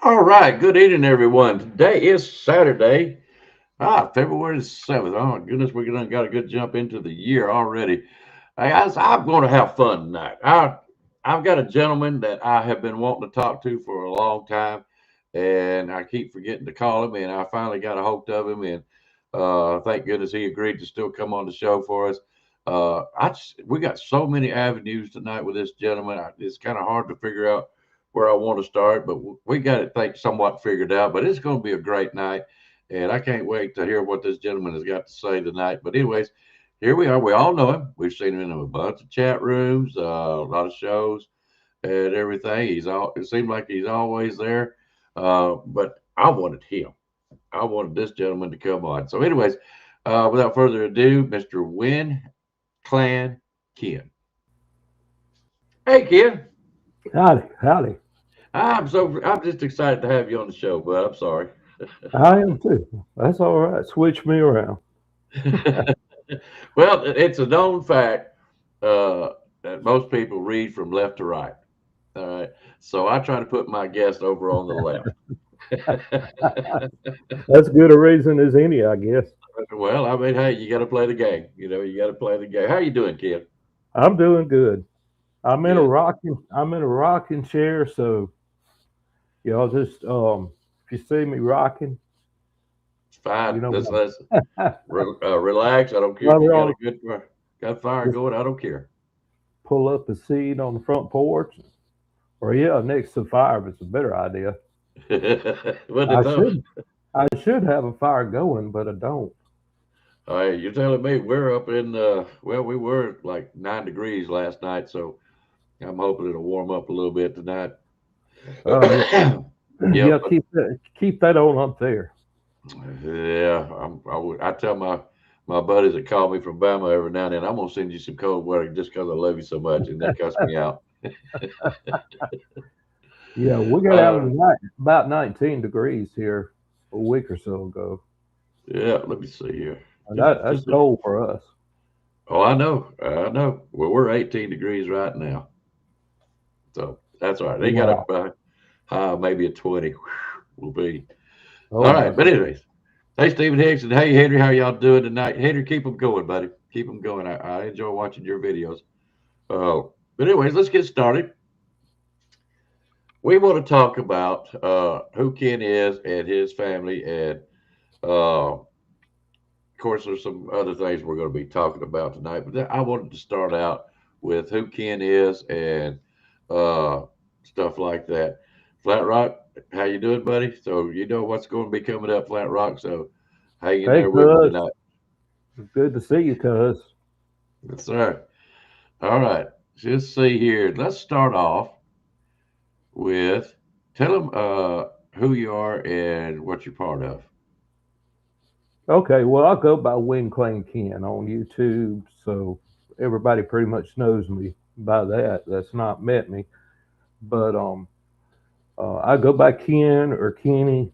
All right. Good evening, everyone. Today is Saturday, February the 7th. Oh, my goodness, we're going to got a good jump into the year already. Hey, I'm going to have fun tonight. I've got a gentleman that I have been wanting to talk to for a long time, and I keep forgetting to call him, and I finally got a hold of him, and thank goodness he agreed to still come on the show for us. We got so many avenues tonight with this gentleman. It's kind of hard to figure out where I want to start, but we got it think somewhat figured out. But it's going to be a great night, and I can't wait to hear what this gentleman has got to say tonight. But anyways, here we are. We all know him. We've seen him in a bunch of chat rooms, a lot of shows, and everything. It seemed like he's always there. But I wanted him. I wanted this gentleman to come on. So, anyways, without further ado, Mr. Win Clan Ken. Hey, Ken. Howdy, howdy. I'm just excited to have you on the show, but I'm sorry. I am too. That's all right. Switch me around. Well, it's a known fact uh, that most people read from left to right. All right. So I try to put my guest over on the left. That's good a reason as any, I guess. Well, I mean, hey, you got to play the game. You got to play the game. How you doing, kid? I'm doing good. Good. I'm in a rocking chair, so y'all just if you see me rocking, It's you fine. know Let's why. relax. I don't care if Well, you we got a all good got fire just going. I don't care. pull up a seat on the front porch, or yeah, next to the fire if it's a better idea. What it I though? should I should have a fire going, but I don't. All right, you're telling me we're up in well, we were like 9 degrees last night, so I'm hoping it'll warm up a little bit tonight. Yeah, Yeah, yeah. but Keep that on up there. yeah, I tell my buddies that call me from Bama every now and then, I'm gonna send you some cold water just because I love you so much, and they cuss me out. Yeah, we got out Uh, in night about 19 degrees here a week or so ago. yeah, let me see here. And Just that's just cold for us. oh, I know. Well, we're 18 degrees right now, so that's all right. They got Wow. up high maybe a 20. Will be Oh all my right. But God. anyways, hey Stephen Hicks and hey Henry, how y'all doing tonight? Henry, keep them going, buddy. Keep them going. I enjoy watching your videos. But anyways, let's get started. We want to talk about who Ken is and his family, and of course, there's some other things we're going to be talking about tonight. But I wanted to start out with who Ken is and uh, stuff like that. Flat Rock, how you doing, buddy? So you know what's going to be coming up, Flat Rock. So hang in Hey, there with me cuz. tonight. Good to see you, cuz. Yes, sir. All right. Just see here. Let's start off with tell them who you are and what you're part of. Okay, well, I go by Win Clan Ken on YouTube, so everybody pretty much knows me by that. That's not met me. But I go by Ken or Kenny,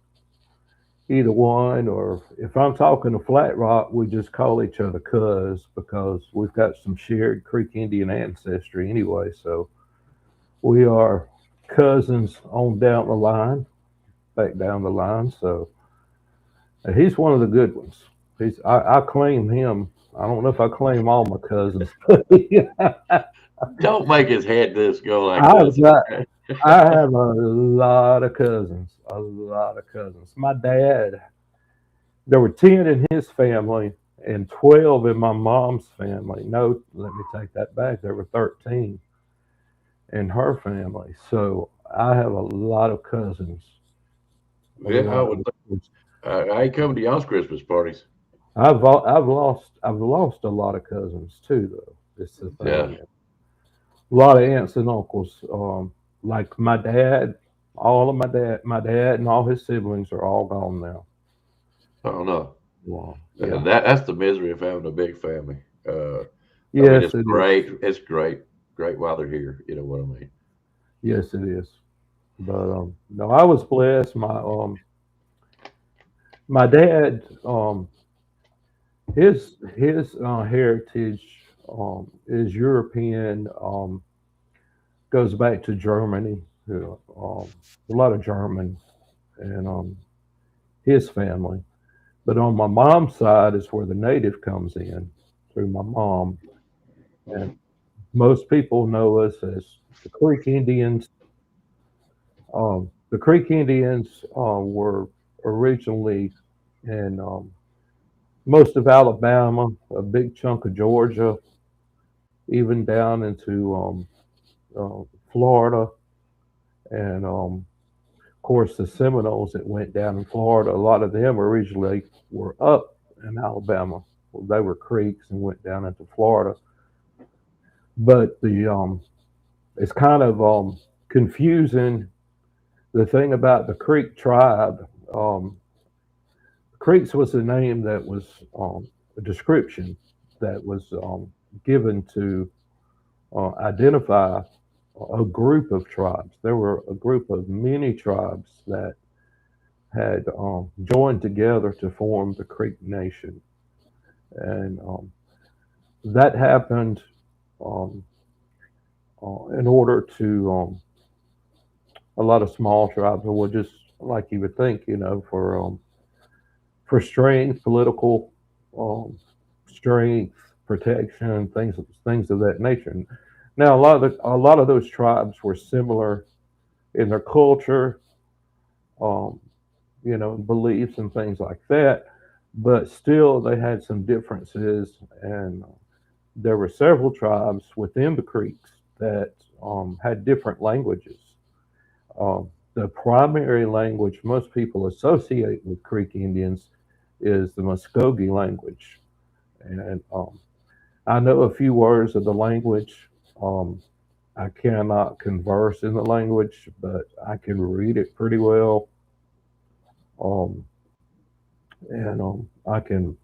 either one. Or if I'm talking to Flat Rock, we just call each other cuz because we've got some shared Creek Indian ancestry anyway. So we are cousins on down the line, back down the line. So he's one of the good ones. I claim him. I don't know if I claim all my cousins, but Don't make his head this go like I've this, got okay? I have a lot of cousins. A lot of cousins. My dad, there were 10 in his family and 12 in my mom's family. No, let me take that back. There were 13 in her family. So I have a lot of cousins. A Yeah, I lot would of I ain't coming to y'all's Christmas parties. I've lost a lot of cousins too, though. It's the Yeah. thing. A lot of aunts and uncles. Like my dad, all of my dad and all his siblings are all gone now. I don't know. Wow. Yeah. That's the misery of having a big family. I mean, Yes, it's it is. great. It's great. Great while they're here. You know what I mean? Yes, it is. But no, I was blessed. My dad, his heritage is European. Goes back to Germany. A lot of German. and his family. But on my mom's side is where the native comes in through my mom, and most people know us as the Creek Indians. The Creek Indians were originally in most of Alabama, a big chunk of Georgia, even down into Florida, and of course the Seminoles that went down in Florida. A lot of them originally were up in Alabama. Well, they were Creeks and went down into Florida. But the it's kind of confusing. The thing about the Creek tribe, Creeks was a name that was a description that was given to identify a group of tribes. There were a group of many tribes that had joined together to form the Creek Nation, and that happened um, in order to a lot of small tribes were just like you would think, for strength, political um, strength, protection, things of that nature. Now, a lot of those tribes were similar in their culture, um, beliefs and things like that, but still they had some differences, and there were several tribes within the Creeks that had different languages. The primary language most people associate with Creek Indians is the Muskogee language, and I know a few words of the language. Um, I cannot converse in the language, but I can read it pretty well. Um, and I can,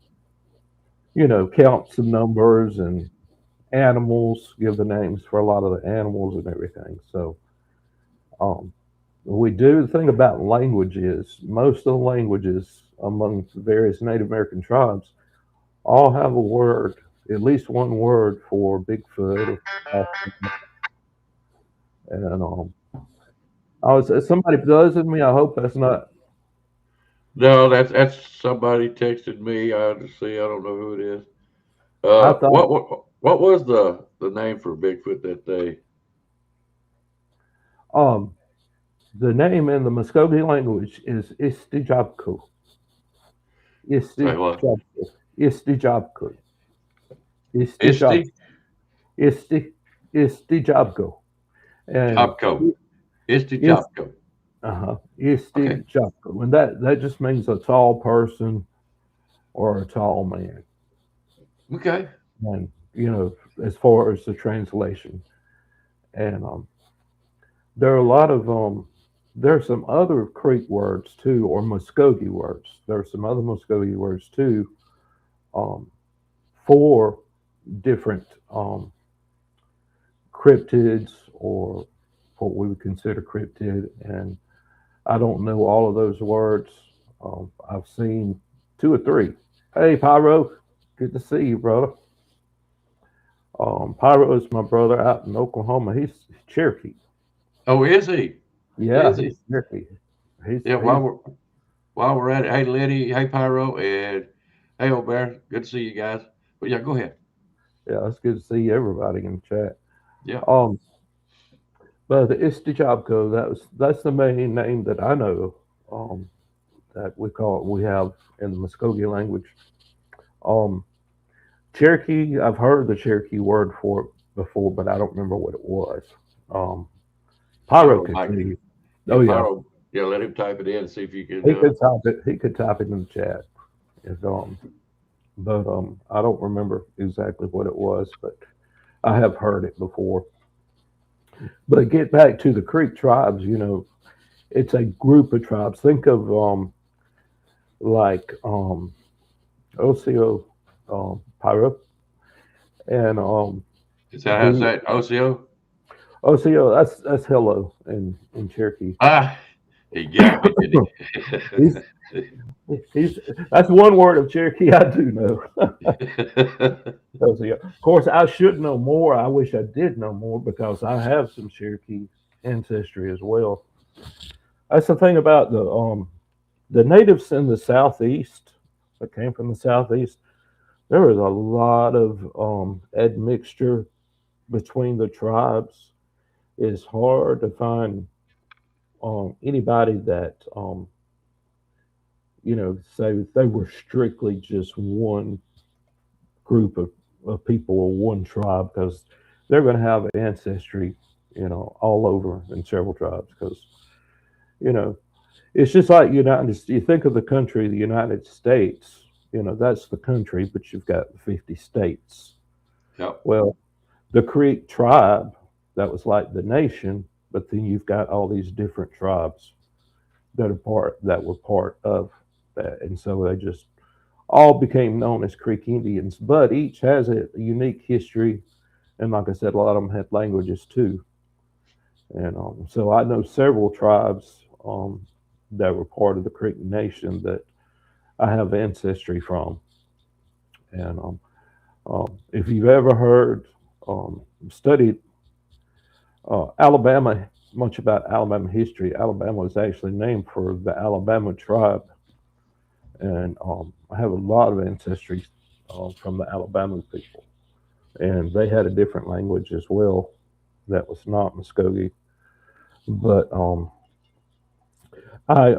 count some numbers and animals, give the names for a lot of the animals and everything. So um, we do. The thing about language is most of the languages among the various Native American tribes all have a word, at least one word for Bigfoot. And I was somebody buzzing me. I hope that's not. No, that's somebody texted me. I just see. I don't know who it is. I thought What was the name for Bigfoot that day? um, the name in the Muskogee language is Istijabku. Say what? Istijabku. Istijabku. Istijab. Isti Isti. Istijabku. And Jobco. Isti is Jobco. Okay. Istijabku. And that just means a tall person or a tall man. Okay. And as far as the translation. And there are a lot of there are some other Creek words too, or Muskogee words. There are some other Muskogee words too um, for different cryptids or what we would consider cryptid. And I don't know all of those words. I've seen two or three. Hey, Pyro, good to see you, brother. Pyro is my brother out in Oklahoma. He's Cherokee. Oh, is he? Yeah, Is he's he? Cherokee. Yeah. He's While we're at it, hey Letty, hey Pyro, and hey Old Bear. Good to see you guys. But yeah, go ahead. Yeah, it's good to see everybody in the chat. Yeah. Um, but the Istijabko, that's the main name that I know. That we have in the Muskogee language. Um, Cherokee, I've heard the Cherokee word for it before, but I don't remember what it was. Um, Pyro Pyro could Mike. tell you. Yeah, Oh yeah, Pyro. Yeah, let him type it in and see if you can. he could type it. He could type it in the chat. If, but I don't remember exactly what it was, but I have heard it before. But get back to the Creek tribes. It's a group of tribes. Think of like Oseo, Pyro, and Is that how it's the that? OCO? Oseo. That's hello in Cherokee. Ah, he got me, didn't he's, he's that's one word of Cherokee I do know. Oseo. Of course, I should know more. I wish I did know more because I have some Cherokee ancestry as well. That's the thing about the natives in the southeast that came from the southeast. There was a lot of admixture between the tribes. It's hard to find anybody that say they were strictly just one group of people or one tribe because they're going to have ancestry, all over in several tribes because you know it's just like you think of the country, the United States, that's the country, but you've got 50 states. Yep. Well, the Creek tribe, that was like the nation, but then you've got all these different tribes that were part of that, and so they just all became known as Creek Indians, but each has a unique history, and like I said, a lot of them had languages too. And so I know several tribes that were part of the Creek Nation that I have ancestry from. And if you've ever heard, studied Alabama, much about Alabama history, Alabama was actually named for the Alabama tribe. And I have a lot of ancestry from the Alabama people. And they had a different language as well that was not Muskogee. But I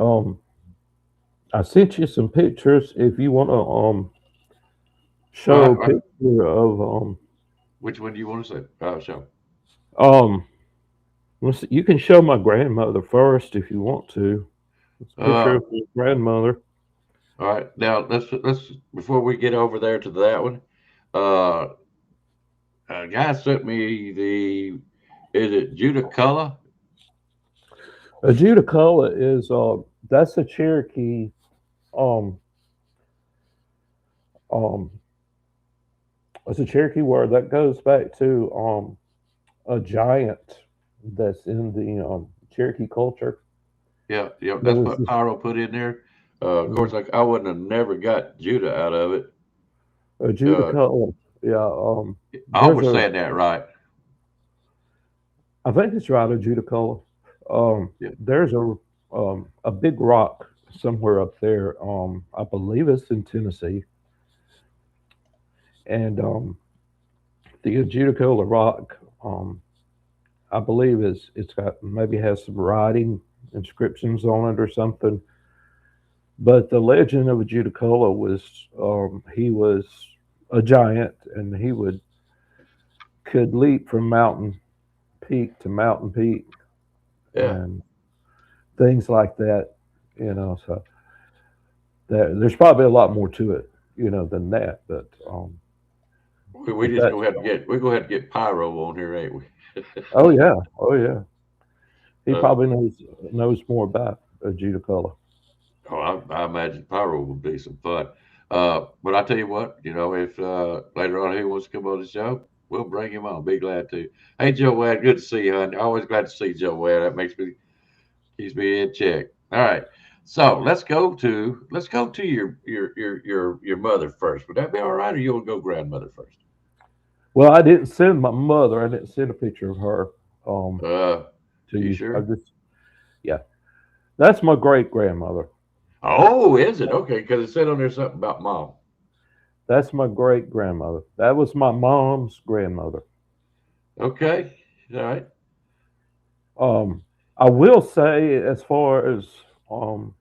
I sent you some pictures if you want to show a Well, picture of which one do you want to say? Show. um you can show my grandmother first if you want to. It's a picture Uh, of your grandmother. all right. Now let's before we get over there to that one. Uh, a guy sent me the. Is it Judaculla? A Judaculla is that's a Cherokee um um it's a Cherokee word that goes back to a giant that's in the Cherokee culture. Yeah, yeah. There That's was what this, Pyro put in there. Of mm, course, like I wouldn't have never got Judah out of it. a Uh, Judaculla. Yeah, I there's was a saying that right. I think it's right, a Judaculla. Yeah. There's a big rock somewhere up there. I believe it's in Tennessee, and the Judaculla rock. I believe it's got maybe has some writing inscriptions on it or something. But the legend of Judaculla was he was a giant and he would could leap from mountain peak to mountain peak Yeah. and things like that. So there's probably a lot more to it, than that. We But just that's go ahead and get we go ahead and get Pyro on here, ain't we? oh yeah, oh yeah. He uh, probably knows more about Judicola. I imagine Pyro would be some fun. But I tell you what, if later on he wants to come on the show, we'll bring him on. Be glad to. Hey, Joe Wad, good to see you, honey. Always glad to see Joe Wad. That keeps me in check. All right. So let's go to your mother first. Would that be all right, or you want to go grandmother first? Well, I didn't send my mother. I didn't send a picture of her um, Uh, to you you. I sure? just yeah, that's my great grandmother. Oh, is it okay? Because it said on there something about mom. That's my great grandmother. That was my mom's grandmother. Okay, all right. Um, I will say, as far as um,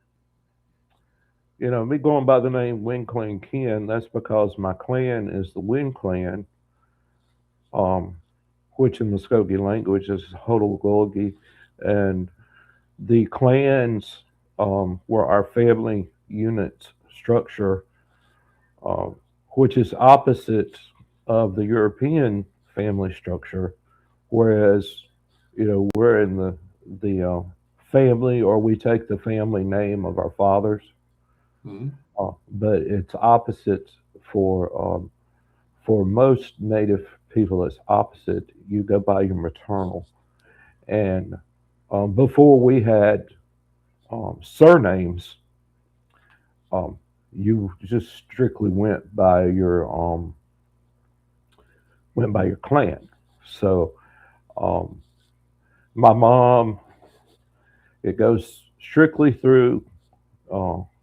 me going by the name Wind Clan Ken, that's because my clan is the Wind Clan, um, which in Muskogee language is Hodoglogi, and the clans were our family unit structure, um, which is opposite of the European family structure, whereas we're in the family, or we take the family name of our fathers, Mhm. but it's opposite for most Native people. It's opposite. You go by your maternal, and before we had surnames, um, you just strictly went by your clan. So um, my mom, it goes. strictly through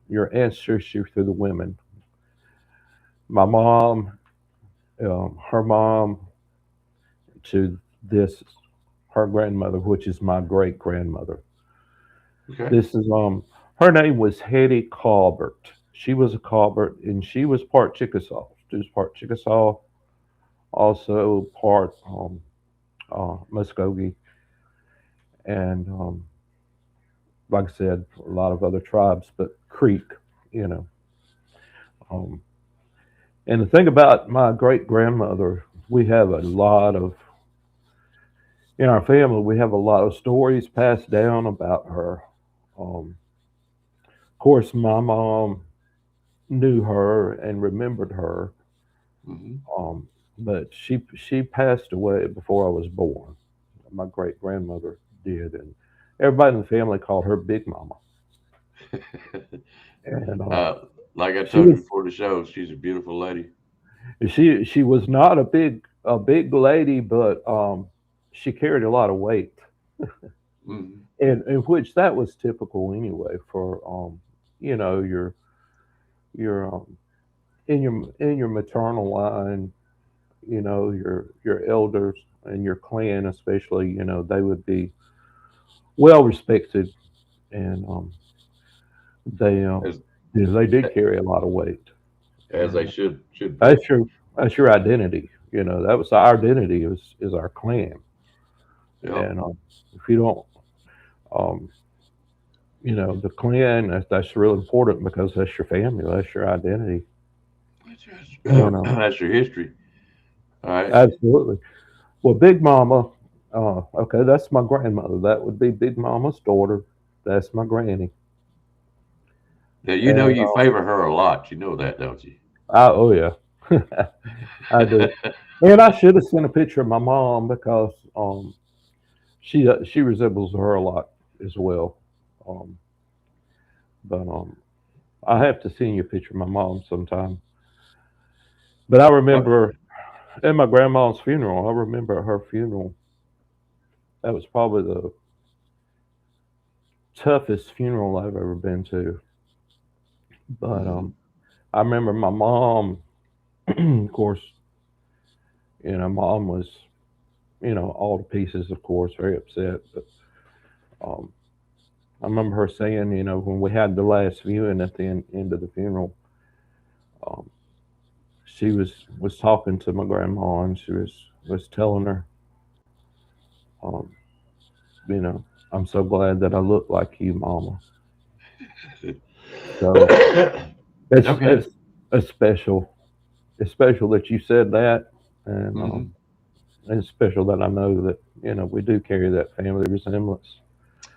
your ancestry through the women. My mom, her mom, to this, her grandmother, which is my great grandmother. Okay. This is her name was Hetty Colbert. She was a Colbert, and she was part Chickasaw. She was part Chickasaw, also part Muskogee, and like I said, a lot of other tribes, but Creek, you know. Um, and the thing about my great grandmother, we have a lot of in our family. We have a lot of stories passed down about her. Of course, my mom knew her and remembered her, Hmm. um, but she passed away before I was born. My great grandmother did, and everybody in the family called her Big Mama. And uh, like I she told you was before the show, she's a beautiful lady. she was not a big lady, but she carried a lot of weight, Hmm. and which that was typical anyway for you know your in your maternal line, your elders and your clan especially, they would be well respected, and they As they did carry a lot of weight, as they and should be. that's your that's your identity. That was our identity is our clan, Yep. and if you don't, um, the clan that's real important because that's your family, that's your identity, and That's your history. All right. absolutely. Well, Big Mama, okay, that's my grandmother. That would be Big Mama's daughter. That's my granny. Now you know And you favor her a lot. You know that, don't you? oh yeah, I do. And I should have sent a picture of my mom because she resembles her a lot as well. Um, but I have to send you a picture of my mom sometime. But I Well, remember at my grandma's funeral. I remember her funeral. That was probably the toughest funeral I've ever been to. But mhm. I remember my mom. Of course, mom was all to pieces. Of course, very upset. But um, I remember her saying, when we had the last viewing at the end of the funeral, um, she was talking to my grandma, and she was telling her, um, you know, I'm so glad that I look like you, Mama. So it's Okay. it's it's special. It's special that you said that, and Hmm. it's special that I know that we do carry that family resemblance.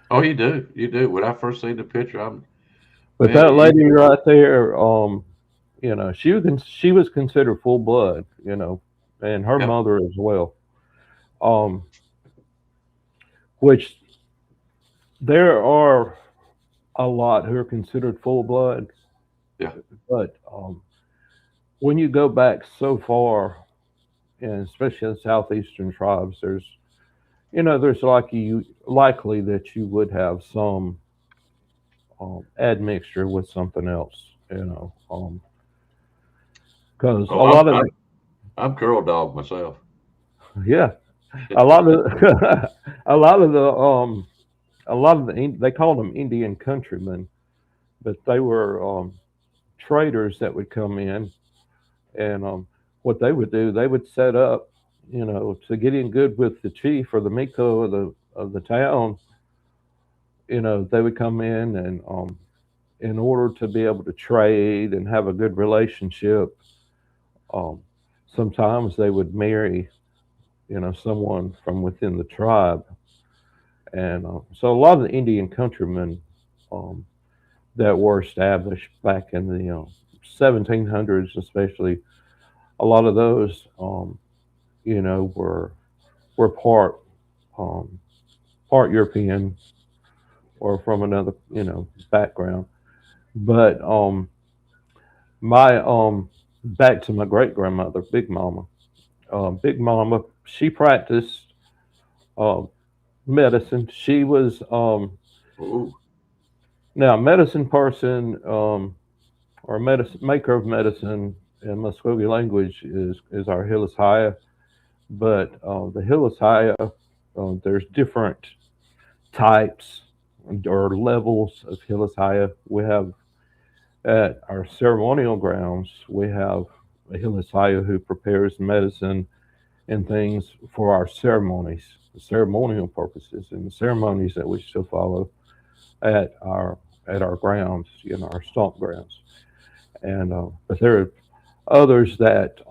Oh, you do. You do. When I first seen the picture, I'm But man. that lady right there, she was considered full blood, and her Yep. mother as well. Um, which there are a lot who are considered full blood, Yeah. but when you go back so far, and especially in southeastern tribes, there's likely that you would have some admixture with something else, because a Oh, I'm lot of I'm I'm girl dog myself. yeah, a lot of a lot of the they called them Indian countrymen, but they were traders that would come in, and what they would do, they would set up, to get in good with the chief or the miko of the town. They would come in, and in order to be able to trade and have a good relationship, um, sometimes they would marry, someone from within the tribe, and so a lot of the Indian countrymen um, that were established back in the 1700s, especially, a lot of those, were um, part European or from another, background. But my back to my great grandmother, Big Mama. Big Mama, she practiced uh, medicine. She was Ooh. Now, medicine person, or medicine maker of medicine in Muscogee language is our Hilishaya, but the Hilishaya, there's different types or levels of Hilishaya. We have at our ceremonial grounds, we have a Hilishaya who prepares medicine and things for our ceremonies, the ceremonial purposes, and the ceremonies that we still follow at our grounds, our stomp grounds. And but there are others that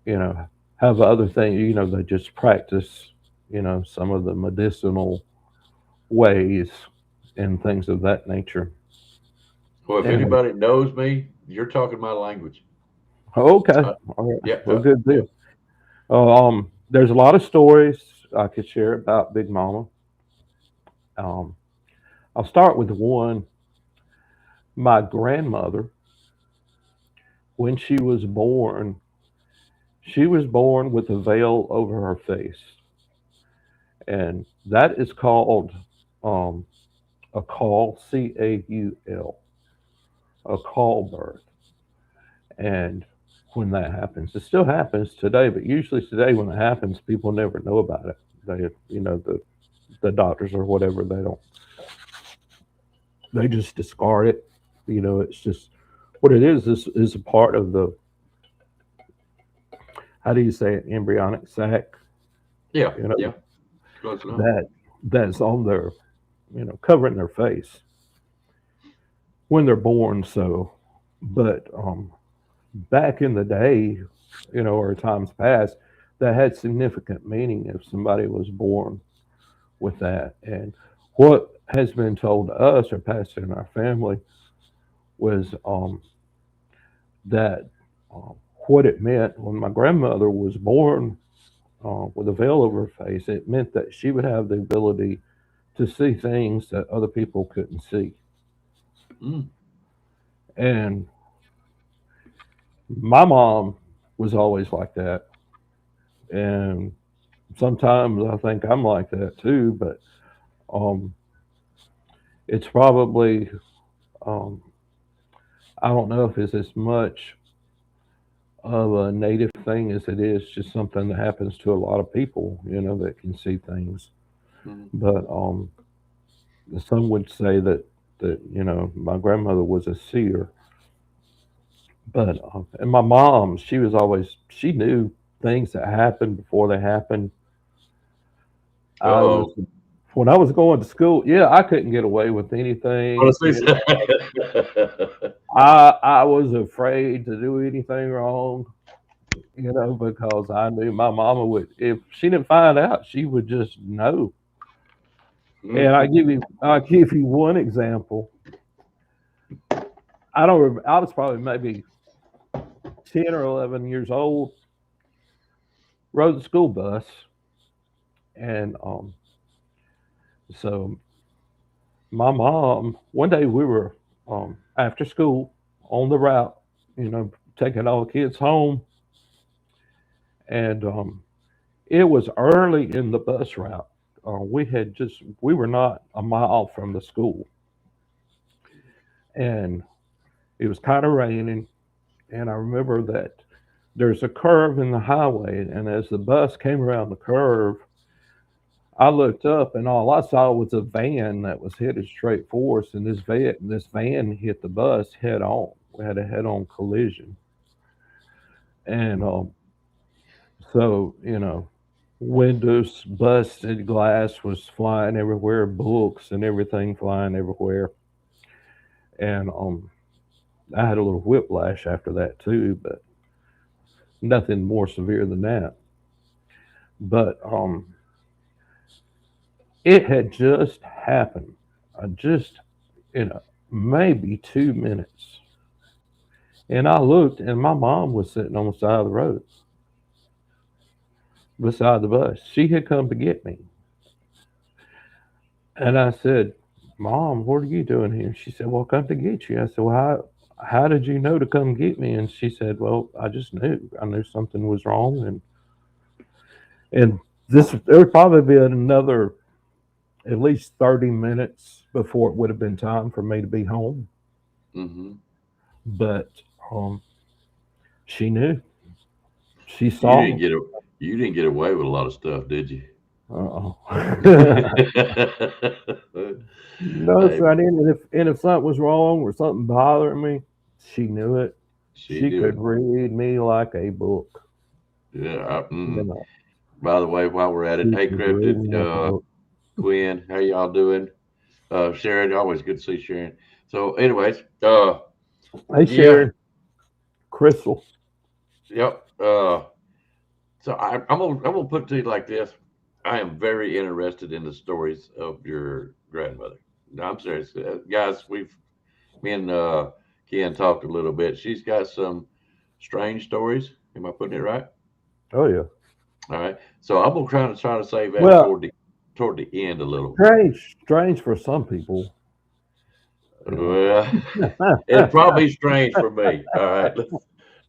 you know have other things. They just practice some of the medicinal ways and things of that nature. Well, if And anybody knows me, you're talking my language. okay, Uh, all right, yeah, well, good yeah. deal. There's a lot of stories I could share about Big Mama. Um, I'll start with one. My grandmother, when she was born with a veil over her face, and that is called um, a call, Caul, a call birth. And when that happens, it still happens today, but usually today when it happens, people never know about it. They, the doctors or whatever, they just discard it. It's just what it is a part of the, how do you say it, embryonic sac, Yeah, you know, yeah, close enough. that that's on their, covering their face when they're born. So, but back in the day, or times past, that had significant meaning if somebody was born with that. And what has been told to us or passed in our family was that uh, what it meant when my grandmother was born with a veil over her face, it meant that she would have the ability to see things that other people couldn't see. Mm. And my mom was always like that. And sometimes I think I'm like that too, but um, it's probably, um, I don't know if it's as much of a native thing as it is just something that happens to a lot of people, that can see things. Mm. But some would say that my grandmother was a seer, but and my mom, she knew things that happened before they happened. I was Uh-oh. When I was going to school, yeah, I couldn't get away with anything. Honestly, I was afraid to do anything wrong, because I knew my mama would, if she didn't find out, she would just know. And I give you one example. I don't remember, I was probably maybe 10 or 11 years old. Rode the school bus, and so my mom, one day we were after school on the route, taking all the kids home, and it was early in the bus route. We were not a mile from the school, and it was kind of raining. And I remember that there's a curve in the highway, and as the bus came around the curve, I looked up, and all I saw was a van that was headed straight for us, and this van hit the bus head on. We had a head-on collision, and so windows busted, glass was flying everywhere, books and everything flying everywhere, and I had a little whiplash after that too, but nothing more severe than that. But it had just happened. I just in maybe 2 minutes, and I looked, and my mom was sitting on the side of the road beside the bus. She had come to get me, and I said, "Mom, what are you doing here?" She said, "Well, I come to get you." I said, "Well, how did you know to come get me?" And she said, "Well, I just knew. I knew something was wrong, and there would probably be another at least 30 minutes before it would have been time for me to be home. Mm-hmm. But um, she knew. She You saw didn't me. get a, you didn't get away with a lot of stuff, did you? Uh-oh. No, Hey, sir, I didn't. And if something was wrong or something bothering me, she knew it. she She knew could it. read me like a book. Yeah. You know, By the way, while we're at it, she hey, could read Cryptid, me like a book. Quinn, how y'all doing? Sharon, always good to see Sharon. So, anyways, Hey, yeah, Sharon, Crystal. yep. So I'm gonna put it to you like this. I am very interested in the stories of your grandmother. No, I'm serious, guys. Me and Ken talked a little bit. She's got some strange stories. Am I putting it right? Oh yeah. All right. So I'm gonna try to save that Well, toward the end a little bit. strange for some people. You Well, know. it's probably strange for me. All right,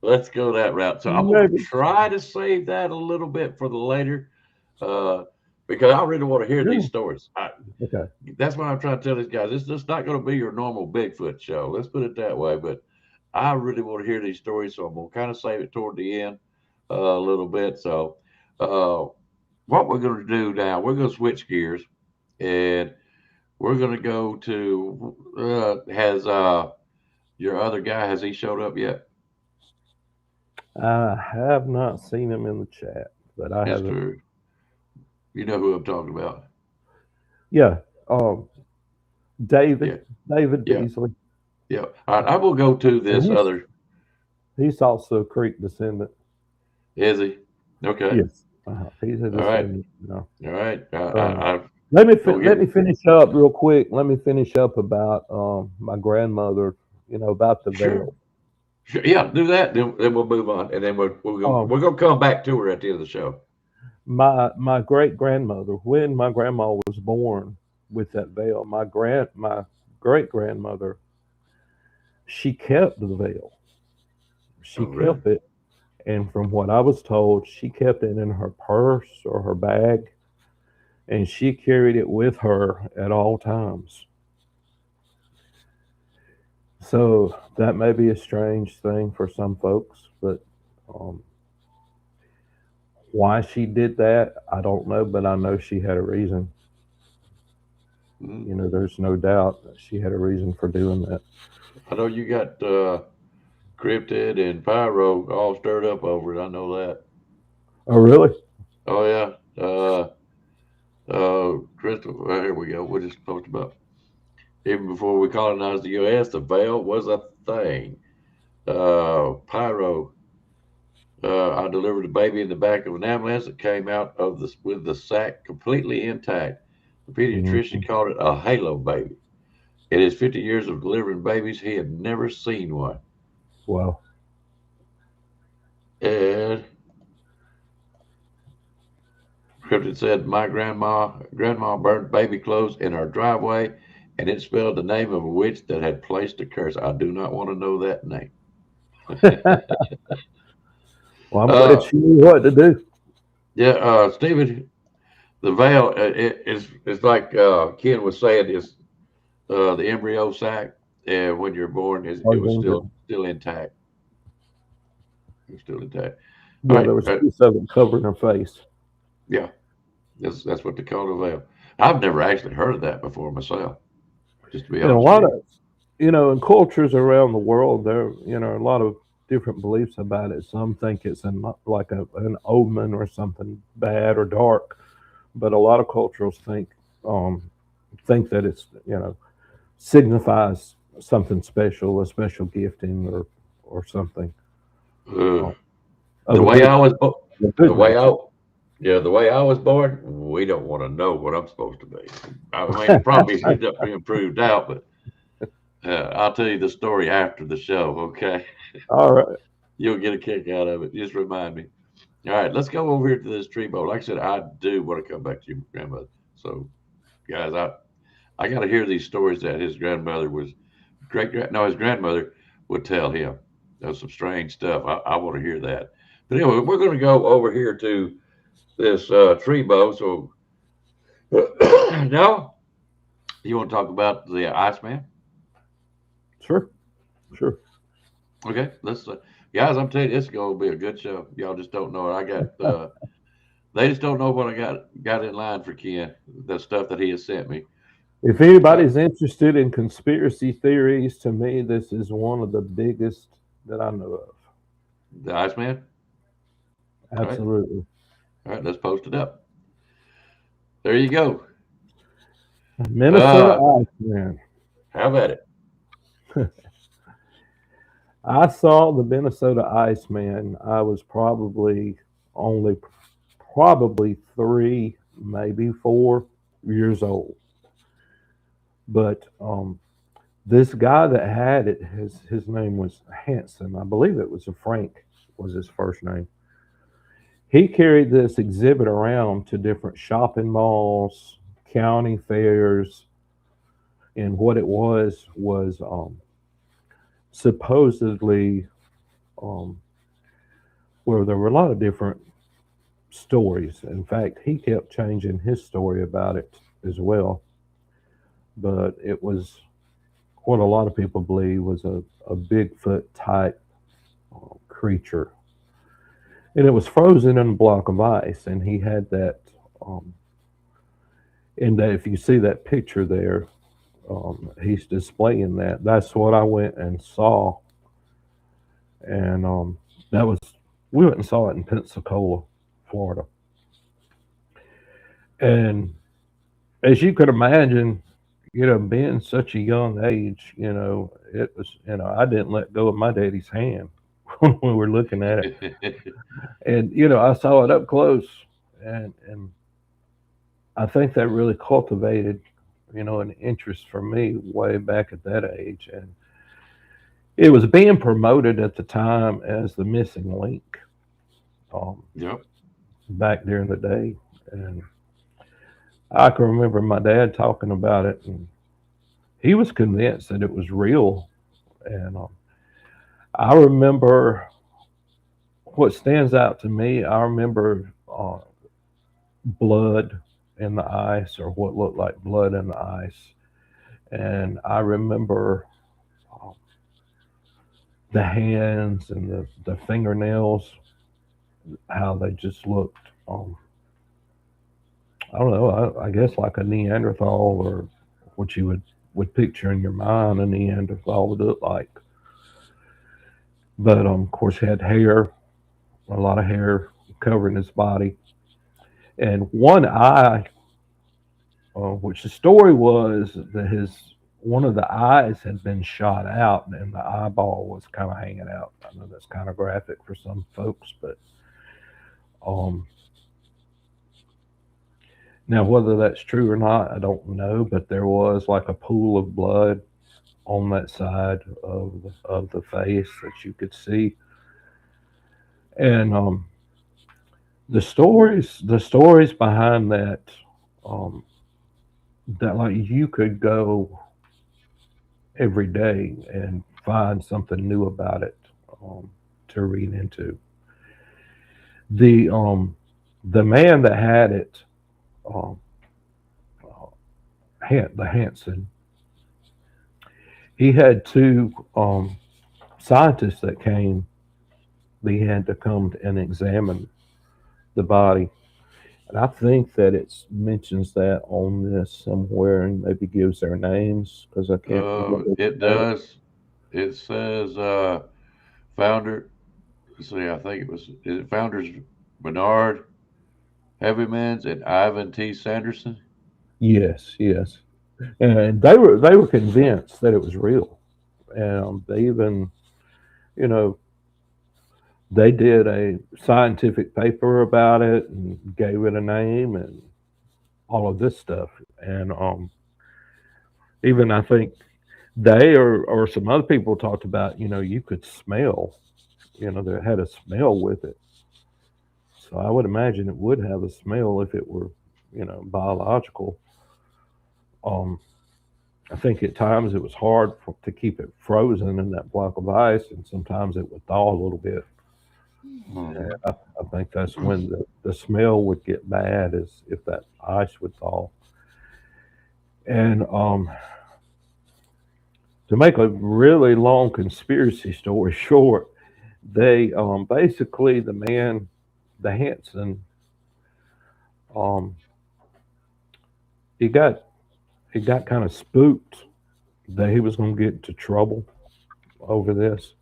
let's go that route. So I'm gonna Maybe. try to save that a little bit for the later, uh, because I really want to hear these Yeah. stories. Okay. That's what I'm trying to tell these guys. It's just not going to be your normal Bigfoot show. Let's put it that way. But I really want to hear these stories, so I'm going to kind of save it toward the end a little bit. So, uh, what we're going to do now, we're going to switch gears, and we're going to go to has your other guy, has he showed up yet? I have not seen him in the chat, but I haven't. Mister, you know who I'm talking about? Yeah. Um, David. Yeah, David yeah, Beasley. yeah. All right, I will go to And this he's other. he's also a Creek descendant. Is he? Okay. Yes. He's a All right. descendant. You know. All right. Um, I go let get. me finish up real quick. Let me finish up about my grandmother. You know about the Sure. veil. Sure. Yeah, do that. Then we'll move on, and then Um, we're gonna come back to her at the end of the show. my great grandmother, when my grandma was born with that veil, my great grandmother, she kept the veil. Oh, She really? kept it, and from what I was told, she kept it in her purse or her bag, and she carried it with her at all times. So that may be a strange thing for some folks, but um, why she did that, I don't know, but I know she had a reason. Mm. You know, there's no doubt that she had a reason for doing that. I know you got Cryptid and Pyro all stirred up over it. I know that. Oh, really? Oh yeah. Crystal. Well, here we go. We're just talked about even before we colonized the U.S. The veil was a thing. Pyro. I delivered a baby in the back of an ambulance that came out of this with the sac completely intact. The pediatrician Mhm. called it a halo baby. In his 50 years of delivering babies, he had never seen one. Wow. And Cryptid said, my grandma burned baby clothes in our driveway, and it spelled the name of a witch that had placed a curse. I do not want to know that name. Well, I'm glad uh, she knew what to do. yeah, Stephen, the veil is like Ken was saying, is the embryo sac, and when you're born, it was still intact. It was still intact. All Yeah, right, there was a piece of it covering her face. yeah, that's what they call a veil. I've never actually heard of that before myself. Just to be And a honest with lot you. of, in cultures around the world, there, a lot of different beliefs about it. Some think it's like an omen or something bad or dark, but a lot of cultures um, think that it's, signifies something special, a special gifting or something Uh, uh, of the a way good I was, the good way nature. I, yeah, the way I was born, we don't want to know what I'm supposed to be. I mean, it probably ended up being proved out, but I'll tell you the story after the show. Okay, All right. you'll get a kick out of it. Just remind me. All right, let's go over here to this tree boat. Like I said, I do want to come back to your grandmother. So, guys, I got to hear these stories that his grandmother was no, his grandmother would tell him. That's some strange stuff. I want to hear that. But anyway, we're going to go over here to this tree bow. So now, You want to talk about the Iceman? Sure, sure. Okay, let's guys. I'm telling you, it's going to be a good show. Y'all just don't know it. I got they just don't know what I got in line for Ken. The stuff that he has sent me. If Uh, anybody's interested in conspiracy theories, to me, this is one of the biggest that I know of. the Iceman. All right, Absolutely. all right. Let's post it up. There you go. Minnesota Uh, Iceman. how about it? I saw the Minnesota Iceman. I was only probably 3, maybe 4 years old. But this guy that had it, his name was Hanson. I believe it was a Frank was his first name. He carried this exhibit around to different shopping malls, county fairs, and what it was supposedly um, where there were a lot of different stories. In fact, he kept changing his story about it as well. But it was what a lot of people believe was a Bigfoot type creature. And it was frozen in a block of ice. And he had that. Um, and that if you see that picture there, he's displaying that. That's what I went and saw. And that was, we went and saw it in Pensacola, Florida. And as you could imagine, being such a young age, it was, I didn't let go of my daddy's hand when we were looking at it. And, I saw it up close. And I think that really cultivated, an interest for me way back at that age. And it was being promoted at the time as the missing link um, Yep. back during the day. And I can remember my dad talking about it, and he was convinced that it was real. And I remember what stands out to me. I remember blood in the ice, or what looked like blood in the ice, and I remember uh, the hands and the fingernails, how they just looked. I don't know. I guess like a Neanderthal, or what you would picture in your mind a Neanderthal would look like. But of course, he had hair, a lot of hair covering his body, and one eye, which the story was that his one of the eyes had been shot out, and the eyeball was kind of hanging out. I know that's kind of graphic for some folks, but um, now whether that's true or not, I don't know. But there was like a pool of blood on that side of the face that you could see, and the stories behind that, um, that like you could go every day and find something new about it, um, to read into. The man that had it, um, uh, the Hanson, he had two scientists that came. They had to come and examine the body. And I think that it mentions that on this somewhere, and maybe gives their names because I can't remember. It does. It says founder. Let's see, I think it was is it founders Bernard Heavymans and Ivan T. Sanderson. Yes, yes, and they were convinced that it was real, and they even, you know, they did a scientific paper about it and gave it a name and all of this stuff, and even I think they or some other people talked about, you could smell, that had a smell with it. So I would imagine it would have a smell if it were, biological. Um, I think at times it was hard to keep it frozen in that block of ice, and sometimes it would thaw a little bit. And Mhm. I think that's when the smell would get bad, is if that ice would thaw. And to make a really long conspiracy story short, they basically the man, the Hanson, um, he got he got kind of spooked that he was going to get into trouble over this.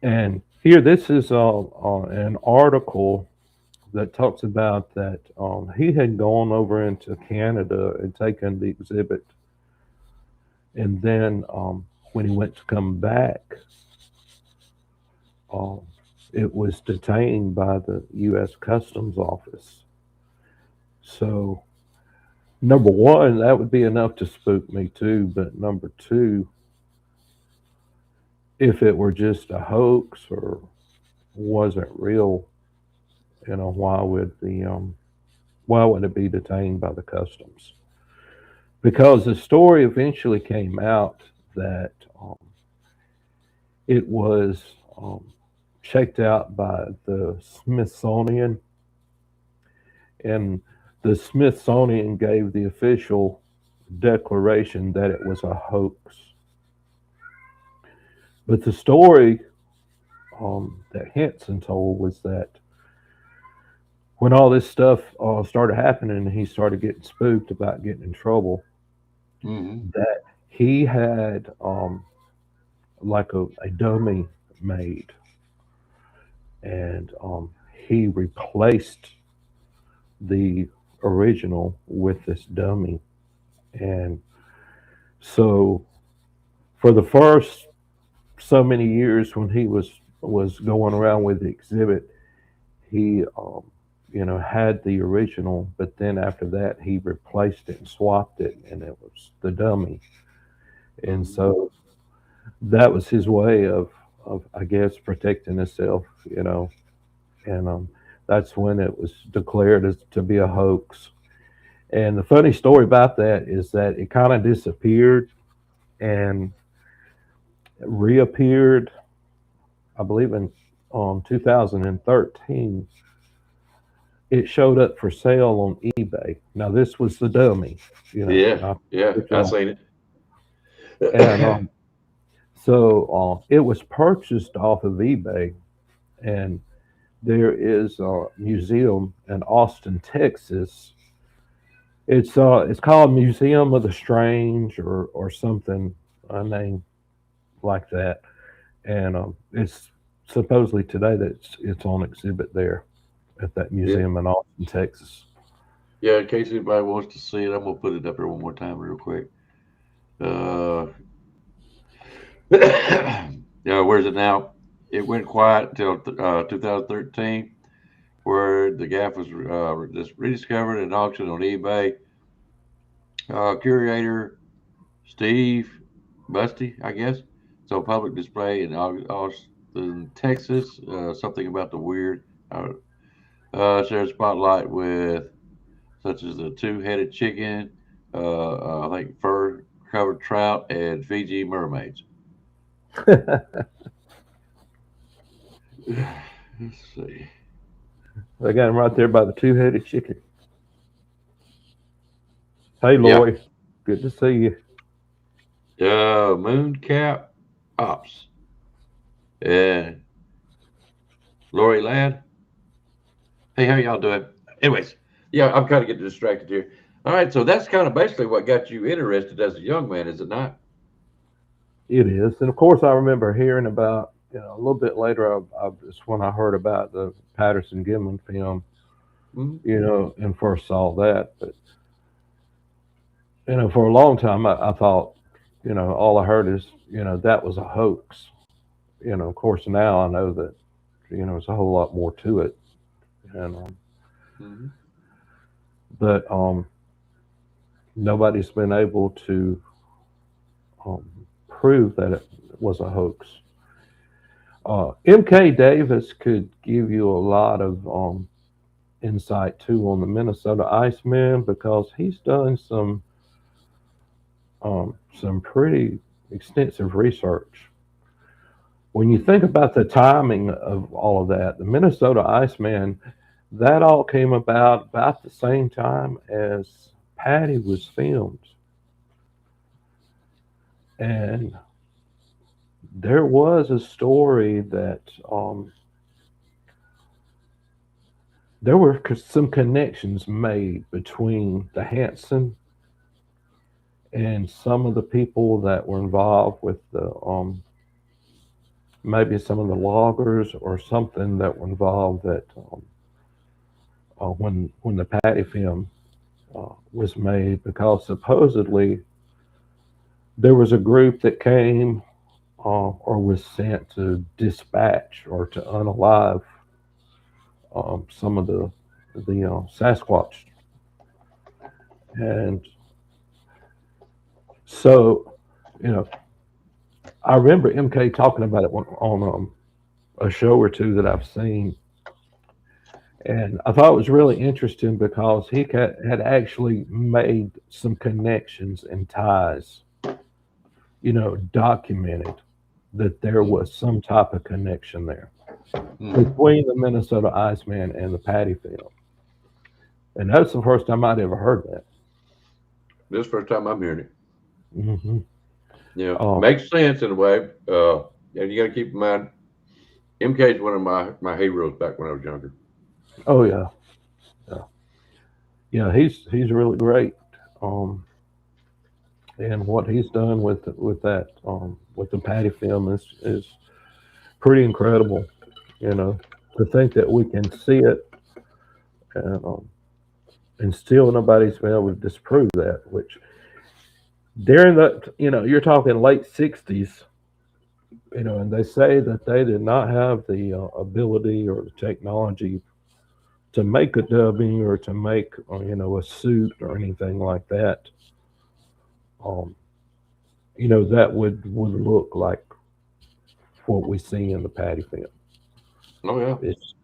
And here, this is an article that talks about that he had gone over into Canada and taken the exhibit, and then when he went to come back, um, it was detained by the U.S. Customs Office. So, number one, that would be enough to spook me too. But number two, if it were just a hoax or wasn't real, why would it be detained by the customs? Because the story eventually came out that it was checked out by the Smithsonian, and the Smithsonian gave the official declaration that it was a hoax. But the story that Henson told was that when all this stuff started happening, he started getting spooked about getting in trouble. Mm-hmm. That he had like a dummy made, and he replaced the original with this dummy. And so for the first so many years when he was going around with the exhibit, he had the original, but then after that he replaced it and swapped it, and it was the dummy. And Mm-hmm. so that was his way of I guess protecting himself, and that's when it was declared as to be a hoax. And the funny story about that is that it kind of disappeared and reappeared, I believe, in 2013. It showed up for sale on eBay. Now this was the dummy, Yeah, not yeah, the I original. seen And it. so it was purchased off of eBay, and there is a museum in Austin, Texas. It's called Museum of the Strange or something, a name like that, and it's supposedly today that it's on exhibit there at that Yeah, museum in Austin, Texas. yeah. In case anybody wants to see it, I'm gonna put it up here one more time, real quick. Uh, yeah, where's it now? It went quiet until 2013, where the gaff was just rediscovered and auctioned on eBay. Curator Steve Busty, I guess. So public display in Austin, Texas. Something about the weird. Shared spotlight with such as the two-headed chicken, I think fur-covered trout, and Fiji mermaids. Let's see. They got him right there by the two-headed chicken. Hey, Yeah, Lori, good to see you. Mooncap Ops and Lori Ladd. Hey, how y'all doing? Anyways, yeah, I'm kind of getting distracted here. All right, so that's kind of basically what got you interested as a young man, is it not? It is, and of course, I remember hearing about a little bit later. It's when I heard about the Patterson Gimlin film, Mhm. and first saw that. But for a long time, I thought, all I heard is, that was a hoax. Of course, now I know that, there's a whole lot more to it. And Mhm. but nobody's been able to prove that it was a hoax. M.K. Davis could give you a lot of insight too on the Minnesota Iceman, because he's done some pretty extensive research. When you think about the timing of all of that, the Minnesota Iceman, that all came about the same time as Patty was filmed, and there was a story that there were some connections made between the Hanson and some of the people that were involved with the maybe some of the loggers or something that were involved that when the Patty film was made, because supposedly there was a group that came or was sent to dispatch or to unalive some of the Sasquatch, and so you know I remember MK talking about it on a show or two that I've seen, and I thought it was really interesting because he had actually made some connections and ties, documented that there was some type of connection there between the Minnesota Iceman and the Patty film. And that's the first time I'd ever heard that. This is the first time I'm hearing it. Mm-hmm. Yeah, makes sense in a way. And you got to keep in mind, MK is one of my heroes back when I was younger. Oh yeah, yeah. He's really great. And what he's done with that with the Patty film is pretty incredible. To think that we can see it and still nobody's been able to disprove that. Which during that, you're talking late '60s. And they say that they did not have the ability or the technology to make a dubbing or to make a suit or anything like that. Um, that would look like what we see in the Patty film. Oh yeah. It's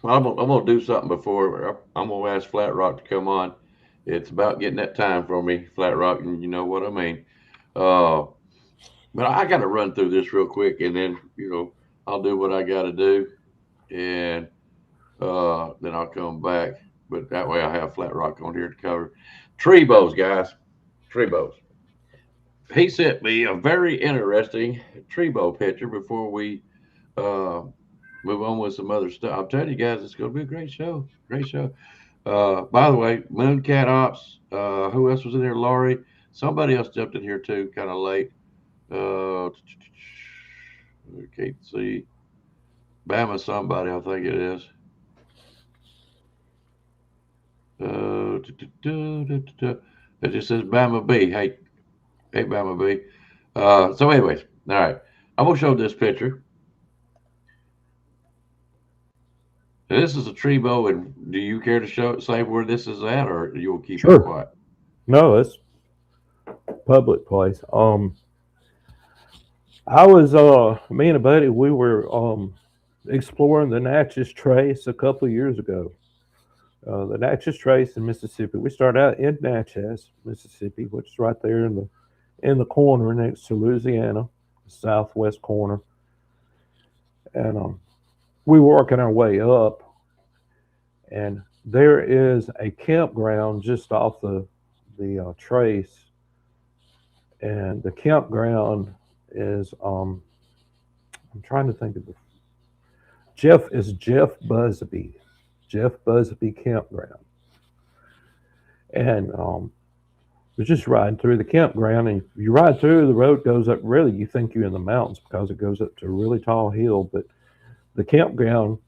Well, I'm gonna do something before I'm gonna ask Flat Rock to come on. It's about getting that time for me, Flat Rock, and you know what I mean. Uh, but I got to run through this real quick, and then I'll do what I got to do, and then I'll come back. But that way I have Flat Rock on here to cover. Tree bows, guys. Tree bows. He sent me a very interesting tree bow picture before we uh, move on with some other stuff. I'm telling you guys, it's going to be a great show. Great show. By the way, Mooncat Ops. Who else was in there? Laurie. Somebody else jumped in here too, kind of late. Uh, can't see. Bama somebody, I think it is. It just says Bama B. Hey, Bama B. So, anyways, all right. I'm gonna show this picture. And this is a tree bow, and do you care to say where this is at, or you'll keep it quiet? No, it's public place. I was me and a buddy, we were exploring the Natchez Trace a couple of years ago. The Natchez Trace in Mississippi. We started out in Natchez, Mississippi, which is right there in the corner next to Louisiana, the southwest corner. And we were working our way up, and there is a campground just off the trace, and the campground is I'm trying to think of Jeff Busby Campground, and we're just riding through the campground, and you ride through, the road goes up, really you think you're in the mountains because it goes up to a really tall hill, but the campground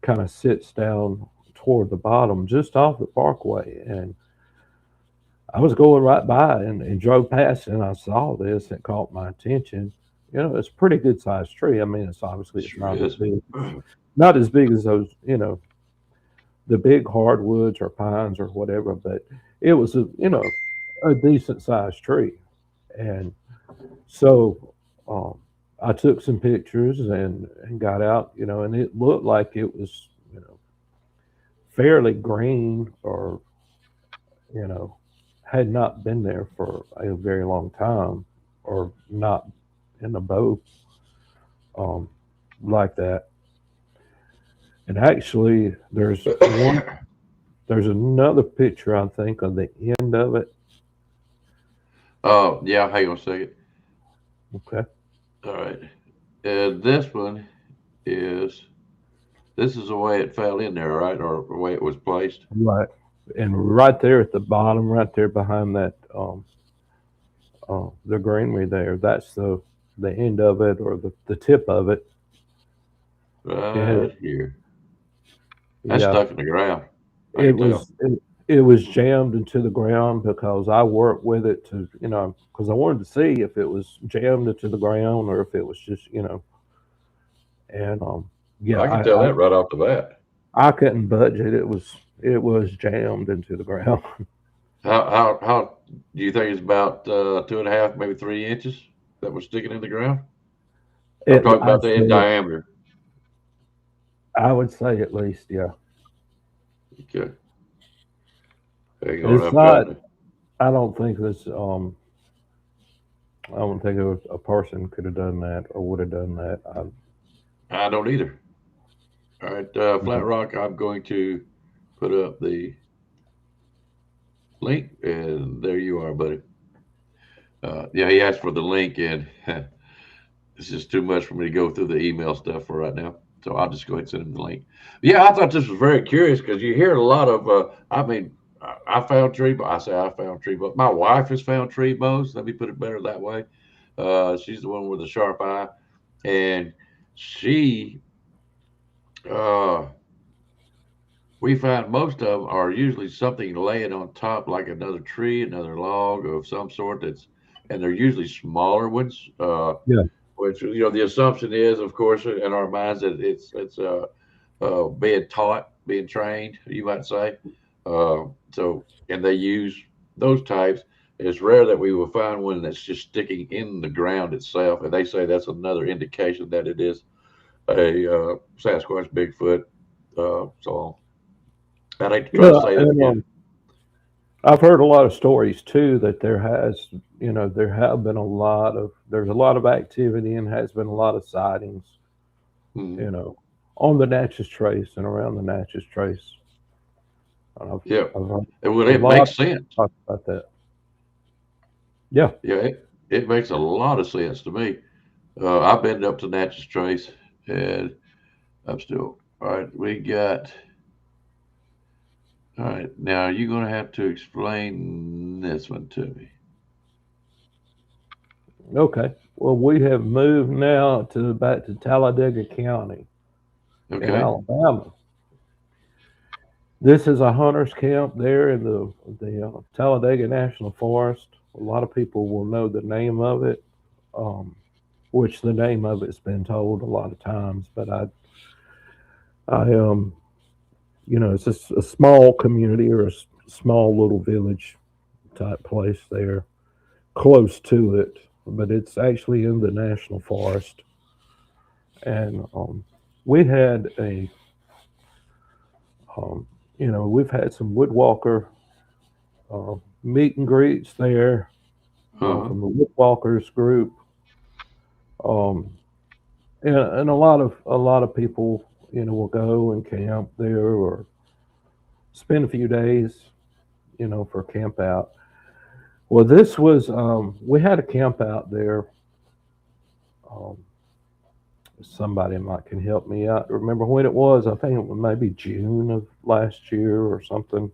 kind of sits down toward the bottom just off the parkway. And I was going right by and drove past, and I saw this. It caught my attention. It's a pretty good sized tree. I mean, it's obviously not as big as those, the big hardwoods or pines or whatever, but it was a decent sized tree. And so I took some pictures and got out, and it looked like it was, fairly green, or had not been there for a very long time, or not in a bow like that. And actually, there's There's another picture, I think, of the end of it. Oh, yeah. Hang on a second. Okay. All right. This one is this is the way it fell in there, right, or the way it was placed. Right. And right there at the bottom, right there behind that, the greenery there, that's the end of it or the tip of it. And Right here. That's yeah, stuck in the ground. I it can tell. was it was jammed into the ground because I worked with it to, because I wanted to see if it was jammed into the ground or if it was just, and yeah, I can tell that right off the bat. I couldn't budge it. It was jammed into the ground. How do you think it's about 2.5, maybe 3 inches that was sticking in the ground? I'm It talking I'd about the in say diameter. I would say at least, yeah. Okay. Hang on, It's I'm trying not. to. I don't think this. I don't think a person could have done that or would have done that. I don't either. All right, Flat Rock. I'm going to put up the link, and there you are, buddy. Yeah, he asked for the link, and it's just too much for me to go through the email stuff for right now. So I'll just go ahead and send him the link. Yeah, I thought this was very curious because you hear a lot of. I mean, I found tree. I say I found tree, but my wife has found tree bows. Let me put it better that way. She's the one with the sharp eye, and she. Uh, we find most of them are usually something laying on top, like another tree, another log of some sort. And they're usually smaller ones. Yeah. Which the assumption is, of course, in our minds that it's being taught, being trained, you might say. And they use those types. It's rare that we will find one that's just sticking in the ground itself, and they say that's another indication that it is a Sasquatch, Bigfoot. So I'd hate to try to Yeah, say that and again. I've heard a lot of stories too that there's a lot of activity and has been a lot of sightings, Hmm. you know, on the Natchez Trace and around the Natchez Trace. And Yeah, I've heard well, a it lot makes sense. talk about that. Yeah. Yeah, it makes a lot of sense to me. I've been up to Natchez Trace, and I'm still all right. We got all right. Now you're gonna have to explain this one to me. Okay. Well, we have moved now to back to Talladega County in Okay. Alabama. This is a hunter's camp there in the Talladega National Forest. A lot of people will know the name of it, um, which the name of it's been told a lot of times. But I it's just a small community or a small little village type place there, close to it, but it's actually in the national forest. And we had a, um, we've had some woodwalker meet and greets there Uh-huh. from the woodwalkers group, um, and a lot of people, will go and camp there or spend a few days, for camp out. Well, this was we had a camp out there. Um, Somebody might can help me out. Remember when it was? I think it was maybe June of last year or something.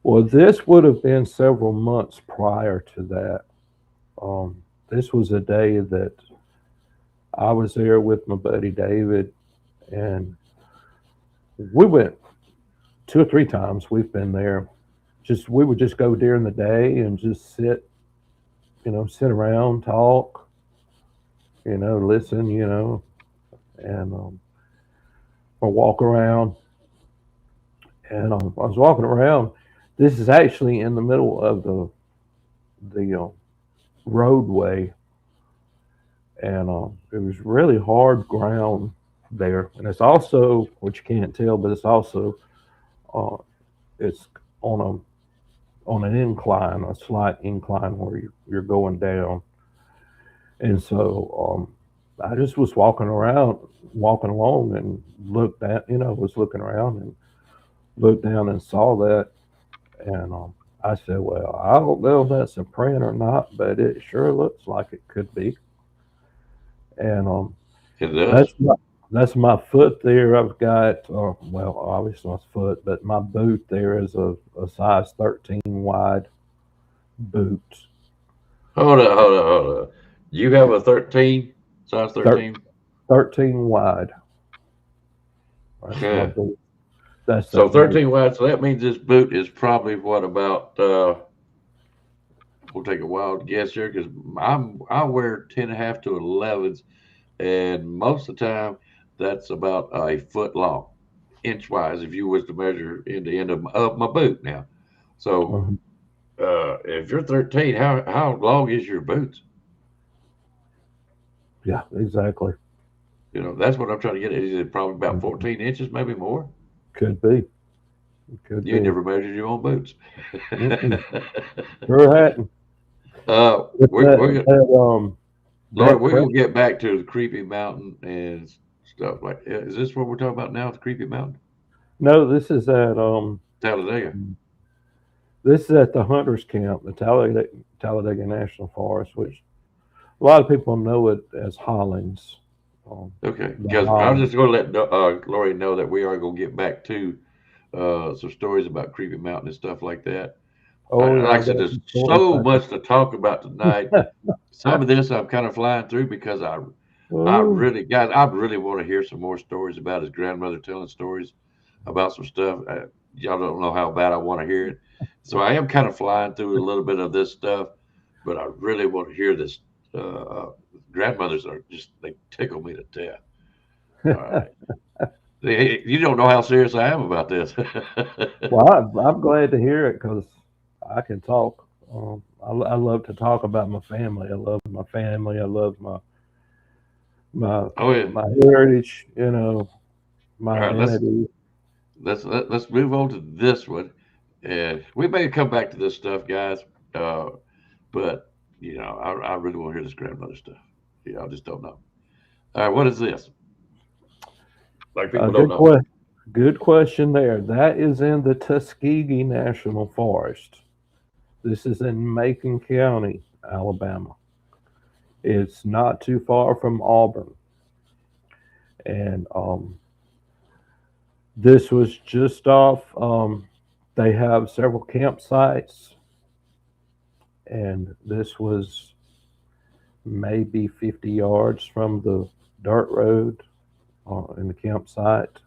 Well, this would have been several months prior to that. This was a day that I was there with my buddy David, and we went 2 or 3 times. We've been there. Just we would just go during the day and just sit around, talk, listen, and or walk around. And I was walking around. This is actually in the middle of the roadway, and it was really hard ground there. And it's also, which you can't tell, but it's also uh, it's on on an incline, a slight incline where you're going down. And so I just was walking along, and looked at, was looking around, and looked down and saw that, and I said, "Well, I don't know if that's a print or not, but it sure looks like it could be." And It does. that's that's my foot there. I've got, well, obviously my foot, but my boot there is a size 13 wide boot. Hold up. You have a 13, size Thir- 13? 13 wide. That's my Yeah. boot. That's So that boot. 13 wide. So that means this boot is probably what about, we'll take a wild guess here because I wear 10 and a half to 11s. And most of the time, that's about a foot long, inch wise, if you was to measure end to end of my boot now. So Uh-huh. if you're 13, how long is your boots? Yeah, exactly. That's what I'm trying to get at. Is it probably about Mhm. 14 inches, maybe more? Could be. Could You ain't be. never measured your own boots. Mm-mm. Sure hadn't. But We're gonna, Lord, that we're pressure. gonna get back to the creepy mountain and stuff like that. Is this what we're talking about now? The creepy mountain, No, this is at Talladega. this is at the hunters camp, the Talladega National Forest, which a lot of people know it as Hollins. Okay, The because I was Hollins. just going to let Lori know that we are going to get back to some stories about Creepy Mountain and stuff like that. Oh yeah, Like I I said, got there's some stories so back much to talk about tonight. there. Some of this I'm kind of flying through because I Oh, really, guys, I really want to hear some more stories about his grandmother telling stories about some stuff. Y'all don't know how bad I want to hear it, so I am kind of flying through a little bit of this stuff, but I really want to hear this. Uh, Grandmothers are just they tickle me to death. All right. Hey, you don't know how serious I am about this. well, I'm glad to hear it because I can talk. I love to talk about my family. I love my family. I love my Oh yeah. my heritage. All My right. Let's identity. let's move on to this one, and we may come back to this stuff, guys. Uh, but I really want to hear this grandmother stuff. Yeah, I just don't know. All right, what is this? Like Uh, people don't good know. que- Good question there. That is in the Tuskegee National Forest. This is in Macon County, Alabama. It's not too far from Auburn, and this was just off. They have several campsites, and this was maybe 50 yards from the dirt road in the campsite.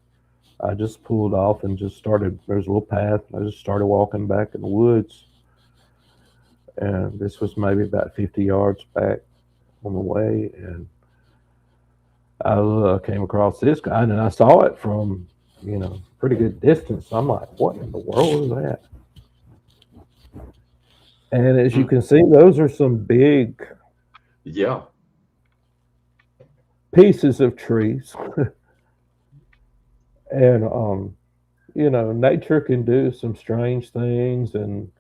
I just pulled off and just started. There's a little path. I just started walking back in the woods, and this was maybe about 50 yards back on the way, and I came across this guy, and I saw it from pretty good distance. I'm like, what in the world is that? And as you Hmm. can see, those are some big Yeah. pieces of trees, and nature can do some strange things, and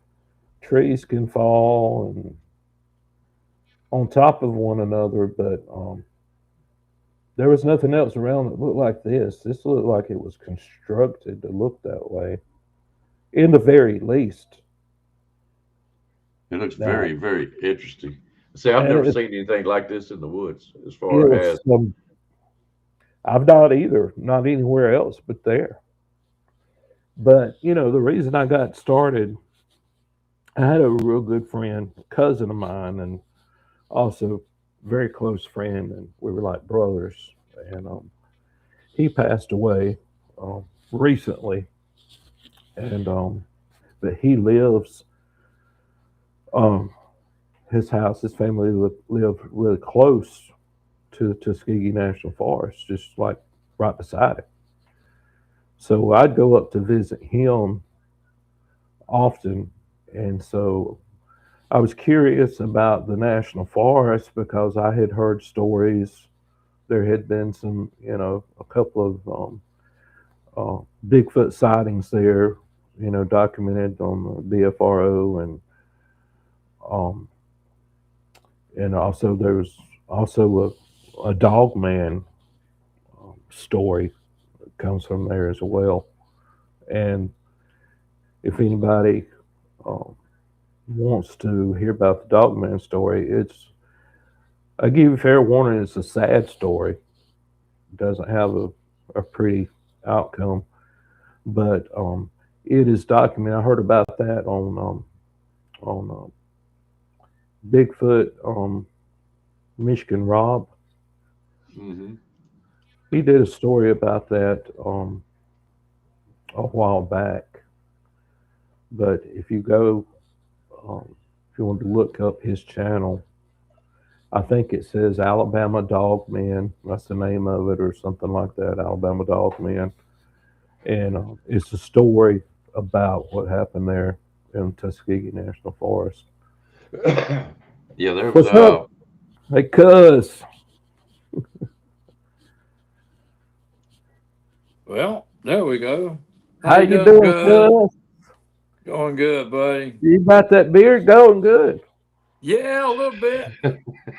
trees can fall and on top of one another, but there was nothing else around that looked like this. This looked like it was constructed to look that way, in the very least. It looks Now, very, very interesting. See, I've and never it, seen anything like this in the woods as it far as was I've not either, not anywhere else but there. But the reason I got started, I had a real good friend, a cousin of mine, and also very close friend, and we were like brothers. And he passed away recently, and but he lives. Um, his house, his family live really close to the Tuskegee National Forest, just like right beside it. So I'd go up to visit him often, and so I was curious about the national forest because I had heard stories. There had been some, a couple of Bigfoot sightings there, documented on the BFRO, um, and also there was also a dog man story that comes from there as well. And if anybody um, wants to hear about the Dogman story, I give you fair warning, it's a sad story. It doesn't have a pretty outcome, but it is documented. I heard about that on Bigfoot, Michigan Rob. Hmm. He did a story about that a while back. But if you want to look up his channel, I think it says Alabama Dog Man. That's the name of it, or something like that. Alabama Dog Man, and it's a story about what happened there in Tuskegee National Forest. Yeah, there was What's up? Hey, Cuz. Well, there we go. How You you doing, doing, Cuz? Cuz? Going good, buddy. You got that beard going good. Yeah, a little bit.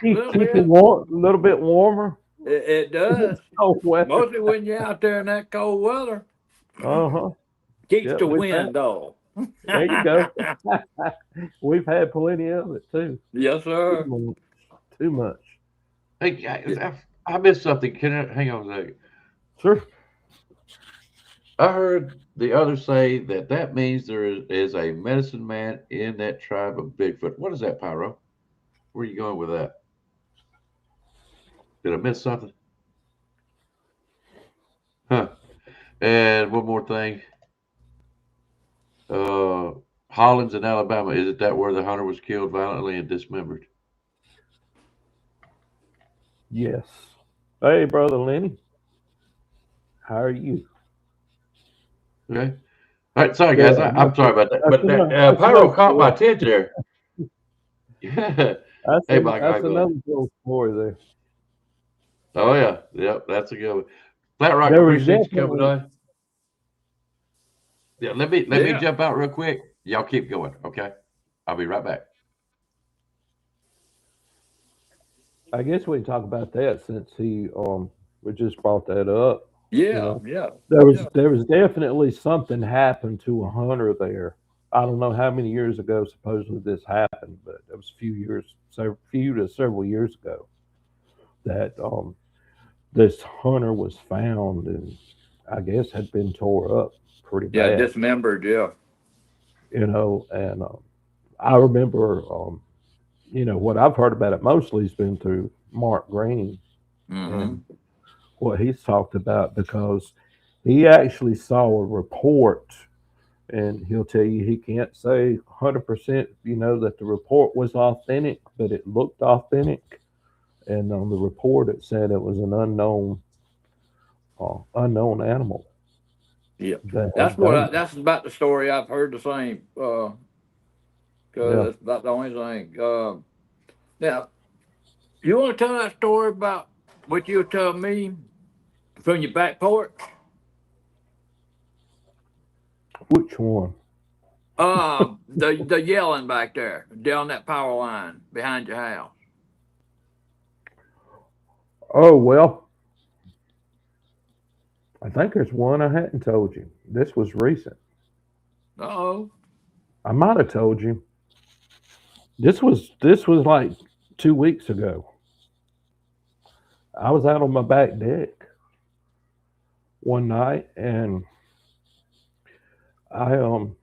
Little Keep it bit. warm, a little bit warmer. It It's does. cold weather. Mostly when you're out there in that cold weather. Uh huh. Keeps Yeah, the wind though. there you go. We've had plenty of it too. Yes, Too sir. much. Too much. Hey, I missed something. Can I hang on a second? Sure. I heard the others say that that means there is a medicine man in that tribe of Bigfoot. What is that, Pyro? Where are you going with that? Did I miss something? Huh. And one more thing. Uh, Hollins in Alabama. Is it that where the hunter was killed violently and dismembered? Yes. Hey, brother Lenny. How are you? Okay. All right. Sorry, Yeah, guys. I'm sorry about that. But that that's Pyro another caught my story. attention there. Yeah. Hey, Mike, how you That's doing? another little story there. Oh, yeah. Yep. That's a good one. Flat Rock, There was appreciate you coming definitely. on. Yeah. Let me Yeah. jump out real quick. Y'all keep going. Okay. I'll be right back. I guess we can talk about that since we just brought that up. You Yeah. know, Yeah. Yeah. there was definitely something happened to a hunter there. I don't know how many years ago supposedly this happened, but it was a few years, so few to several years ago that this hunter was found and I guess had been tore up pretty Yeah. bad. Dismembered. Yeah. And I remember, what I've heard about it mostly has been through Mark Green Mm-hmm. and what he's talked about because he actually saw a report and he'll tell you he can't say 100%, that the report was authentic, but it looked authentic. And on the report, it said it was an unknown animal Yeah. that had That's about the story I've heard the same. Cause yeah. that's about the only thing. Now, you want to tell that story about what you were telling me from your back porch? Which one? The yelling back there down that power line behind your house. Oh, well, I think there's one I hadn't told you. This was recent. Oh, I might have told you. This was like 2 weeks ago. I was out on my back deck one night and I um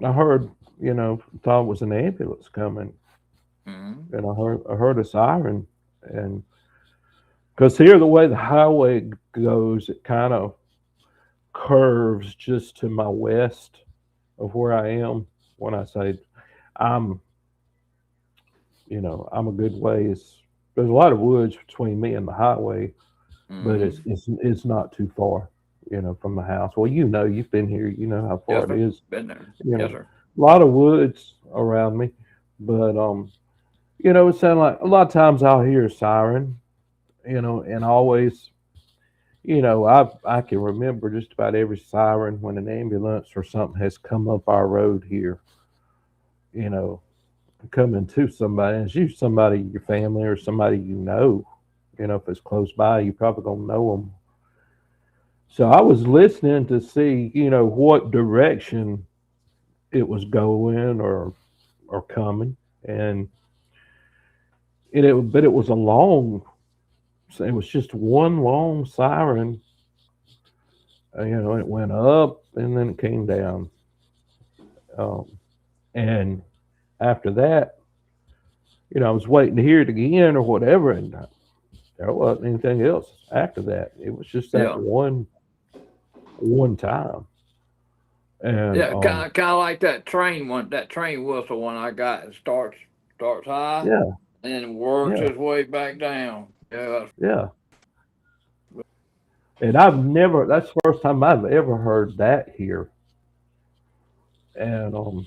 I heard, thought it was an ambulance coming mm-hmm. and I heard a siren and because here the way the highway goes, it kind of curves just to my west of where I am. When I say I'm, I'm a good ways. There's a lot of woods between me and the highway, but Mm-hmm. it's not too far, from the house. Well, you've been here, you know how Yes, far it sir. is. Been there. You Yes, know, sir. a lot of woods around me, but it sounds like a lot of times I'll hear a siren, and always, I can remember just about every siren when an ambulance or something has come up our road here, you know, coming to somebody. And it's usually somebody in your family or somebody you know. If it's close by, you probably gonna know them. So I was listening to see, what direction it was going or coming, and but it was a long. It was just one long siren. It went up and then it came down, um, and after that, I was waiting to hear it again or whatever, and there wasn't anything else after that. It was just that Yeah. one time. And Yeah, kind of like that train one, that train whistle one I got. It starts high yeah, and then works yeah, its way back down. Yeah, yeah. And that's the first time I've ever heard that here. And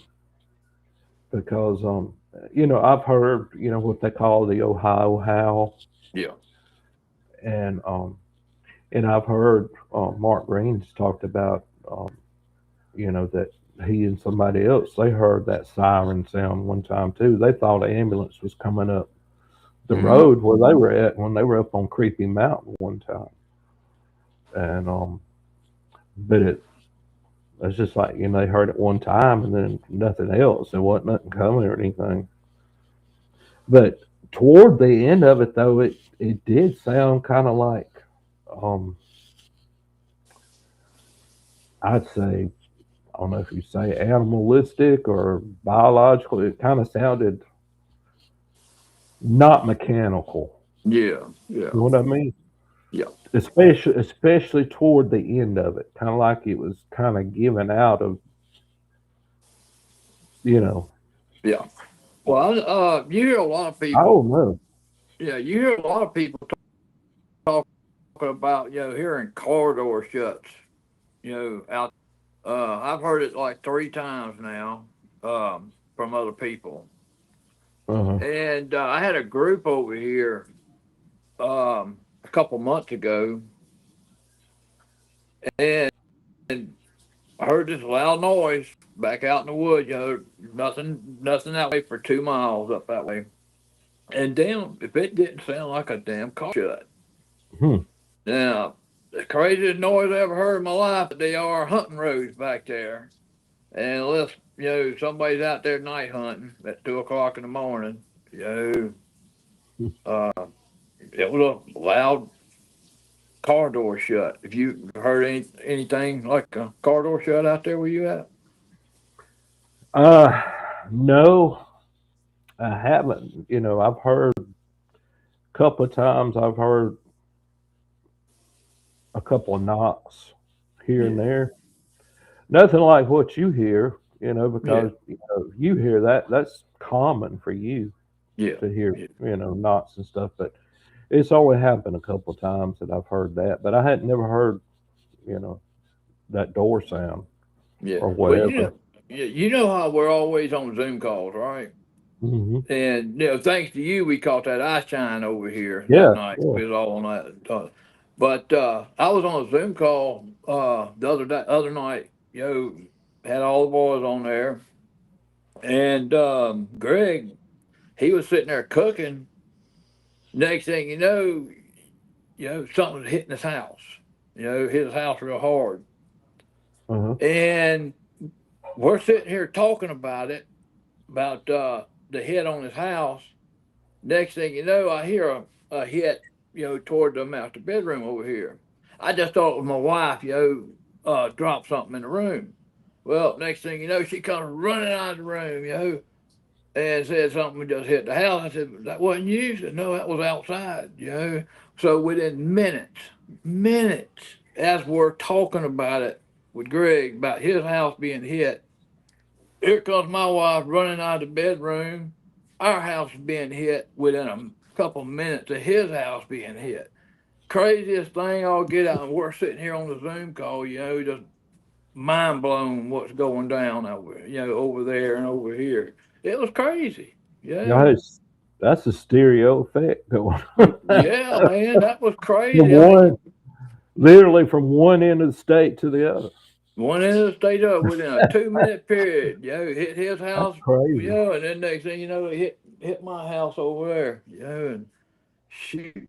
because I've heard, what they call the Ohio howl, yeah, and I've heard Mark Green's talked about, that he and somebody else, they heard that siren sound one time too. They thought an ambulance was coming up the hmm road where they were at when they were up on Creepy Mountain one time. And but it's just like, they heard it one time and then nothing else. There wasn't nothing coming or anything. But toward the end of it though, it did sound kind of like, um I'd say, I don't know if you say animalistic or biological. It kind of sounded not mechanical. yeah, yeah, You know what I mean? yeah, Especially toward the end of it, kind of like it was kind of giving out of, you know, yeah. Well, you hear a lot of I people. don't know. Yeah, you hear a lot of people talking about hearing corridor shuts. Out. I've heard it like 3 times now from other people. Uh-huh. And I had a group over here a couple months ago, and I heard this loud noise back out in the woods. Nothing that way for 2 miles up that way. And damn, if it didn't sound like a damn car shut. Hmm. Now, the craziest noise I ever heard in my life, they are hunting roads back there. And unless, somebody's out there night hunting at 2 o'clock in the morning, uh, it was a loud car door shut. If you heard anything like a car door shut out there where you at? Uh, no, I haven't. I've heard a couple of times. I've heard a couple of knocks here Yeah, and there. Nothing like what you hear, yeah, because you hear that. That's common for you yeah, to hear, yeah, knocks and stuff. But it's only happened a couple of times that I've heard that. But I had never heard, you know, that door sound yeah. or Well, whatever. you know how we're always on Zoom calls, right? Hmm. And thanks to you, we caught that eye shine over here that Yeah, night. yeah. We was all on that. But I was on a Zoom call the other night. Had all the boys on there, and Greg, he was sitting there cooking. Next thing something was hitting his house. Hit his house real hard, Uh-huh. and we're sitting here talking about it, about the hit on his house. Next thing you know, I hear a hit, toward the master bedroom over here. I just thought it was my wife, dropped something in the room. Well, next thing you know, she comes running out of the room, and said something just hit the house. I said, that wasn't you? She said, no, that was outside. So within minutes, as we're talking about it with Greg, about his house being hit, here comes my wife running out of the bedroom. Our house is being hit within a couple of minutes of his house being hit. Craziest thing I'll get out, and we're sitting here on the Zoom call, just mind blown what's going down over there and over here. It was crazy. Yeah, Yeah. that's a stereo effect going on. Yeah, man, that was From crazy. I mean, one, literally from one end of the state to the other. one end of the state up within a 2 minute period, hit his That's house, crazy. and then next thing you know, it hit my house over there, and shoot,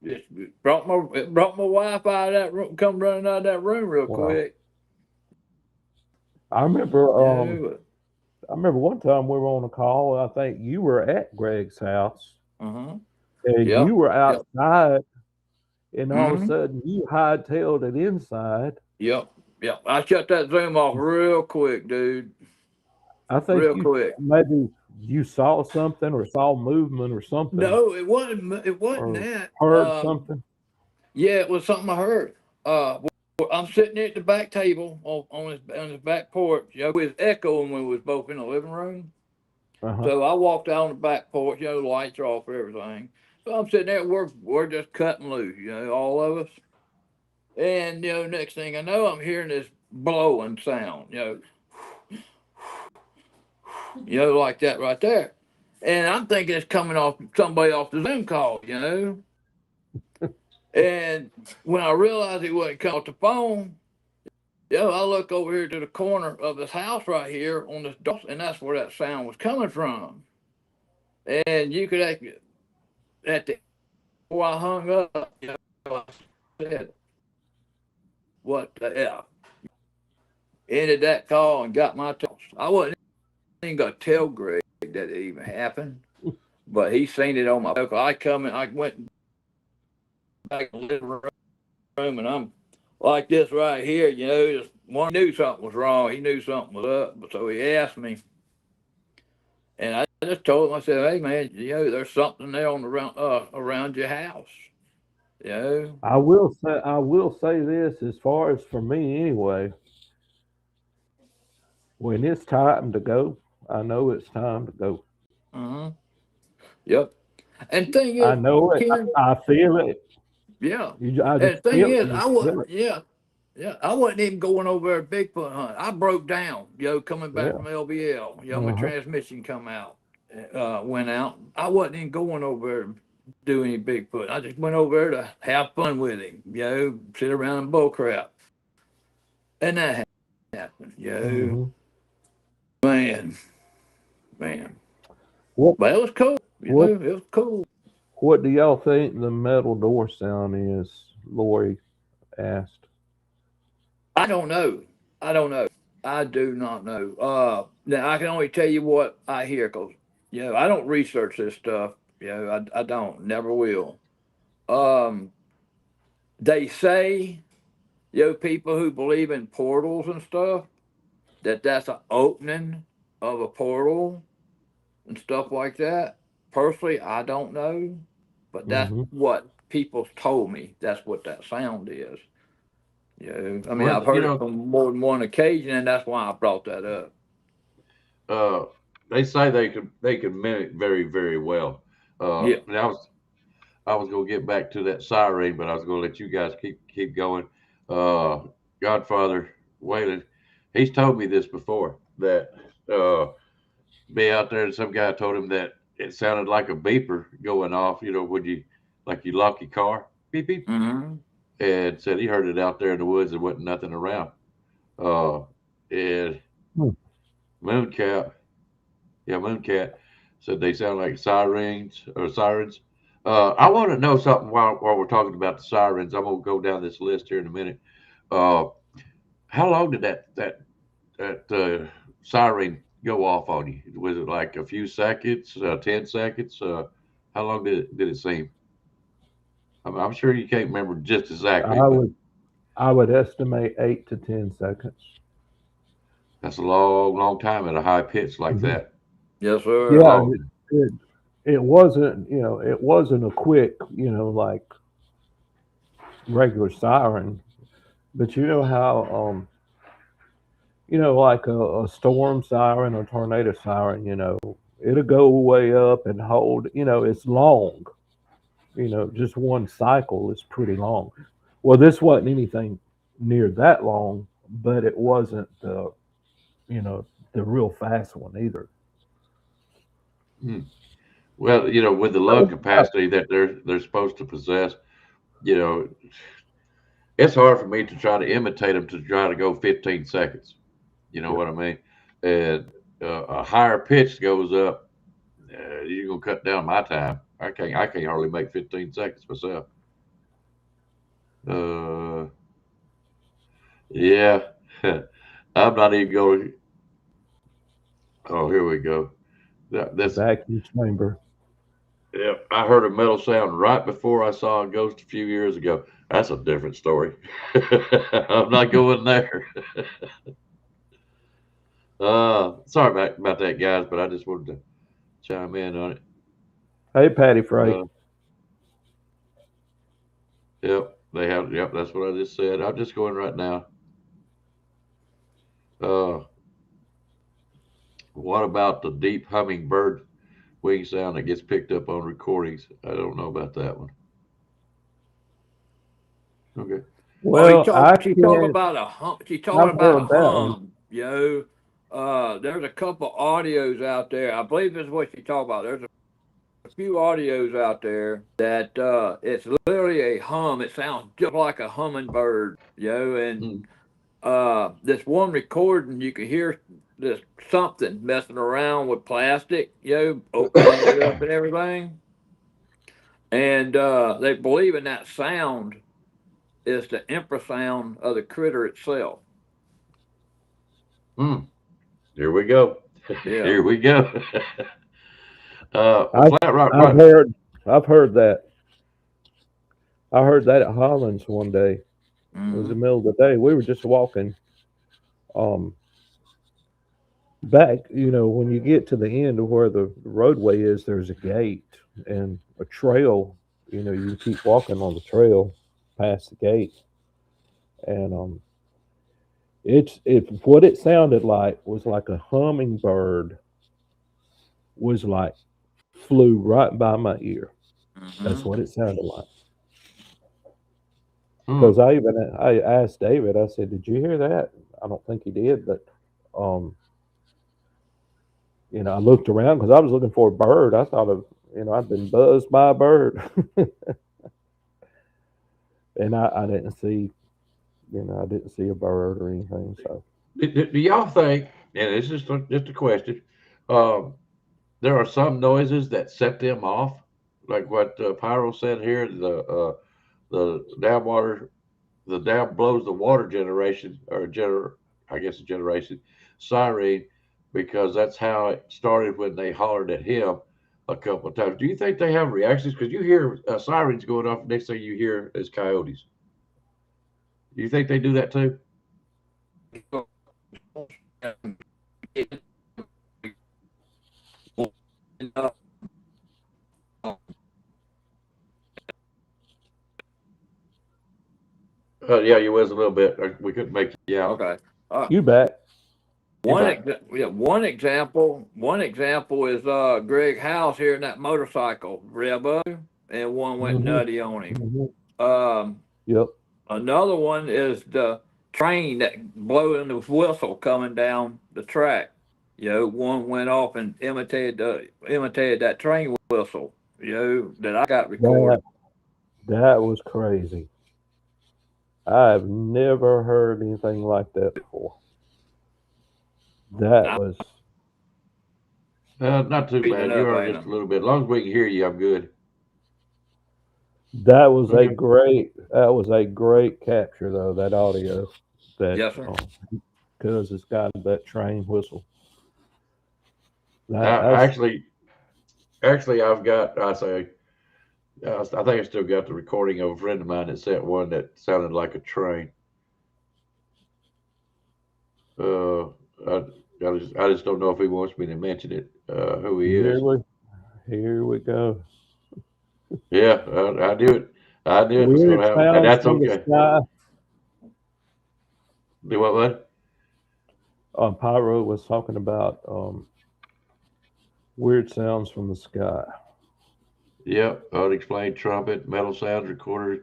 it brought my wife out of that room, come running out of that room real Wow. quick. I remember You know? I remember one time we were on a call. I think you were at Greg's house, Uh-huh. and Yeah. you were Yep. outside, and all of a Mm-hmm. sudden you hightailed it inside. Yep. Yep. I shut that Zoom off real quick, dude. I think Real you quick. maybe you saw something or saw movement or something No, it wasn't. It wasn't or that. heard something. Yeah, it was something I heard. I'm sitting there at the back table on his back porch. You know, it was echoing when we was both in the living room. Uh-huh. So I walked out on the back porch. You know, the lights are off, everything. So I'm sitting there. We're just cutting loose. You know, all of us. And you know, next thing I know, I'm hearing this blowing sound. Like that right there. And I'm thinking it's coming off somebody off the Zoom call. And when I realized it wasn't coming off the phone, I look over here to the corner of this house right here on this door, and that's where that sound was coming from. And you could actually, at the before I hung up, I said, "What the hell?" Ended that call and got my toss. I wasn't even gonna tell Greg that it even happened, but he seen it on my vehicle. I went back in the living room, and I'm like this right here. Just one knew something was wrong. He knew something was up, so he asked me. And I just told him, I said, "Hey man, there's something there around your house." I will say this as far as for me anyway, when it's time to go, I know it's time to go. Uh-huh. Yep. And thing I is, know it. Ken, I feel it. yeah. I And just the thing feel it. is, You feel it. I wasn't even going over a Bigfoot hunt. I broke down, coming back Yeah. from LBL. My Uh-huh. transmission went out. I wasn't even going over there to do any Bigfoot. I just went over there to have fun with him, sit around and bull crap. And that happened, Hmm. man, man. What But it was cool, what it was cool. what do y'all think the metal door sound is? Lori asked. I don't know. I don't know. I do not know. Now I can only tell you what I hear because I don't research this stuff. I don't. Never will. Um, they say people who believe in portals and stuff that's an opening of a portal and stuff like that. Personally, I don't know, but that's Hmm. what people told me. That's what that sound is. I mean, Well, I've heard it from more than one occasion, and that's why I brought that up. uh, they say they could mimic very very well. Yeah. And I was gonna get back to that siren, but I was gonna let you guys keep going. Uh, Godfather Waylon, he's told me this before that be out there and some guy told him that it sounded like a beeper going off. When you like you lock your car, beep beep, Mm-hmm. and said he heard it out there in the woods and wasn't nothing around. Uh, and Mooncat, yeah, Mooncat said they sound like sirens or sirens. I want to know something while we're talking about the sirens. I'm gonna go down this list here in a minute. Uh, how long did that siren go off on you? Was it like a few seconds, 10 seconds? How long did it seem? I'm sure you can't remember just exactly, I but would I would estimate 8 to 10 seconds. that's a long, long time at a high pitch like Hmm. that. Yes, A sir. Yeah, long. it wasn't it wasn't a quick like regular siren, but you know how like a storm siren or tornado siren, it'll go way up and hold. It's long. Just one cycle is pretty long. Well, this wasn't anything near that long, but it wasn't you know the real fast one either. Hmm. Well, with the lung capacity that they're supposed to possess, you know, it's hard for me to try to imitate them to try to go 15 seconds. You know Yeah. what I mean? And a higher pitch goes up. You're gonna cut down my time. I can't hardly make 15 seconds myself. Uh, yeah. I'm not even going. Oh, here we go. This. Vacuum chamber. Yeah, I heard a metal sound right before I saw a ghost a few years ago. That's a different story. I'm not going there. Sorry about that, guys, but I just wanted to chime in on it. Hey, Patty Frey. Yep, they have. Yep, that's what I just said. I'm just going right now. Uh, what about the deep hummingbird wing sound that gets picked up on recordings? I don't know about that one. Okay. Well, I She's talking can't. about a hum. She's talking I've about a heard that one. hum. There's a couple audios out there. I believe this is what she's talking about. There's a few audios out there that it's literally a hum. It sounds just like a hummingbird. And this one recording, you can hear this something messing around with plastic. Opening it up and everything. And they believe in that sound is the infrasound of the critter itself. Here we go. Yeah. Here we go. Flat Rock I've heard that. I heard that at Hollins one day. It was the middle of the day. We were just walking. Back, when you get to the end of where the roadway is, there's a gate and a trail. You keep walking on the trail past the gate, and what it sounded like was like a hummingbird was like flew right by my ear. That's what it sounded like. Because I asked David, I said, "Did you hear that?" I don't think he did, but I looked around because I was looking for a bird. I thought of, I'd been buzzed by a bird, and I didn't see, I didn't see a bird or anything. So, do y'all think? And this is just a question. There are some noises that set them off, like what Pyro said here. The dam water, the dam blows the water generation I guess a generation siren, because that's how it started when they hollered at him a couple of times. Do you think they have reactions? Because you hear sirens going off, next thing you hear is coyotes. Do you think they do that too? Yeah, you was a little bit. We couldn't make you out. Okay. you bet. One example is Greg House here in that motorcycle rev up, and one went nutty on him. Yep. Another one is the train that blowing the whistle coming down the track. One went off and imitated that train whistle. That I got recorded. That was crazy. I've never heard anything like that before. That was not too bad. You are just a little bit. As long as we can hear you, I'm good. That was a great capture though, that audio. Yes, sir. Because it's got that train whistle. Actually, I've got. I think I still got the recording of a friend of mine that sent one that sounded like a train. I just don't know if he wants me to mention it. Who he is? Here we go. Yeah, I knew it. I knew it was going to happen, and that's okay. Do what? Pyro was talking about weird sounds from the sky. Yep, unexplained trumpet, metal sounds recorded,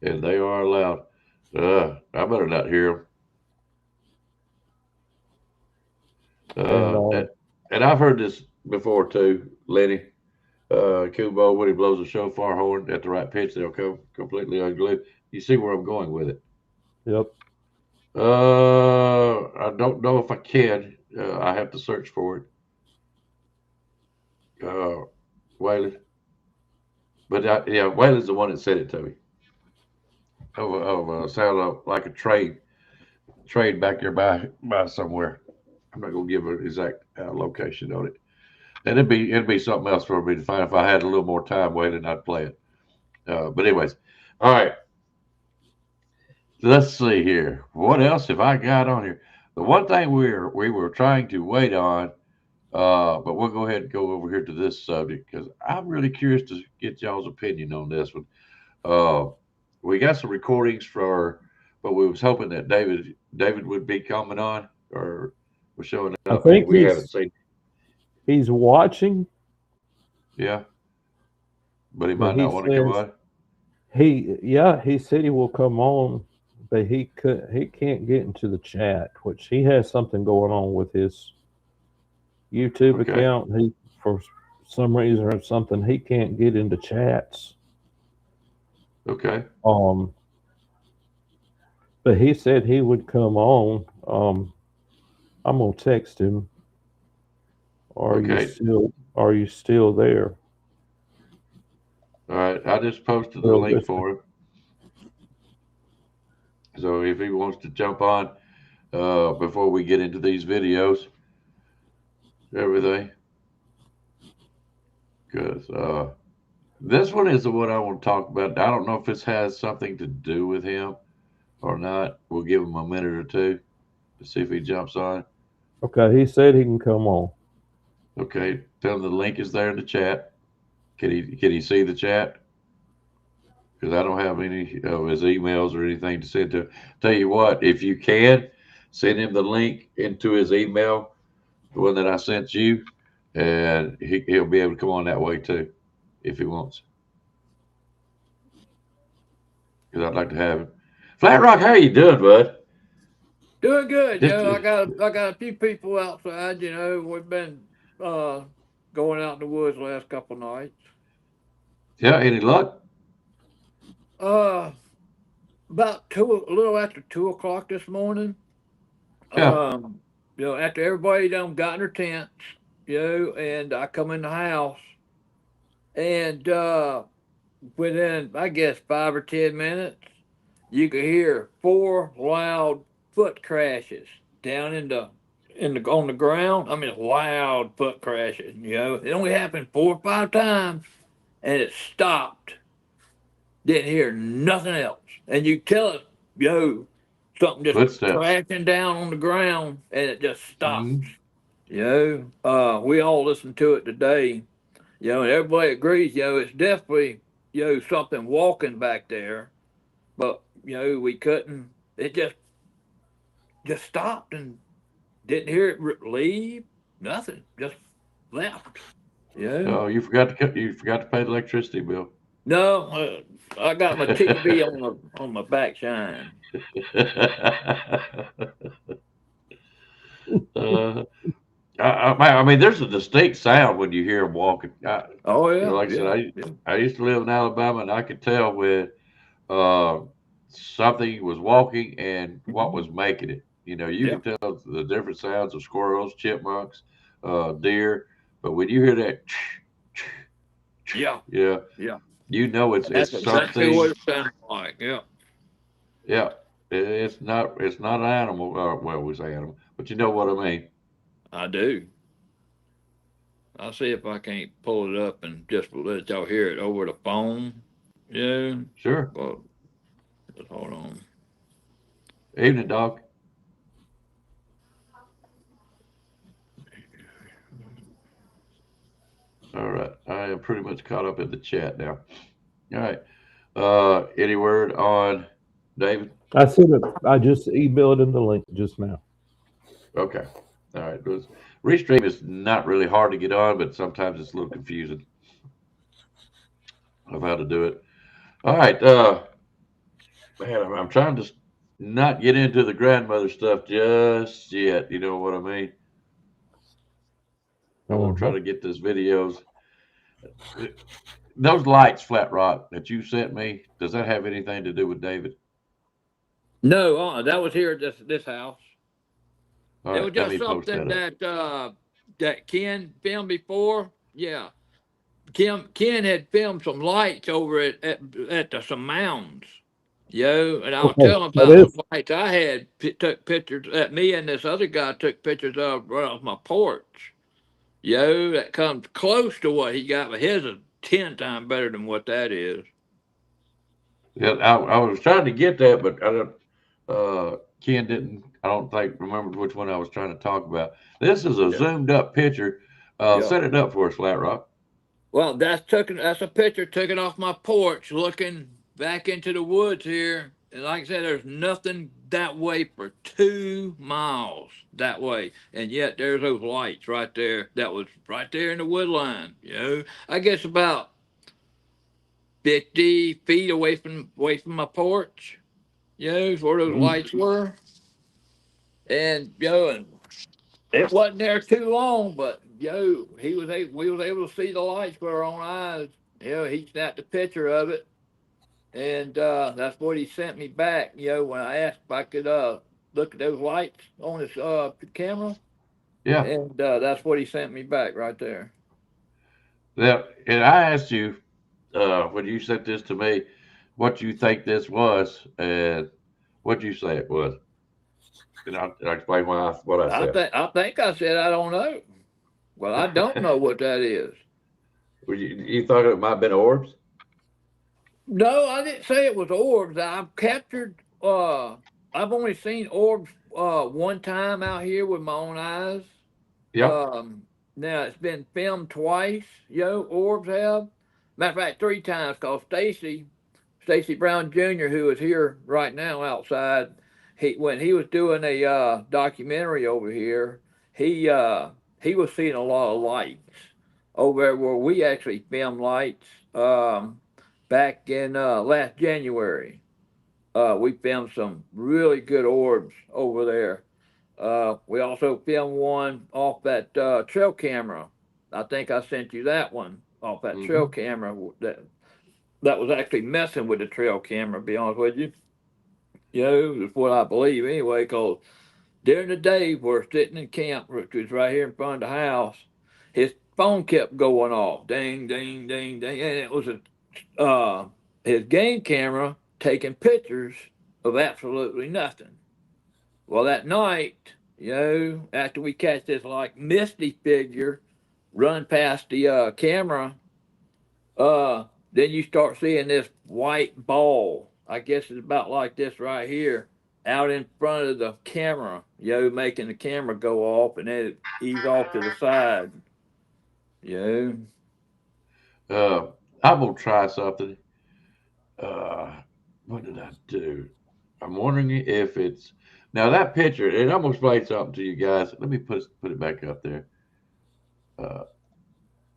and they are allowed. I better not hear them. And I've heard this before too, Lenny. Kubo, when he blows a shofar horn at the right pitch, they'll come completely unglued. You see where I'm going with it? Yep. I don't know if I can. I have to search for it. Waylon. But Waylon's the one that said it to me. Sound like a train. trade back there by somewhere. I'm not gonna give an exact location on it. And it'd be something else for me to find. If I had a little more time waiting, I'd play it. But anyways, all right. Let's see here. What else have I got on here? The one thing we were trying to wait on, but we'll go ahead and go over here to this subject because I'm really curious to get y'all's opinion on this one. Uh, we got some recordings but we was hoping that David would be coming on or was showing I up, and think we haven't seen. he's watching, Yeah, but he but might he not want to come says on. he said he will come on, but he can't get into the chat, which he has something going on with his YouTube Okay. account. He for some reason or something he can't get into chats. Okay. But he said he would come on. I'm gonna text him. Okay. Are you still there? All right. I just posted the Well, link for him. So if he wants to jump on before we get into these videos, everything, because this one is the one I want to talk about. I don't know if this has something to do with him or not. We'll give him a minute or two to see if he jumps on. Okay, he said he can come on. Okay, tell him the link is there in the chat. Can he see the chat? Because I don't have any of his emails or anything to send to him. Tell you what, if you can, send him the link into his email, the one that I sent you, and he'll be able to come on that way too, if he wants. Because I'd like to have him. Flat Rock, how you doing, bud? Doing good. You know, I got a few people outside. You know, we've been going out in the woods the last couple nights. Yeah, any luck? About a little after 2 o'clock this morning. Yeah. You know, after everybody done got in their tents, you know, and I come in the house, and within I guess 5 or 10 minutes, you could hear 4 loud foot crashes down on the ground. I mean, loud foot crashes. You know, it only happened 4 or 5 times, and it stopped. Didn't hear nothing else, and you tell it, yo, something just Footsteps. crashing down on the ground, and it just stops. Mhm. You know, we all listened to it today. You know, and everybody agrees. You know, it's definitely something walking back there, but you know we couldn't. It just stopped and didn't hear it leave. Nothing, just left. Yeah. Oh, you forgot to pay the electricity bill. No, I got my TV on my back shine. uh, I mean, there's a distinct sound when you hear them walking. Oh You know, yeah, like I said, yeah. I used to live in Alabama, and I could tell when uh, something was walking and what was making it. You know, you Yeah. can tell the different sounds of squirrels, chipmunks, deer, but when you hear that, Yeah, yeah, yeah. you know That's it's exactly what something. it sounded like. Yeah, Yeah, it's not an animal. Well, we say animal, but you know what I mean. I do. I'll see if I can't pull it up and just let y'all hear it over the phone. Yeah. Sure. Well, just hold on. Evening, dog. All right, I am pretty much caught up in the chat now. All right. Any word on David? I said it. I just emailed him the link just now. Okay. All right. Restream is not really hard to get on, but sometimes it's a little confusing of how to do it. All right. Man, I'm trying to not get into the grandmother stuff just yet. You know what I mean? I want to try to get those videos. Those lights, Flat Rock, that you sent me, does that have anything to do with David? No, that was here at this house. All It right, was let just me post something that up. that Ken filmed before. Yeah, Ken had filmed some lights over at some mounds. Yo, and I was Okay, telling so about this, the lights I had. Took pictures. That me and this other guy took pictures of right off my porch. Yo, that comes close to what he got, but his is 10 times better than what that is. Yeah, I was trying to get that, but I don't. Ken didn't. I don't think remembered which one I was trying to talk about. This is a Yeah, zoomed up picture. yeah. Set it up for us, Flat Rock. Well, that's a picture taken off my porch, looking back into the woods here. And like I said, there's nothing that way for 2 miles that way, and yet there's those lights right there. That was right there in the wood line. I guess about 50 feet away from my porch. Is where those Mhm. lights were, and and it wasn't there too long, but we was able to see the lights with our own eyes. He snapped a picture of it, and that's what he sent me back. When I asked if I could look at those lights on his camera, Yeah. and that's what he sent me back right there. Now, and I asked you when you sent this to me, what you think this was, and what you say it was, and I explained what I said. I think I said I don't know. Well, I don't know what that is. You thought it might have been orbs? No, I didn't say it was orbs. I've captured. I've only seen orbs one time out here with my own eyes. Yeah. Um, Now it's been filmed twice. Orbs have. Matter of fact, 3 times. Cause Stacy Brown Jr., who is here right now outside, when he was doing a documentary over here, he uh, he was seeing a lot of lights over there where we actually filmed lights. Back in last January, we filmed some really good orbs over there. We also filmed one off that trail camera. I think I sent you that one off that trail Hmm. camera that was actually messing with the trail camera. To be honest with you, is what I believe anyway. Cause during the day we're sitting in camp, which was right here in front of the house. His phone kept going off, ding, ding, ding, ding, and it was his game camera taking pictures of absolutely nothing. Well, that night, after we catch this like misty figure run past the camera, then you start seeing this white ball. I guess it's about like this right here, out in front of the camera, making the camera go off and then it ease off to the side, you Uh, I'm gonna try something. Uh, what did I do? I'm wondering if it's now that picture. And I'm gonna explain something to you guys. Let me put it back up there. Uh,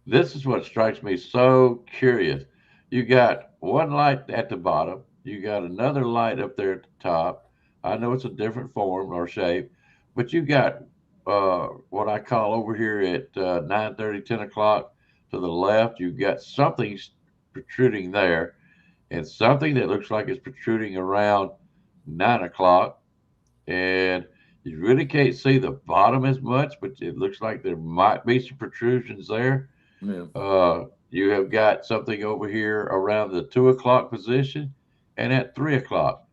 this is what strikes me so curious. You got one light at the bottom. You got another light up there at the top. I know it's a different form or shape, but you got what I call over here at 9:30, 10 o'clock to the left. You've got something protruding there, and something that looks like it's protruding around 9 o'clock. And you really can't see the bottom as much, but it looks like there might be some protrusions there. yeah. You have got something over here around the 2 o'clock position and at 3 o'clock.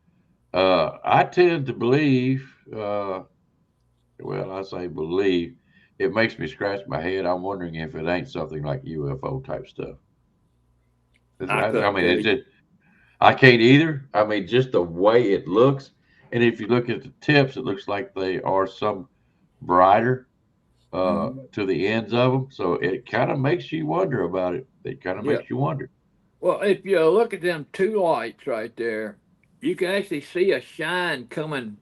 I tend to believe, well, I say believe, it makes me scratch my head. I'm wondering if it ain't something like UFO type stuff. I I couldn't mean, tell it's you. just, I can't either. I mean, just the way it looks. And if you look at the tips, it looks like they are some brighter Mhm. to the ends of them. So it kind of makes you wonder about it. It kind of Yeah. makes you wonder. Well, if you look at them two lights right there, you can actually see a shine coming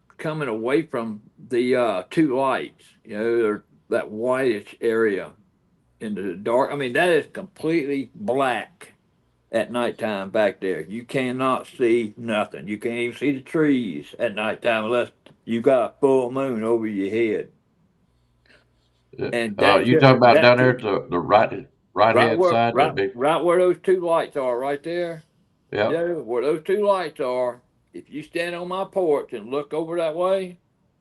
away from the two lights. There's that whitish area into the dark. I mean, that is completely black at nighttime back there. You cannot see nothing. You can't even see the trees at nighttime unless you got a full moon over your head. And You talking about down that's there at the right hand side, that big, right where those two lights are, right there. yeah, Where those two lights are, if you stand on my porch and look over that way,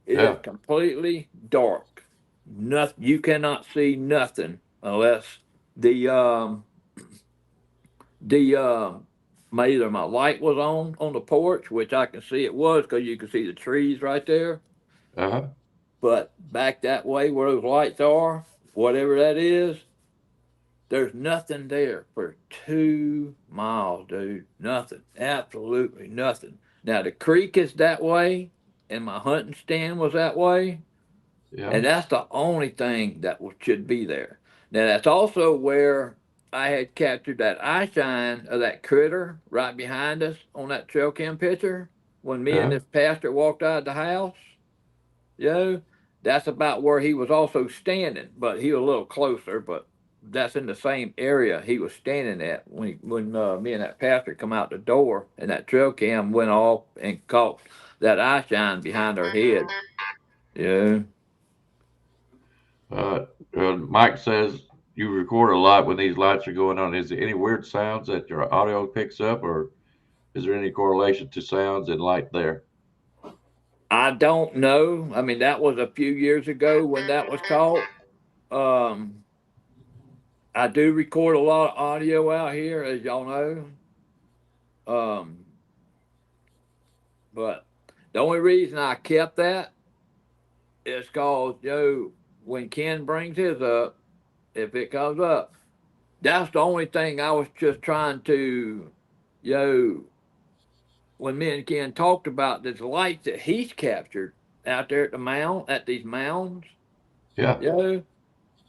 it is yeah. completely dark. Nothing. You cannot see nothing unless the um the either my light was on the porch, which I can see it was because you can see the trees right there. Uh-huh. But back that way where those lights are, whatever that is, there's nothing there for 2 miles, dude. Nothing. Absolutely nothing. Now the creek is that way, and my hunting stand was that way, Yeah. and that's the only thing that should be there. Now that's also where I had captured that eye shine of that critter right behind us on that trail cam picture when me and Uh-huh. this pastor walked out of the house. You know, that's about where he was also standing, but he was a little closer. But that's in the same area he was standing at when me and that pastor come out the door, and that trail cam went off and caught that eye shine behind our head. Yeah. Mike says you record a lot when these lights are going on. Is there any weird sounds that your audio picks up, or is there any correlation to sounds and light there? I don't know. I mean, that was a few years ago when that was caught. Um, I do record a lot of audio out here, as y'all know. Um, but the only reason I kept that is cause when Ken brings his up, if it comes up, that's the only thing I was just trying to, yo, when me and Ken talked about this light that he's captured out there at the mound, at these mounds, Yeah.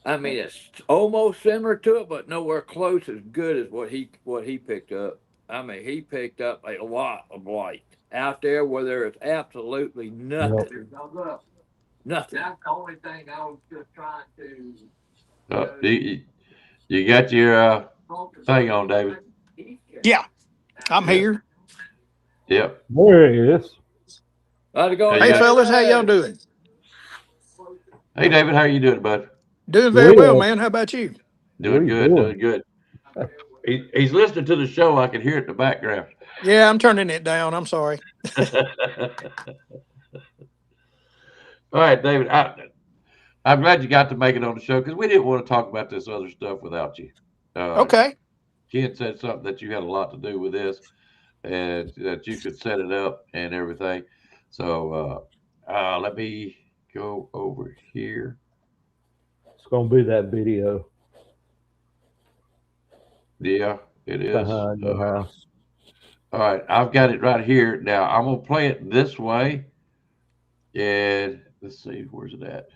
I mean, it's almost similar to it, but nowhere close as good as what he picked up. I mean, he picked up a lot of light out there where there is absolutely nothing. Nothing. That's the only thing I was just trying to. You got your thing on, David? Yeah, I'm Yeah. here. Yep. There he is. How's it going? Hey, Yeah. fellas, how y'all doing? Hey, David, how you doing, bud? Doing very well, Well, man. How about you? Doing we good. good. Doing good. He's listening to the show. I can hear it in the background. Yeah, I'm turning it down. I'm sorry. All right, David. I'm glad you got to make it on the show because we didn't want to talk about this other stuff without you. Okay. Ken said something that you had a lot to do with this and that you could set it up and everything. So let me go over here. It's going to be that video Yeah, it is. behind the house. All right, I've got it right here. Now I'm gonna play it this way, and let's see, where's it at?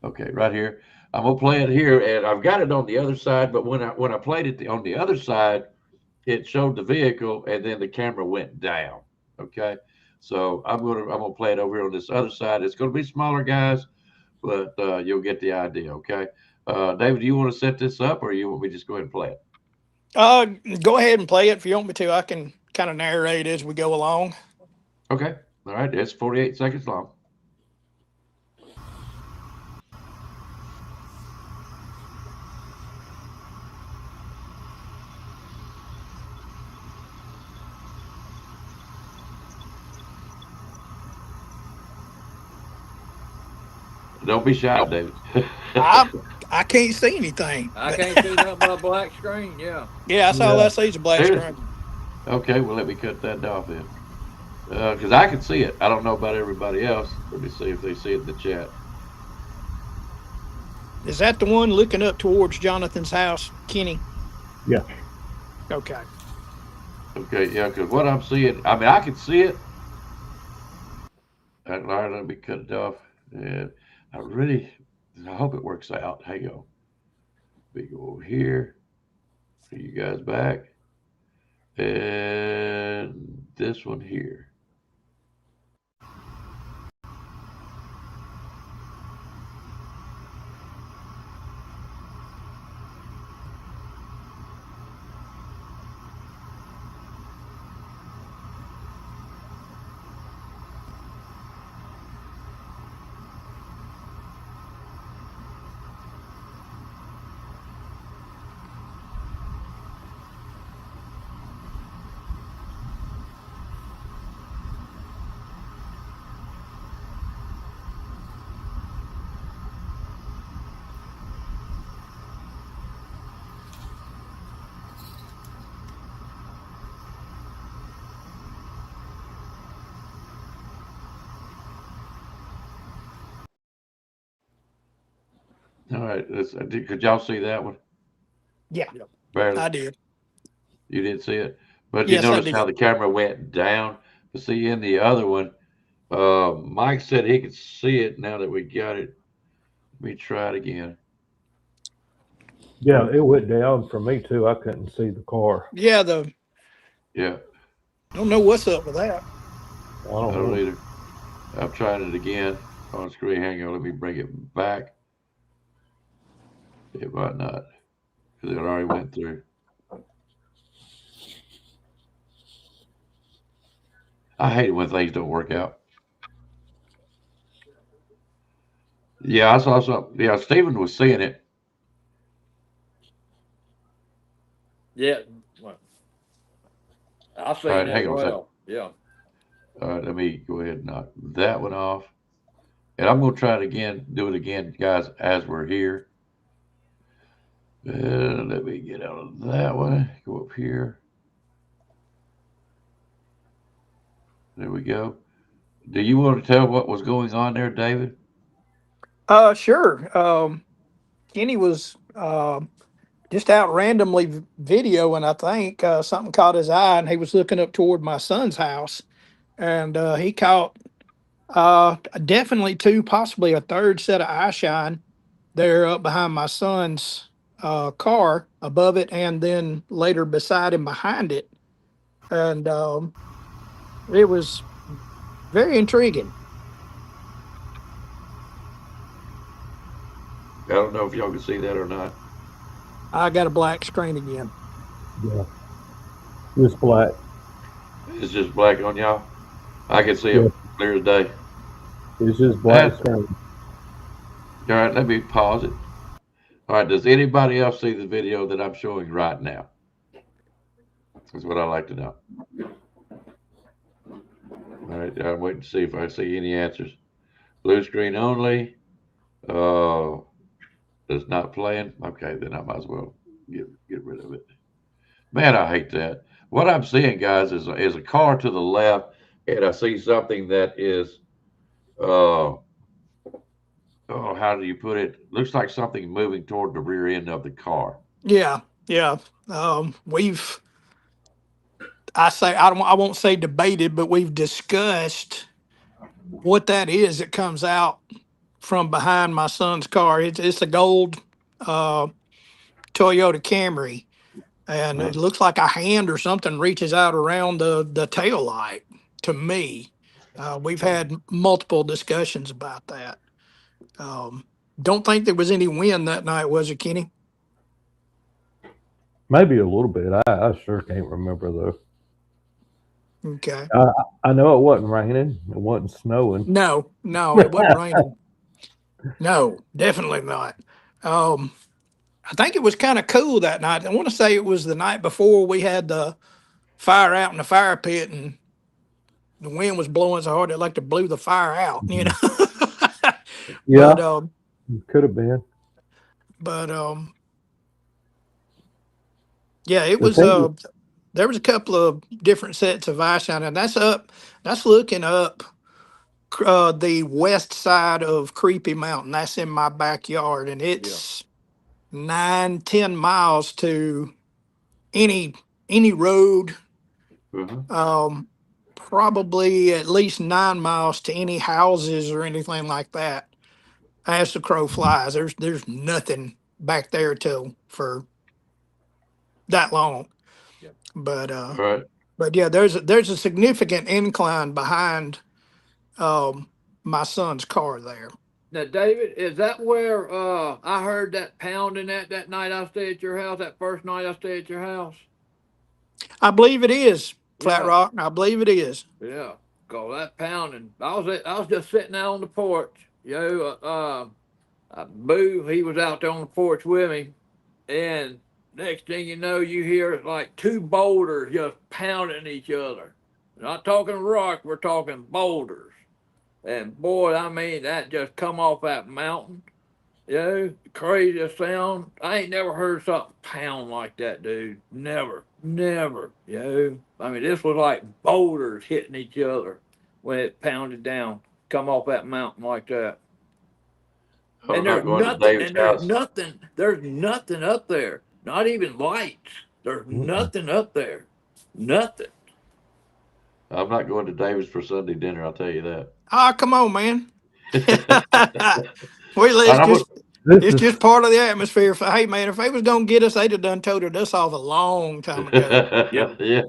Okay, right here. I'm gonna play it here, and I've got it on the other side. But when I played it on the other side, it showed the vehicle, and then the camera went down. Okay, so I'm gonna play it over here on this other side. It's gonna be smaller, guys, but you'll get the idea. Okay, David, do you want to set this up, or you want me to just go ahead and play it? Go ahead and play it if you want me to. I can kind of narrate as we go along. Okay, all right. It's 48 seconds long. Don't be shy, David. I can't see anything. I can't see nothing but a black screen. Yeah. Yeah, that's all Yeah. I see is a black Seriously? screen. Okay, well, let me cut that off then. Because I can see it. I don't know about everybody else. Let me see if they see it in the chat. Is that the one looking up towards Jonathan's house, Kenny? Yeah. Okay. Okay, yeah, because what I'm seeing, I mean, I can see it. All right, let me cut it off. And I hope it works out. Hang on. We go over here. Bring you guys back. And this one here. All right. Could y'all see that one? Yeah, Barely. I did. You didn't see it, but you Yes, I noticed how did. the camera went down. But see, in the other one, Mike said he could see it now that we got it. Let me try it again. Yeah, it went down for me too. I couldn't see the car. Yeah, Yeah, don't know what's up with that. I I don't don't know. either. I'm trying it again on screen. Hang on, let me bring it back. It might not because it already went through. I hate it when things don't work out. Yeah, I saw something. Yeah, Stephen was seeing it. Yeah. Well, I've All seen right, it as hang on a second. well. Yeah. All right, let me go ahead and knock that one off. And I'm going to try it again, do it again, guys, as we're here. Let me get out of that one. Go up here. There we go. Do you want to tell what was going on there, David? Sure. Kenny was just out randomly videoing. I think something caught his eye, and he was looking up toward my son's house, and he caught definitely two, possibly a third set of eye shine there up behind my son's car, above it, and then later beside him behind it, and it was very intriguing. I don't know if y'all can see that or not. I got a black screen again. Yeah, it's black. It's just black on y'all. I can see Yeah, it clear as day. it's just black That's screen. all right. Let me pause it. All right. Does anybody else see the video that I'm showing right now? That's what I like to know. All right. I'm waiting to see if I see any answers. Blue screen only. Uh, it's not playing. Okay, then I might as well get rid of it. Man, I hate that. What I'm seeing, guys, is a car to the left, and I see something that is uh oh, how do you put it? Looks like something moving toward the rear end of the car. Yeah, yeah. We've I won't say debated, but we've discussed what that is that comes out from behind my son's car. It's a gold uh, Toyota Camry, and Uh, it looks like a hand or something reaches out around the tail light. To me, we've had multiple discussions about that. Um, don't think there was any wind that night, was it, Kenny? Maybe a little bit. I sure can't remember though. Okay. I, I know it wasn't raining. It wasn't snowing. No, no, it wasn't raining. No, definitely not. Um, I think it was kind of cool that night. I want to say it was the night before we had the fire out in the fire pit, and the wind was blowing so hard it like to blew the fire out, you Mhm. know. Yeah, but could have been. but yeah, it The was thing, there was a couple of different sets of eye shine, and that's looking up the west side of Creepy Mountain. That's in my backyard, and Yeah. it's 9, 10 miles to any any road. uh-huh. Um, Probably at least 9 miles to any houses or anything like that. As the crow flies, there's nothing back there till for that long. Yeah. But All right. yeah, there's a significant incline behind um my son's car there. Now, David, is that where I heard that pounding that night I stayed at your house? That first night I stayed at your house. I believe it is Flat Yeah. Rock. I believe it is. Yeah. Cause that pounding. I was just sitting out on the porch. Boo, he was out there on the porch with me, and next thing you know, you hear like two boulders just pounding each other. We're not talking rock, we're talking boulders. And boy, I mean, that just come off that mountain. Craziest sound. I ain't never heard something pound like that, dude. Never, never. I mean, this was like boulders hitting each other when it pounded down, come off that mountain like that. I'm And not there's going to nothing, David's and there's house. nothing, there's nothing up there. Not even lights. There's nothing up there. Nothing. I'm not going to David's for Sunday dinner. I'll tell you that. Ah, come on, man. All Well, right, This it's is just part of the atmosphere. Hey, man, if they was gonna get us, they'd have done toted us off a long time ago. Yep. yeah,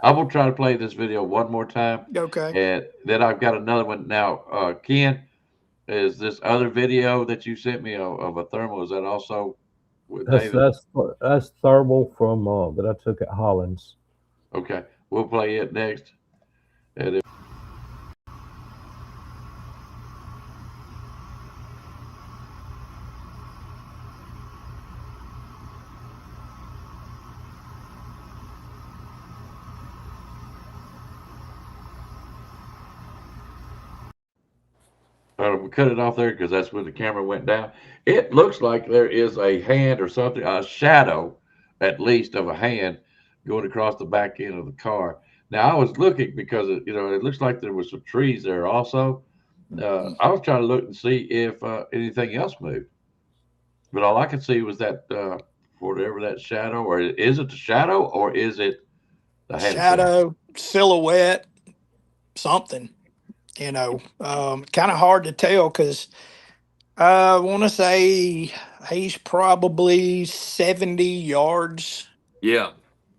I'm gonna try to play this video one more time, Okay. and then I've got another one now. Ken, is this other video that you sent me of a thermal? Is that also with that's David? that's thermal from that I took at Hollins. Okay, we'll play it next. And we cut it off there because that's when the camera went down. It looks like there is a hand or something, a shadow at least of a hand going across the back end of the car. Now I was looking because it looks like there was some trees there also. I was trying to look and see if anything else moved, but all I could see was that whatever that shadow, or is it the shadow, or is it the hand thing? Shadow, silhouette, something. Kind of hard to tell because I want to say he's probably 70 yards, Yeah.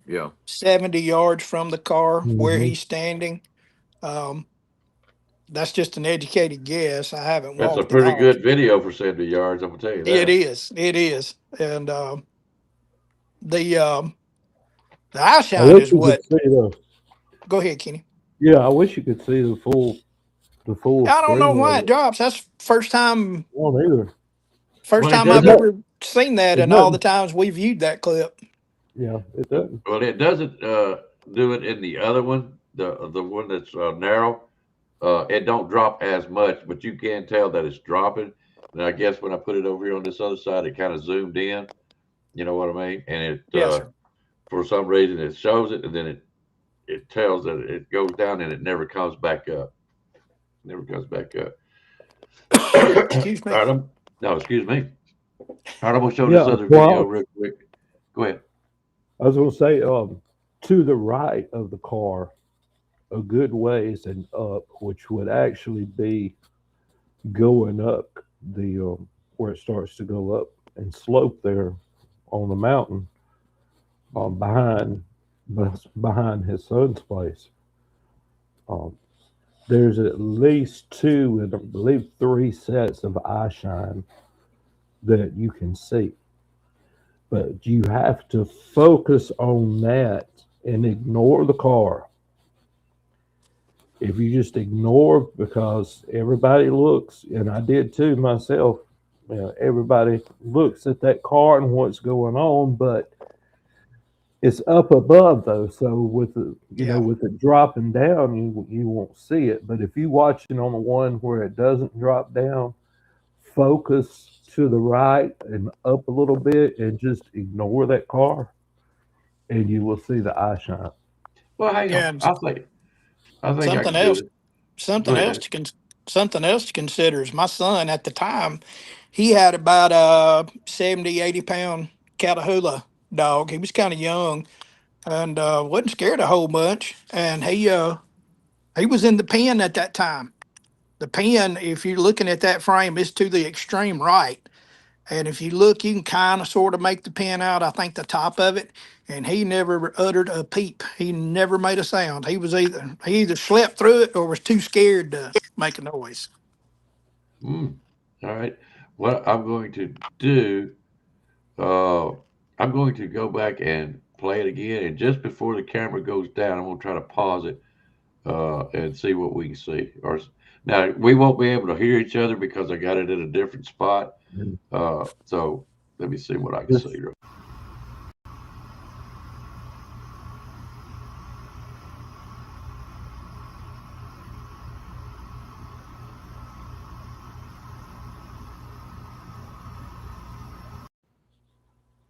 Yeah. 70 yards from the car where Mhm. he's standing. Um, that's just an educated guess. I haven't That's a walked it pretty off. good video for 70 yards. I'm gonna tell you It that. is. It is. And the eye I shine wish is you could what. see the. Go ahead, Kenny. Yeah, I wish you could see the full I don't know screen why of it it. drops. That's first time. I don't either. First Well, it time It I've doesn't. doesn't. ever seen that, It and all the doesn't. times we viewed that clip. Yeah, it doesn't. Well, it doesn't do it in the other one, the one that's narrow. It don't drop as much, but you can tell that it's dropping. And I guess when I put it over here on this other side, it kind of zoomed in. You know what I mean? And it Yes, sir. for some reason it shows it, and then it tells that it goes down and it never comes back up. Never comes back up. Excuse All me. right, no, excuse me. All right, I'm gonna show this Yeah. other video Well, real quick. Go ahead. I was going to say, to the right of the car, a good ways and up, which would actually be going up the where it starts to go up and slope there on the mountain, behind his son's place. Um, there's at least two and I believe three sets of eye shine that you can see, but you have to focus on that and ignore the car. If you just ignore, because everybody looks, and I did too myself, everybody looks at that car and what's going on, but it's up above though. So with the Yeah. with it dropping down, you won't see it. But if you watch it on the one where it doesn't drop down, focus to the right and up a little bit, and just ignore that car, and you will see the eye shine. Well, hang Yeah. on. And I think I something can do else. it. Go Something else ahead. to something else to consider is my son at the time. He had about a 70, 80 pound Catahoula dog. He was kind of young and wasn't scared a whole bunch. And he was in the pen at that time. The pen, if you're looking at that frame, is to the extreme right. And if you look, you can kind of sort of make the pen out, I think the top of it. And he never uttered a peep. He never made a sound. He either slept through it or was too scared to make a noise. Mm. All right. What I'm going to do, uh, I'm going to go back and play it again. And just before the camera goes down, I'm going to try to pause it and see what we can see. Now we won't be able to hear each other because I got it in a different spot. So let me see what I can Just see.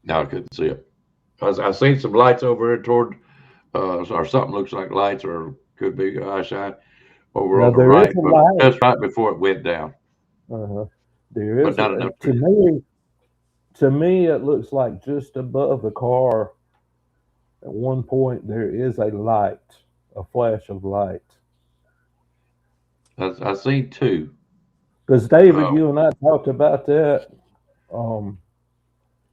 Now I couldn't see it. I seen some lights over there toward, or something looks like lights, or could be eye shine over now on the there is right, a but light. just right before it went down. Uh-huh. There but is not a, enough to trees. me. To me, it looks like just above the car. At one point, there is a light, a flash of light. I seen two. Because David, Uh, you and I talked about that. Um,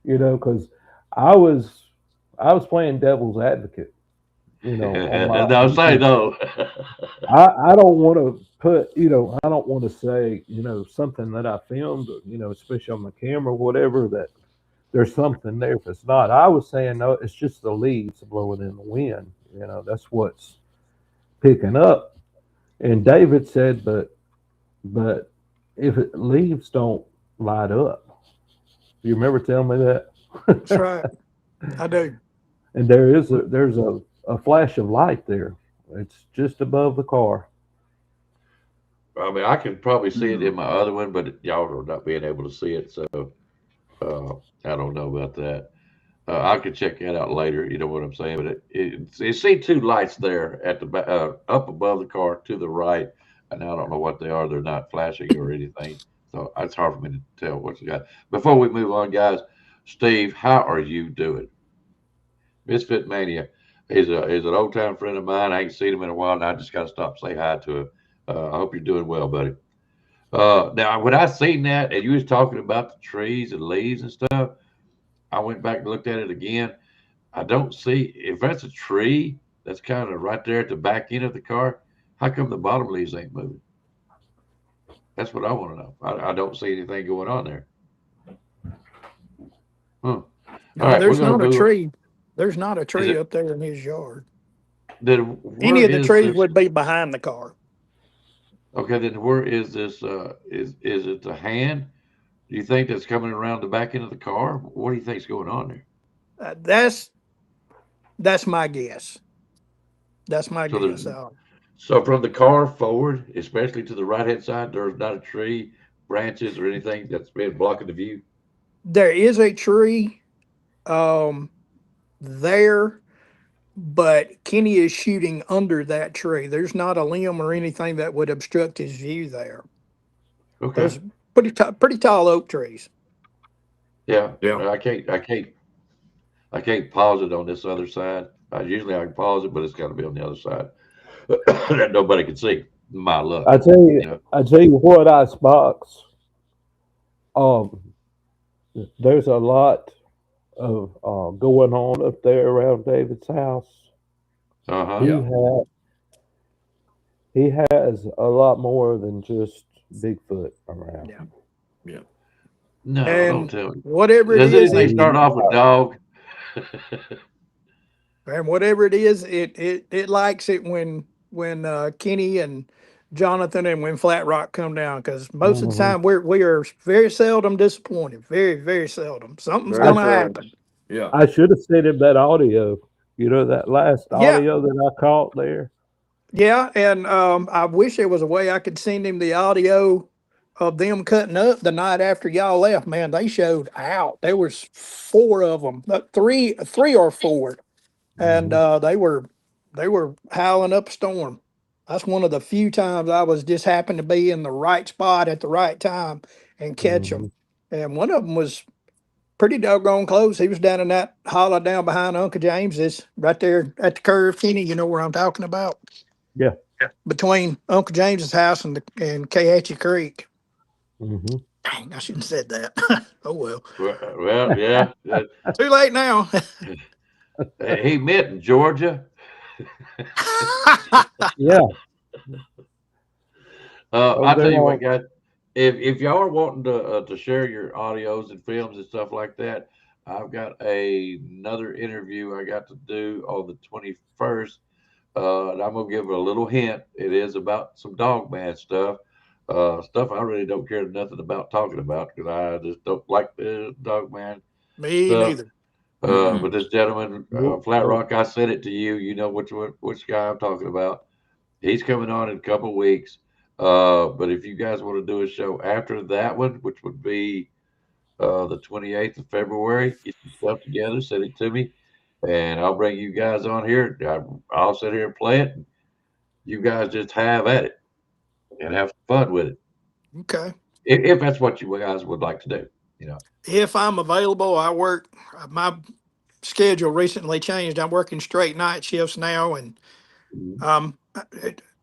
because I was I was playing devil's advocate. On my no, say no. I don't want to put, I don't want to say, something that I filmed, especially on the camera, whatever, that there's something there if it's not. I was saying, no, it's just the leaves blowing in the wind. That's what's picking up. And David said, but if leaves don't light up, you remember telling me that? That's right. I do. And there's a flash of light there. It's just above the car. I mean, I can probably see it Hmm. in my other one, but y'all are not being able to see it, so uh, I don't know about that. I could check that out later. You know what I'm saying? But you see two lights there at the up above the car to the right, and I don't know what they are. They're not flashing or anything, so it's hard for me to tell what you got. Before we move on, guys, Steve, how are you doing? Misfit Mania. He's an old time friend of mine. I ain't seen him in a while, and I just got to stop and say hi to him. I hope you're doing well, buddy. Now, when I seen that, and you was talking about the trees and leaves and stuff, I went back and looked at it again. I don't see if that's a tree that's kind of right there at the back end of the car. How come the bottom leaves ain't moving? That's what I want to know. I don't see anything going on there. Huh. All No, right, we're there's gonna not a move. tree. There's not a Is tree it? up there in his yard. Then Any where of the is trees this? would be behind the car. Okay, then where is this? Is it the hand? Do you think that's coming around the back end of the car? What do you think's going on there? That's my guess. That's my So there's guess. so from the car forward, especially to the right hand side, there's not a tree, branches, or anything that's been blocking the view. There is a tree um, there, but Kenny is shooting under that tree. There's not a limb or anything that would obstruct his view there. Okay. There's pretty tall oak trees. Yeah. Yeah. I can't pause it on this other side. Usually I can pause it, but it's got to be on the other side that nobody can see. My luck. You know. I tell you what, Icebox. Um, there's a lot of going on up there around David's house. Uh huh. He Yeah. had he has a lot more than just Bigfoot around. Yeah. Yeah. No, don't And tell me. whatever it Does is, anything it start off with dog? and whatever it is, it likes it when Kenny and Jonathan and when Flat Rock come down because most of the Mhm. time we are very seldom disappointed. Very seldom. Something's I, Very gonna seldom. happen. Yeah. I should have sent him that audio. That last Yeah, audio that I caught there. yeah, and I wish there was a way I could send him the audio of them cutting up the night after y'all left. Man, they showed out. There was four of them, three or four, and Hmm. they were howling up a storm. That's one of the few times I was just happened to be in the right spot at the right time and catch Hmm. them. And one of them was pretty doggone close. He was down in that hollow down behind Uncle James's, right there at the curve. Kenny, you know where I'm talking about? Yeah. Between Uncle James's house and Kahatchee Creek. Hmm. Dang, I shouldn't have said that. Oh well, Well, yeah. too late now. He met in Georgia. Yeah. I Over tell there you what, on. guys. If y'all are wanting to share your audios and films and stuff like that, I've got another interview I got to do on the 21st. And I'm gonna give it a little hint. It is about some dog man stuff. Stuff I really don't care nothing about talking about because I just don't like the dog man Me stuff. neither. But Mm-mm. this gentleman, Nope, Flat nope. Rock, I sent it to you. You know which guy I'm talking about. He's coming on in a couple of weeks. But if you guys want to do a show after that one, which would be the 28th of February, get your stuff together, send it to me, and I'll bring you guys on here. I'll sit here and play it. And you guys just have at it and have fun with it. Okay. if that's what you guys would like to do, you know. If I'm available, I work. My schedule recently changed. I'm working straight night shifts now, and Mhm. um,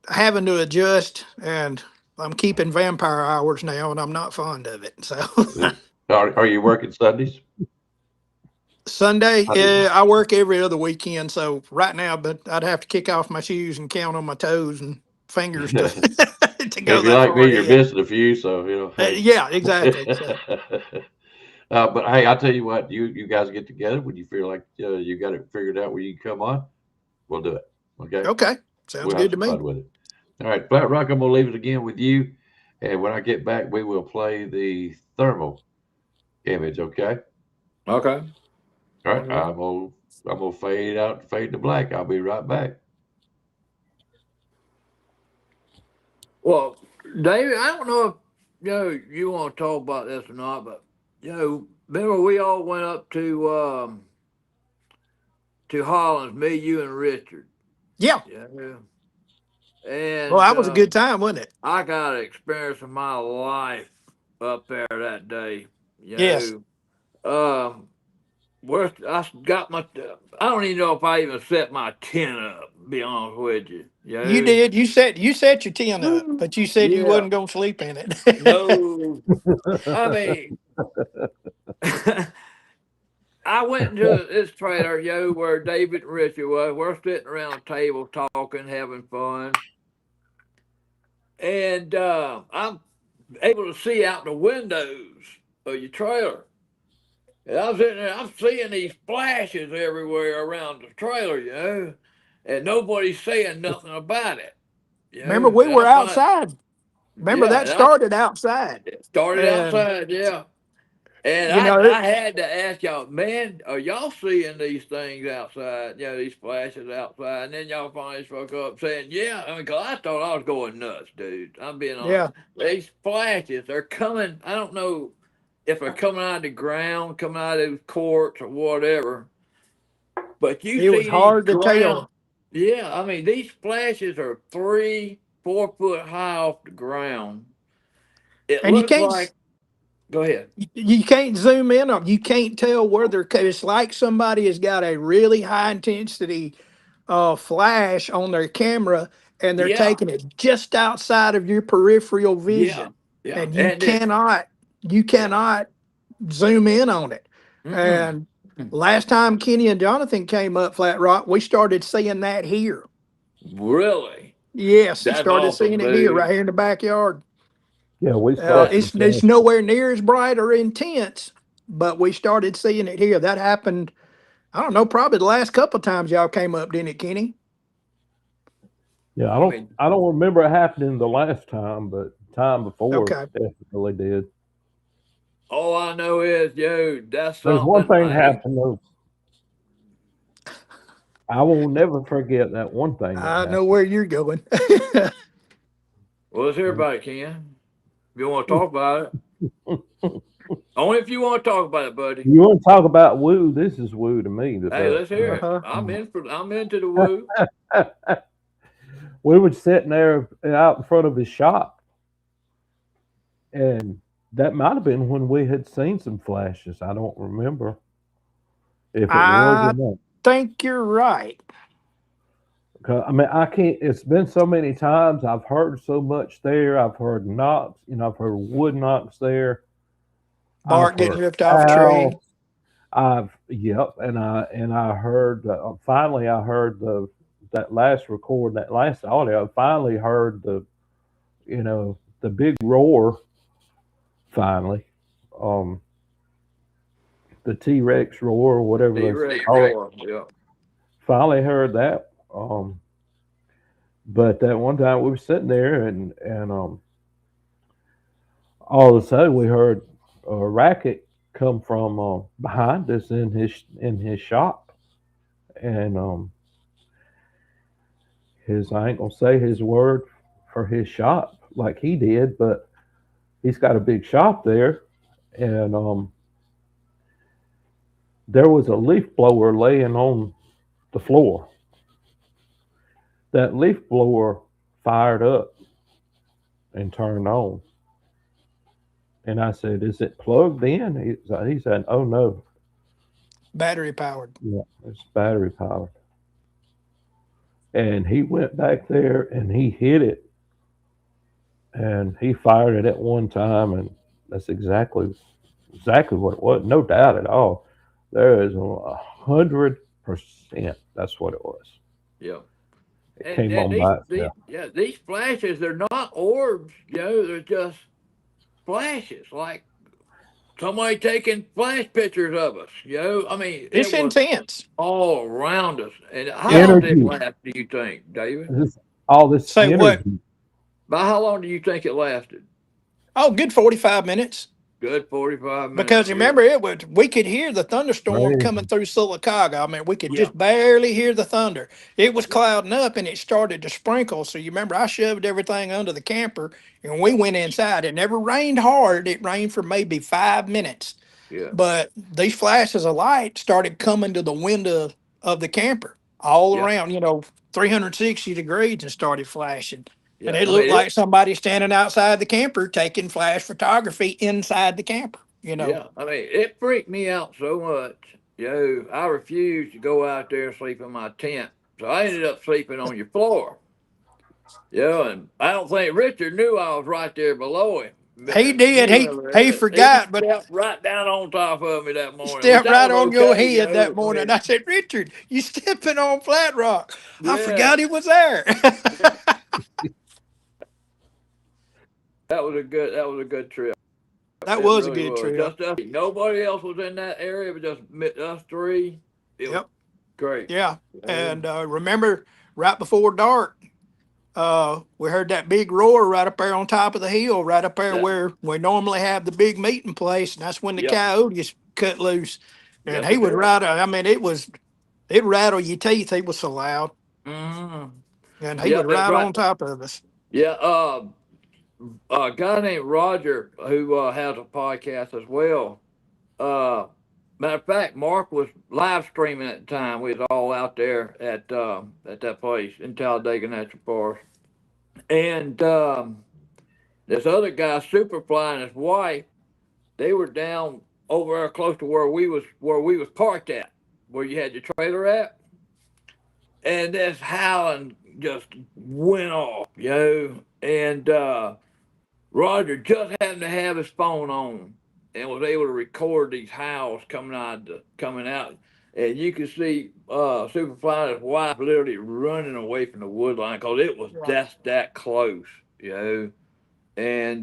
having to adjust. And I'm keeping vampire hours now, and I'm not fond of it. So Are you working Sundays? Sunday, Sunday night. I work every other weekend. So right now, but I'd have to kick off my shoes and count on my toes and fingers to to go If you're that like far me, you're ahead. missing a few, so you know, hey. Yeah, exactly. So, But hey, I'll tell you what, you guys get together when you feel like you got it figured out where you can come on, we'll do it. Okay, okay, sounds we'll have good to some me. fun with it. All right, Flat Rock, I'm gonna leave it again with you, and when I get back, we will play the thermal image. Okay. Okay. All right, I'm gonna fade out, fade to black. I'll be right back. Well, David, I don't know if you want to talk about this or not, but remember we all went up to Hollins, me, you, and Richard. Yeah. Yeah. Well, And that was a good time, wasn't it? I got an experience of my life up there that day. Yes. Um, where I got my, I don't even know if I even set my tent up. To be honest with you, You did. You set your tent up, but you said you yeah, wasn't gonna sleep in it. no, I mean, I went into this trailer, where David and Richard was. We're sitting around a table talking, having fun, and I'm able to see out the windows of your trailer. And I'm sitting there, I'm seeing these flashes everywhere around the trailer, and nobody's saying nothing about it, Remember, we And were I thought, outside. Remember yeah, that and I started outside, started and outside, yeah. And you know, I had to ask y'all, man, are y'all seeing these things outside? These flashes outside. And then y'all finally spoke up saying, yeah. I mean, 'cause I thought I was going nuts, dude. I'm being yeah. honest. These flashes, they're coming. I don't know if they're coming out of the ground, coming out of the courts or whatever. But you It was see these hard to ground. tell, Yeah, I mean, these flashes are 3, 4 foot high off the ground. It and you looks can't like, go ahead. you can't zoom in on. You can't tell where they're. It's like somebody has got a really high intensity flash on their camera, and they're Yeah, taking it just outside of your peripheral yeah, vision, yeah. and And it, you yeah. cannot zoom in on it. Mm-mm. And last time Kenny and Jonathan came up Flat Rock, we started seeing that here. Really? Yes, That's started awesome, seeing it here, right dude. here in the backyard. Yeah, we That started to It's say, nowhere near as bright or intense, but we started seeing it here. That happened, I don't know, probably the last couple of times y'all came up, didn't it, Kenny? yeah, I mean, I don't remember it happening the last time, but the time before Okay. definitely did. all I know is, that's There's one something. thing happened though. I will never forget that one thing that I know happened. where you're going. Well, let's hear about it, Ken. If you want to talk about it, only if you want to talk about it, buddy. You want to talk about woo? This is woo to me. Hey, let's hear it. Uh-huh. I'm into the woo. We were sitting there out in front of his shop, and that might have been when we had seen some flashes. I don't remember if it was or I not. think you're right. 'Cause, I mean, I can't. It's been so many times. I've heard so much there. I've heard knocks. I've heard wood knocks there. I've Bark getting heard ripped off a tree. owls. Yep, and I heard finally I heard that last record, that last audio. I finally heard the big roar. Finally, um, the T Rex roar, or whatever they T-Rex call it. roar. Yeah. Finally heard that. But that one time we were sitting there, and all of a sudden we heard a racket come from behind us in his shop, and his I ain't gonna say his word for his shop like he did, but he's got a big shop there, and there was a leaf blower laying on the floor. That leaf blower fired up and turned on, And I said, "Is it plugged in?" He said, "Oh no, Battery powered. yeah, it's battery powered." And he went back there and he hit it, and he fired it at one time, and that's exactly what it was. No doubt at all. There is 100%. That's what it was. Yeah. It And came on by itself. these flashes, they're not orbs, they're just flashes. Like somebody taking flash pictures of us, I mean, It's it was intense. all around us. And how Yeah. long did it Energy. last, do you think, David? All this Say what? energy. By how long do you think it lasted? Oh, good 45 minutes. Good 45 minutes. Because remember, we could hear the thunderstorm Crazy. coming through Sylacauga. I mean, we could Yeah. just barely hear the thunder. It was clouding up and it started to sprinkle. So you remember, I shoved everything under the camper and we went inside. It never rained hard. It rained for maybe 5 minutes. Yeah. But these flashes of light started coming to the window of the camper all Yeah. around, 360 degrees and started flashing. Yeah. And it I looked mean, like somebody standing outside the camper taking flash photography inside the camper, Yeah, I mean, it freaked me out so much. I refused to go out there and sleep in my tent. So I ended up sleeping on your floor. And I don't think Richard knew I was right there below him. He did. He forgot, He but stepped right down on top of me that morning. stepped Which I right was on your okay, head that with morning. me. I said, Richard, you stepping on flat rock. I Yeah. forgot he was there. That was a good trip. That It was a really good was. trip. Just us. Nobody else was in that area, but just us three. It was Yep. great. Yeah. And remember, right before dark, we heard that big roar right up there on top of the hill, right up there Yeah. where we normally have the big meeting place, and that's when the Yep. coyotes cut loose. And Yes, he it was did. right. I mean, it rattled your teeth. He was so loud, Mhm. and he Yep, was that's right right. on top of us. Yeah, a guy named Roger who has a podcast as well. Matter of fact, Mark was live streaming at the time. We was all out there at that place in Talladega National Forest, and this other guy, Superfly, and his wife, they were down over there close to where we was parked at, where you had your trailer at, and this howling just went off, and Roger just happened to have his phone on and was able to record these howls coming out. And you could see Superfly and his wife literally running away from the wood line because it was Right. just that close, And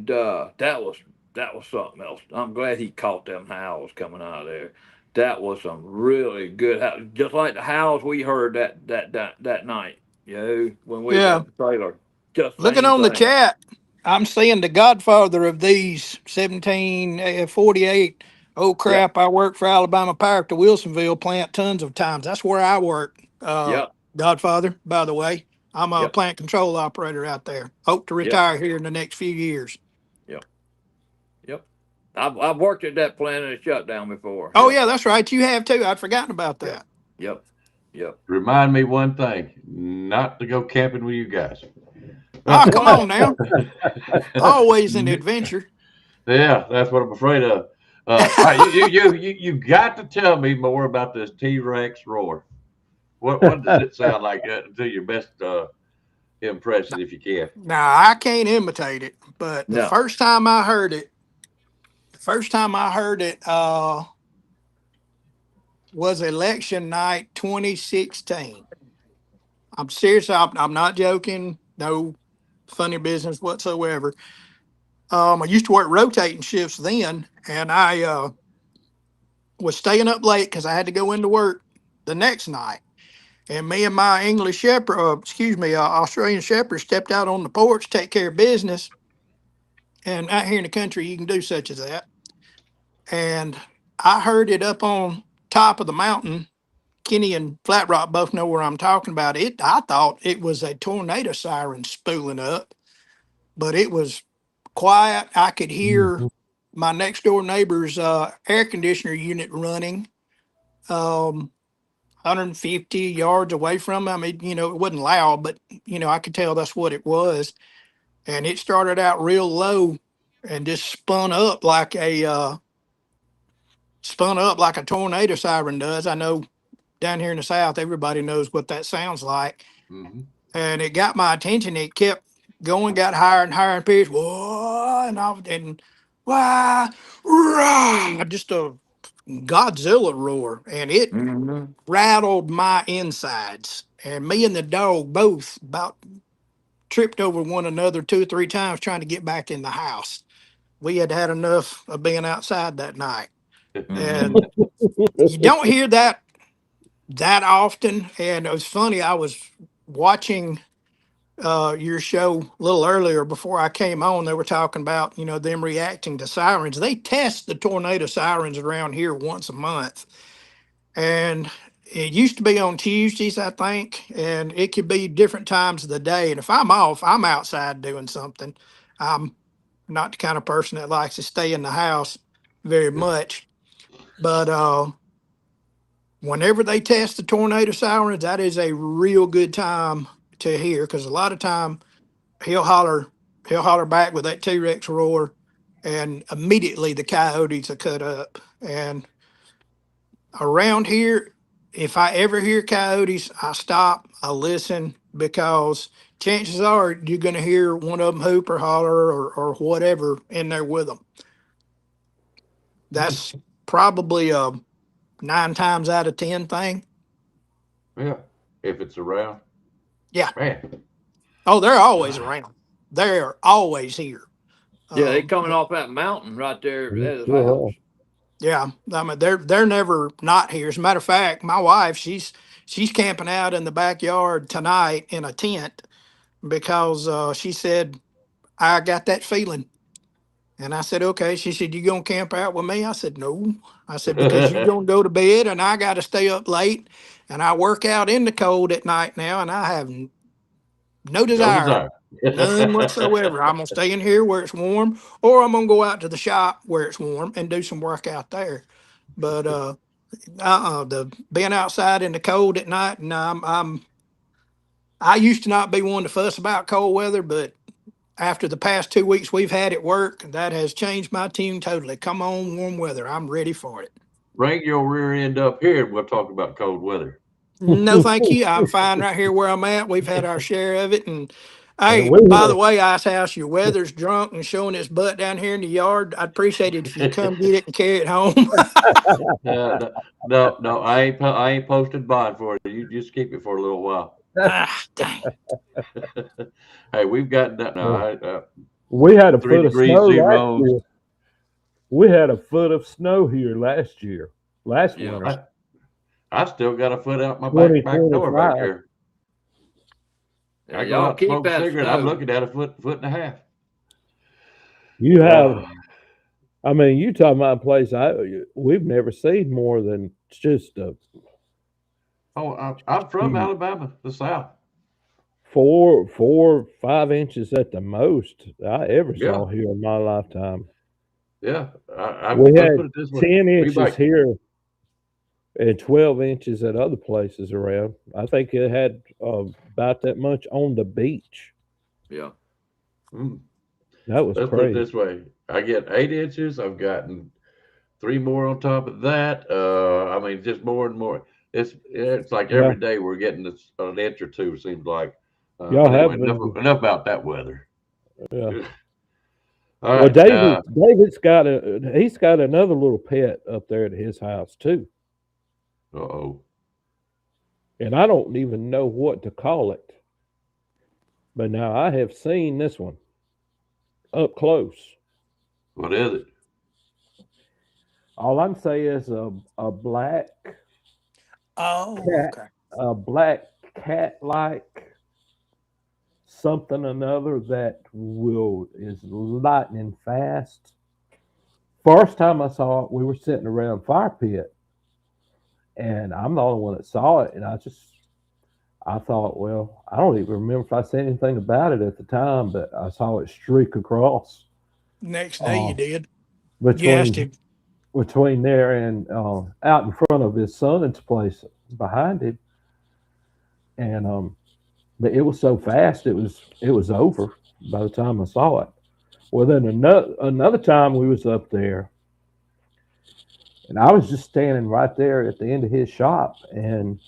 that was something else. I'm glad he caught them howls coming out of there. That was some really good howls, just like the howls we heard that night, when we was Yeah. at the trailer. Just Looking same on the thing. chat, I'm seeing the godfather of these 1748. Oh crap! I worked for Alabama Power at the Wilsonville plant tons of times. That's where I work. Yep. Godfather, by the way, I'm a Yep. plant control operator out there. Hope to Yep. retire here in the next few years. Yep. I've worked at that plant and it shut down before. Oh Yep. yeah, that's right. You have too. I'd forgotten about that. Yep. Yep. Remind me one thing: not to go camping with you guys. Oh, come on now. Always an adventure. Yeah, that's what I'm afraid of. All right, you got to tell me more about this T-Rex roar. What does it sound like? Do your best impression if you can. Now I can't imitate it, but the No. first time I heard it, was election night 2016. I'm serious. I'm not joking. No funny business whatsoever. I used to work rotating shifts then, and I was staying up late because I had to go into work the next night. And me and my Australian shepherd stepped out on the porch to take care of business. And out here in the country, you can do such as that. And I heard it up on top of the mountain. Kenny and Flat Rock both know where I'm talking about. I thought it was a tornado siren spooling up, but it was quiet. I could hear my next door neighbor's air conditioner unit running 150 yards away from me. I mean, it wasn't loud, but, I could tell that's what it was. And it started out real low and just spun up like a tornado siren does. I know down here in the South, everybody knows what that sounds like. Mm-hmm. And it got my attention. It kept going, got higher and higher in pitch. Whoa, and wah, rah, just a Godzilla roar, and it Mhm. rattled my insides. And me and the dog both about tripped over one another 2 or 3 times trying to get back in the house. We had had enough of being outside that night, Mhm. and you don't hear that often. And it was funny. I was watching your show a little earlier before I came on. They were talking about them reacting to sirens. They test the tornado sirens around here once a month, and it used to be on Tuesdays, I think, and it could be different times of the day. And if I'm off, I'm outside doing something. I'm not the kind of person that likes to stay in the house very much, but whenever they test the tornado sirens, that is a real good time to hear, because a lot of time he'll holler he'll holler back with that T-Rex roar, and immediately the coyotes are cut up. And around here, if I ever hear coyotes, I stop, I listen, because chances are you're going to hear one of them hoop or holler or whatever in there with them. That's probably a 9 times out of 10 thing. Yeah, if it's around. Yeah. Man. Oh, they're always around. They're always here. Yeah, they coming off that mountain right there at his Sure. house. Yeah, I mean they're never not here. As a matter of fact, my wife, she's camping out in the backyard tonight in a tent because she said, I got that feeling. And I said, okay. She said, you gonna camp out with me? I said, no. I said, because you gonna go to bed and I gotta stay up late, and I work out in the cold at night now, and I have no No desire, desire. none whatsoever. I'm gonna stay in here where it's warm, or I'm gonna go out to the shop where it's warm and do some work out there. But the being outside in the cold at night, and I used to not be one to fuss about cold weather, but after the past 2 weeks we've had at work, that has changed my tune totally. Come on, warm weather, I'm ready for it. Bring your rear end up here and we'll talk about cold weather. No, thank you. I'm fine right here where I'm at. We've had our share of it, and hey, we by had, the way, Ice House, your weather's drunk and showing its butt down here in the yard. I'd appreciate it if you come get it and carry it home. No, I ain't posted bond for it. You just keep it for a little while. Dang. Hey, we've got that now. we had a 3 foot of degrees snow zero. last year. We had a foot of snow here last Yeah. winter. I still got a foot out my back door back 2025. here. Yeah, I go y'all out and keep smoke a that cigarette. I'm snow. looking at a foot and a half. You have, Oh, I mean, you talking about a place we've never seen more than just I'm from Alabama, the South. 4, 5 inches at the most I ever Yeah. saw here in my lifetime. Yeah, We let's had put it this way. 10 We inches might, here and 12 inches at other places around. I think it had about that much on the beach. Yeah. That was let's put it crazy. this way. I get 8 inches. I've gotten 3 more on top of that. I mean, just more and more. It's like Yeah. every day we're getting an inch or two. Seems like. Y'all But have anyway, been, enough about that weather. yeah. All Well, right. David's he's got another little pet up there at his house too, Uh-oh. and I don't even know what to call it. But now I have seen this one up close. What is it? All I'm saying is a black Oh, cat, okay. a black cat-like something or another that is lightning fast. First time I saw it, we were sitting around fire pit, and I'm the only one that saw it, and I thought, well, I don't even remember if I said anything about it at the time, but I saw it streak across Next day you did. You asked him. between there and out in front of his son's place behind him, and but it was so fast it was over by the time I saw it. Well, then another time we was up there, and I was just standing right there at the end of his shop, and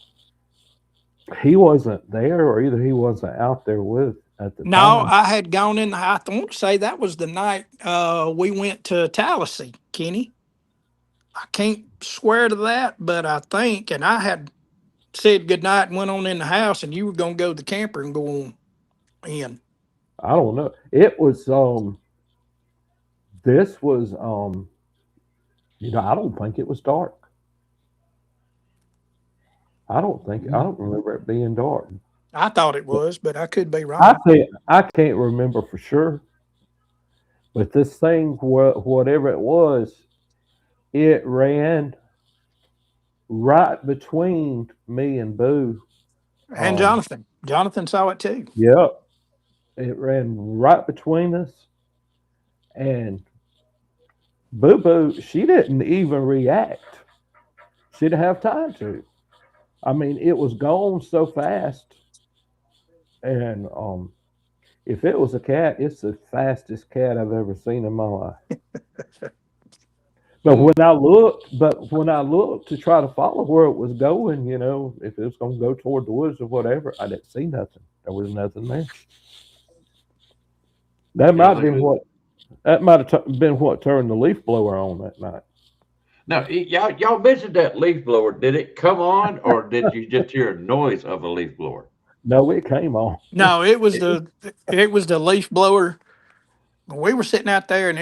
he wasn't there, or either he wasn't out there with at the No, time. I had gone in. I want to say that was the night we went to Tallahassee, Kenny. I can't swear to that, but I think, and I had said goodnight and went on in the house, and you were going to go to the camper and go on in. I don't know. It was this was I don't think it was dark. I don't remember it being dark. I thought it was, but I could be I wrong. can't I can't remember for sure. But this thing, whatever it was, it ran right between me and Boo. And Um, Jonathan saw it too. yep, it ran right between us, and Boo Boo, she didn't even react. She didn't have time to. I mean, it was gone so fast, and if it was a cat, it's the fastest cat I've ever seen in my life. But when I looked to try to follow where it was going, if it was going to go toward the woods or whatever, I didn't see nothing. There was nothing there. That It might was have a been good. what that might have been what turned the leaf blower on that night. Now, y'all mentioned that leaf blower. Did it come on, or did you just hear a noise of a leaf blower? No, it came on. No, It- it was the leaf blower. We were sitting out there, and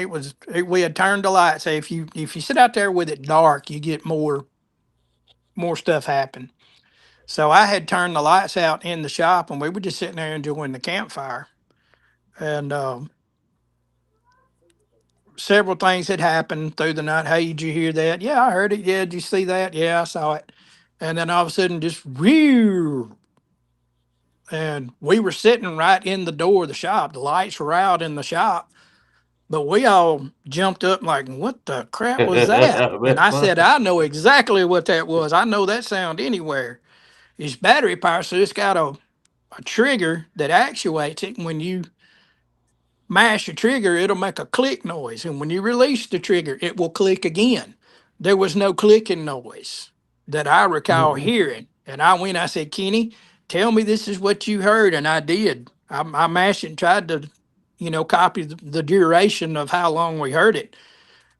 we had turned the lights. So if you sit out there with it dark, you get more stuff happen. So I had turned the lights out in the shop, and we were just sitting there enjoying the campfire. And several things had happened through the night. Hey, did you hear that? Yeah, I heard it. Yeah, did you see that? Yeah, I saw it. And then all of a sudden, just whew, and we were sitting right in the door of the shop. The lights were out in the shop, but we all jumped up like, "What the crap was that?" And That's I said, funny. "I know exactly what that was. I know that sound anywhere. It's battery power, so it's got a trigger that actuates it. And when you mash the trigger, it'll make a click noise. And when you release the trigger, it will click again. There was no clicking noise that I recall Mm-mm. hearing. And I said, Kenny, tell me this is what you heard. And I did. I mashed it and tried to, copy the duration of how long we heard it.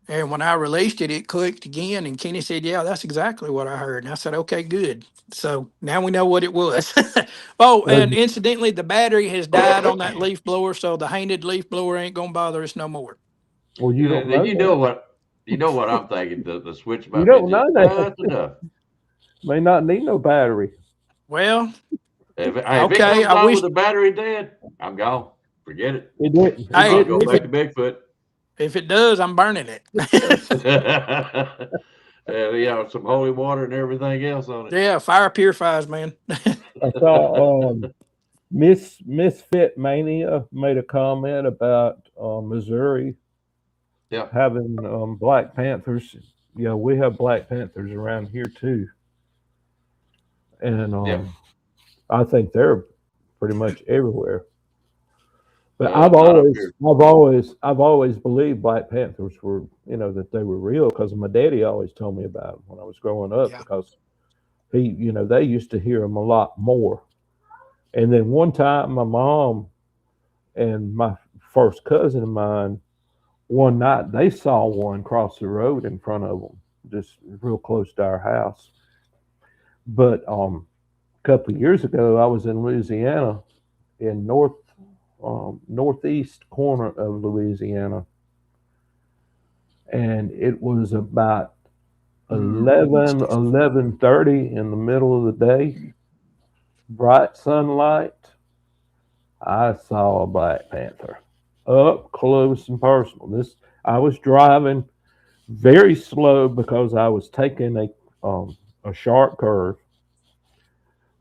And when I released it, it clicked again. And Kenny said, yeah, that's exactly what I heard. And I said, okay, good. So now we know what it was. Oh, Uh, and incidentally, the battery has died on that leaf blower. So the painted leaf blower ain't going to bother us no more. well, you don't Then know that. you know what I'm thinking. The switch You might be don't just know that. just enough. May not need no battery. Well, If it okay. comes I on wish, with the battery dead, I'm gone. Forget it. It didn't. It I'll hey, go didn't. back to Bigfoot. if it does, I'm burning it. Some holy water and everything else on it. Yeah, fire purifies, man. I saw Misfit Mania made a comment about Missouri Yeah, having Black Panthers. Yeah, we have Black Panthers around here too, and yeah. I think they're pretty much everywhere. But Not up here. I've always believed Black Panthers were, that they were real because my daddy always told me about them when I was growing up Yeah. because they used to hear them a lot more. And then one time, my mom and my first cousin of mine, one night they saw one cross the road in front of them, just real close to our house. But a couple of years ago, I was in Louisiana, in northeast corner of Louisiana, and it was about 11:30 in the middle of the day, bright sunlight. I saw a black panther up close and personal. I was driving very slow because I was taking a sharp curve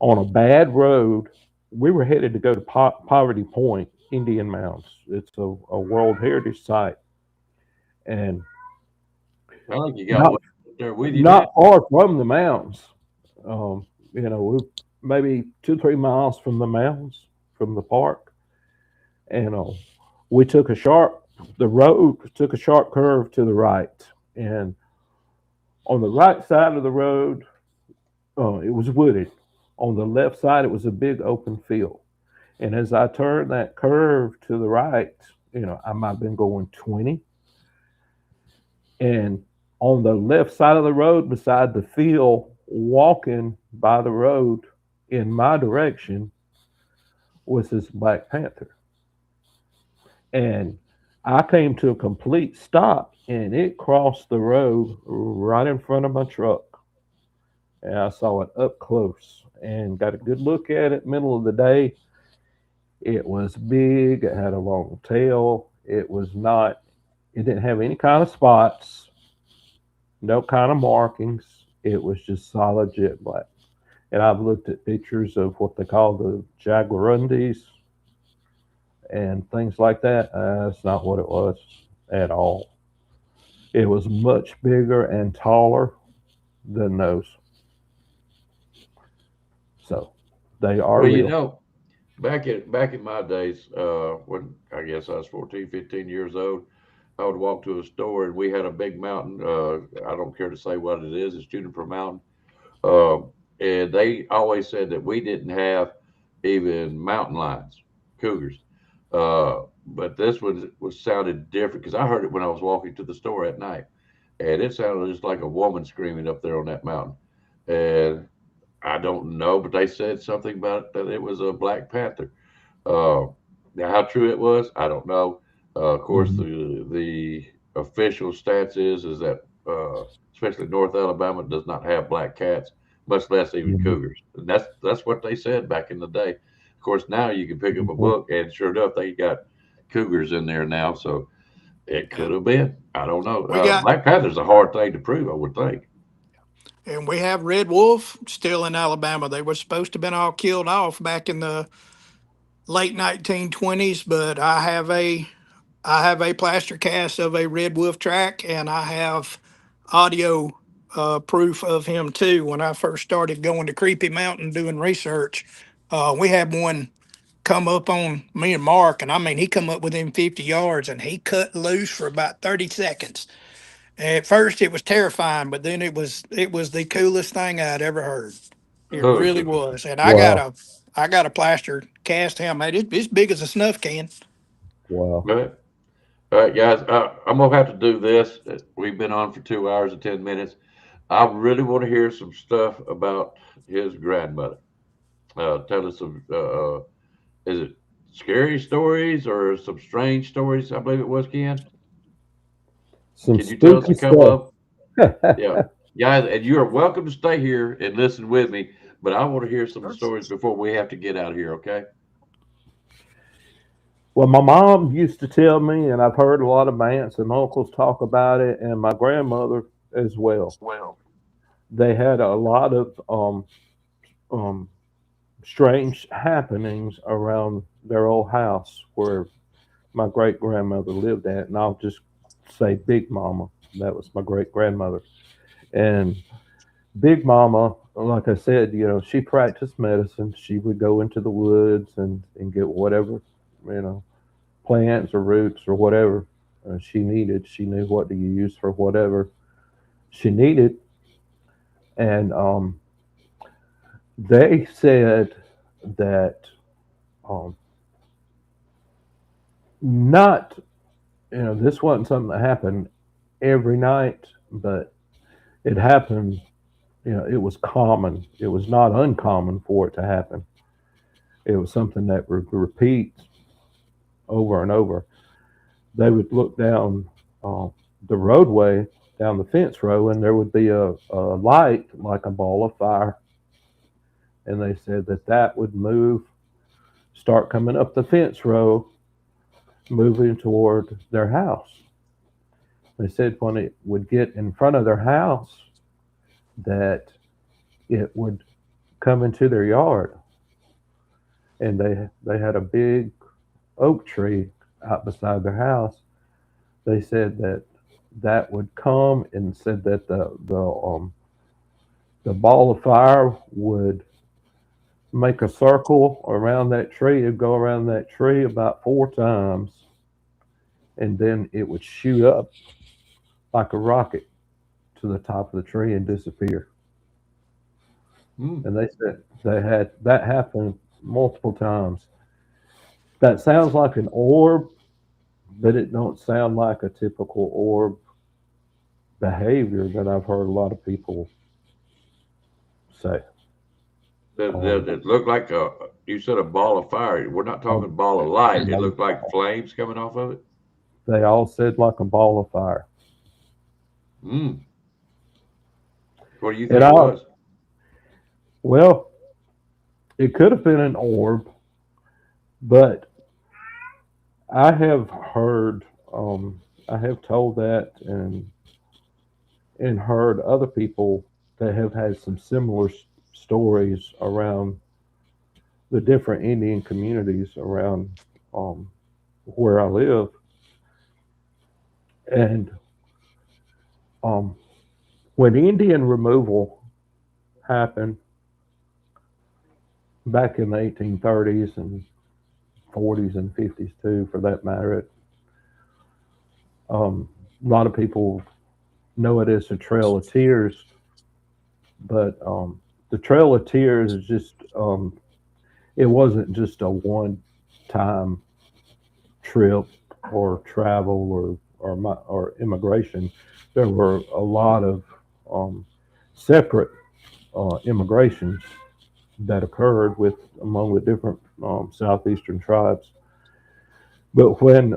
on a bad road. We were headed to go to Poverty Point, Indian Mounds. It's a World Heritage Site, and I think you got not one up there with you, Dad. not far from the mounds. We're maybe 2 or 3 miles from the mounds, from the park, and we took a sharp the road took a sharp curve to the right, and on the right side of the road, it was wooded. On the left side, it was a big open field. And as I turned that curve to the right, I might have been going 20. And on the left side of the road, beside the field, walking by the road in my direction, was this Black Panther. And I came to a complete stop, and it crossed the road right in front of my truck. And I saw it up close and got a good look at it. Middle of the day, it was big. It had a long tail. It didn't have any kind of spots, no kind of markings. It was just solid jet black. And I've looked at pictures of what they call the jaguarundis and things like that. That's not what it was at all. It was much bigger and taller than those. So they are Well, real. back in my days, when I guess I was 14, 15 years old, I would walk to a store and we had a big mountain. I don't care to say what it is. It's Juniper Mountain. Uh, and they always said that we didn't have even mountain lions, cougars. But this was sounded different because I heard it when I was walking to the store at night, and it sounded just like a woman screaming up there on that mountain. And I don't know, but they said something about that it was a Black Panther. Uh, Now, how true it was, I don't know. Of course, Mhm. the official stats is that especially North Alabama does not have black cats, much less even Mhm. cougars. And that's what they said back in the day. Of course, now you can pick up a Mhm. book, and sure enough, they got cougars in there now. So it Yeah. could have been. I don't know. We got, Black Panther's a hard thing to prove, I would think. and we have red wolf still in Alabama. They were supposed to have been all killed off back in the late 1920s, but I have a plaster cast of a red wolf track, and I have audio proof of him too. When I first started going to Creepy Mountain doing research, we had one come up on me and Mark, and I mean, he come up within 50 yards, and he cut loose for about 30 seconds. At first, it was terrifying, but then it was the coolest thing I'd ever heard. It Oh, really was, and I got Wow. a I got a plaster cast helmet. It's big as a snuff can. Wow. but all right, guys, I'm gonna have to do this. We've been on for 2 hours and 10 minutes. I really want to hear some stuff about his grandmother. Tell us some. Is it scary stories or some strange stories? I believe it was Ken. Some Can you tell us spooky a couple stuff. of? Yeah, guys, and you are welcome to stay here and listen with me. But I want to hear some stories before we have to get out of here. Okay? Well, my mom used to tell me, and I've heard a lot of my aunts and uncles talk about it, and my grandmother as well. They had a lot of um, strange happenings around their old house where my great grandmother lived at, and I'll just say Big Mama. That was my great grandmother. And Big Mama, like I said, she practiced medicine. She would go into the woods and get whatever, you know, plants or roots or whatever she needed. She knew what to use for whatever she needed. And they said that um, not, this wasn't something that happened every night, but it happened. It was common. It was not uncommon for it to happen. It was something that would repeat over and over. They would look down uh, the roadway, down the fence row, and there would be a light like a ball of fire. And they said that would move, start coming up the fence row, moving toward their house. They said when it would get in front of their house, that it would come into their yard. And they had a big oak tree out beside their house. They said that would come, and said that the ball of fire would make a circle around that tree. It'd go around that tree about 4 times, and then it would shoot up like a rocket to the top of the tree and disappear. Mm. And they said they had that happen multiple times. That sounds like an orb, but it don't sound like a typical orb behavior that I've heard a lot of people say. It looked like you said a ball of fire. We're not talking ball of light. It looked like flames coming off of it. They all said like a ball of fire. Mm. What do you And think it was? well, it could have been an orb, but I have heard, I have told that and heard other people that have had some similar stories around the different Indian communities around where I live, and um, when Indian removal happened back in the 1830s and 40s and 50s too, for that matter, a lot of people know it as the Trail of Tears, but the Trail of Tears is just it wasn't just a one-time trip or travel or immigration. There were a lot of separate immigrations that occurred among the different southeastern tribes. But when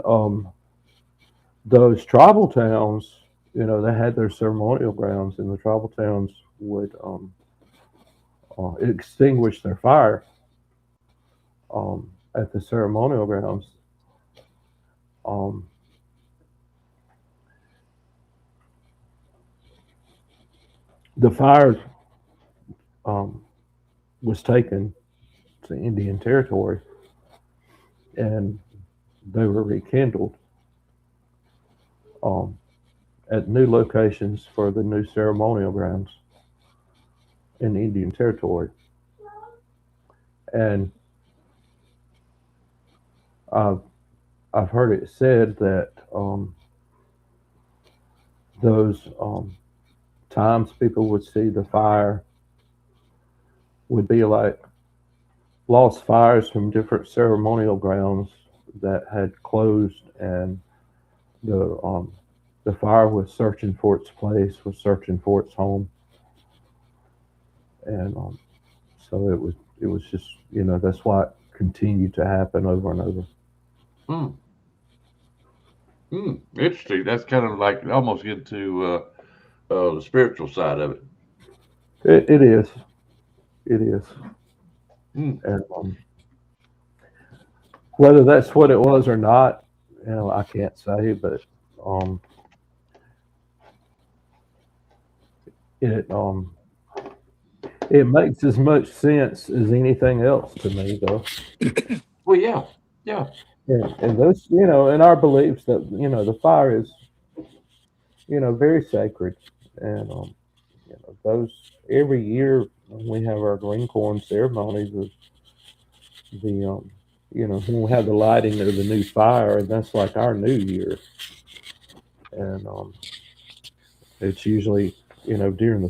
those tribal towns, they had their ceremonial grounds, and the tribal towns would extinguish their fire at the ceremonial grounds. Um, the fire was taken to Indian territory, and they were rekindled at new locations for the new ceremonial grounds in Indian territory. And I've heard it said that those times people would see the fire would be like lost fires from different ceremonial grounds that had closed, and the fire was searching for its place, was searching for its home, and so it was just that's why it continued to happen over and over. Hmm. Hmm. Interesting. That's kind of like almost get to the spiritual side of it. It is, it is, Hmm. and whether that's what it was or not, I can't say, but um, it it makes as much sense as anything else to me, though. Well, yeah, yeah. And those, in our beliefs that the fire is, very sacred, and those every year when we have our green corn ceremonies, the when we have the lighting of the new fire, and that's like our new year, and it's usually during the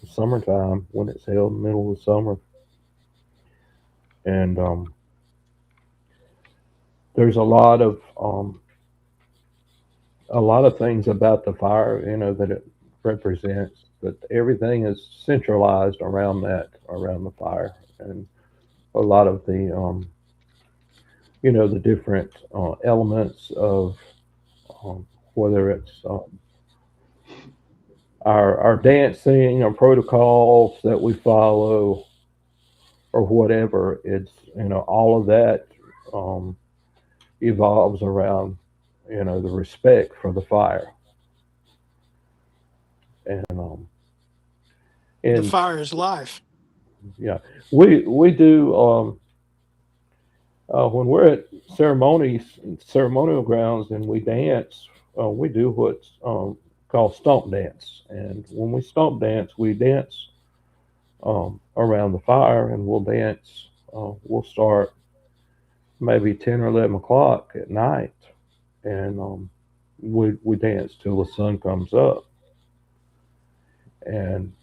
summertime when it's held in the middle of the summer, and there's a lot of things about the fire, that it represents, but everything is centralized around the fire, and a lot of the different elements of whether it's our dancing, our protocols that we follow, or whatever. It's all of that um, evolves around the respect for the fire, and The and fire is life. yeah, we do when we're at ceremonial grounds, and we dance. We do what's called stomp dance, and when we stomp dance, we dance around the fire, and we'll dance. We'll start maybe 10 or 11 o'clock at night, and we dance till the sun comes up, and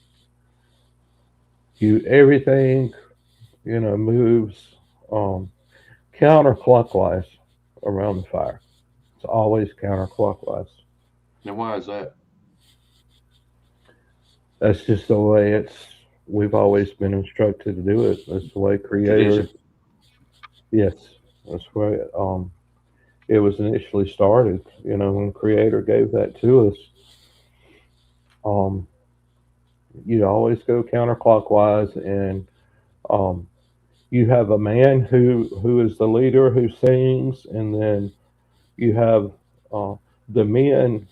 everything moves um, counterclockwise around the fire. It's always counterclockwise. Now, why is that? That's just the way we've always been instructed to do it. That's the way Creator. Tradition. Yes, that's why it was initially started. When Creator gave that to us, um, you always go counterclockwise, and um, you have a man who is the leader who sings, and then you have uh, the men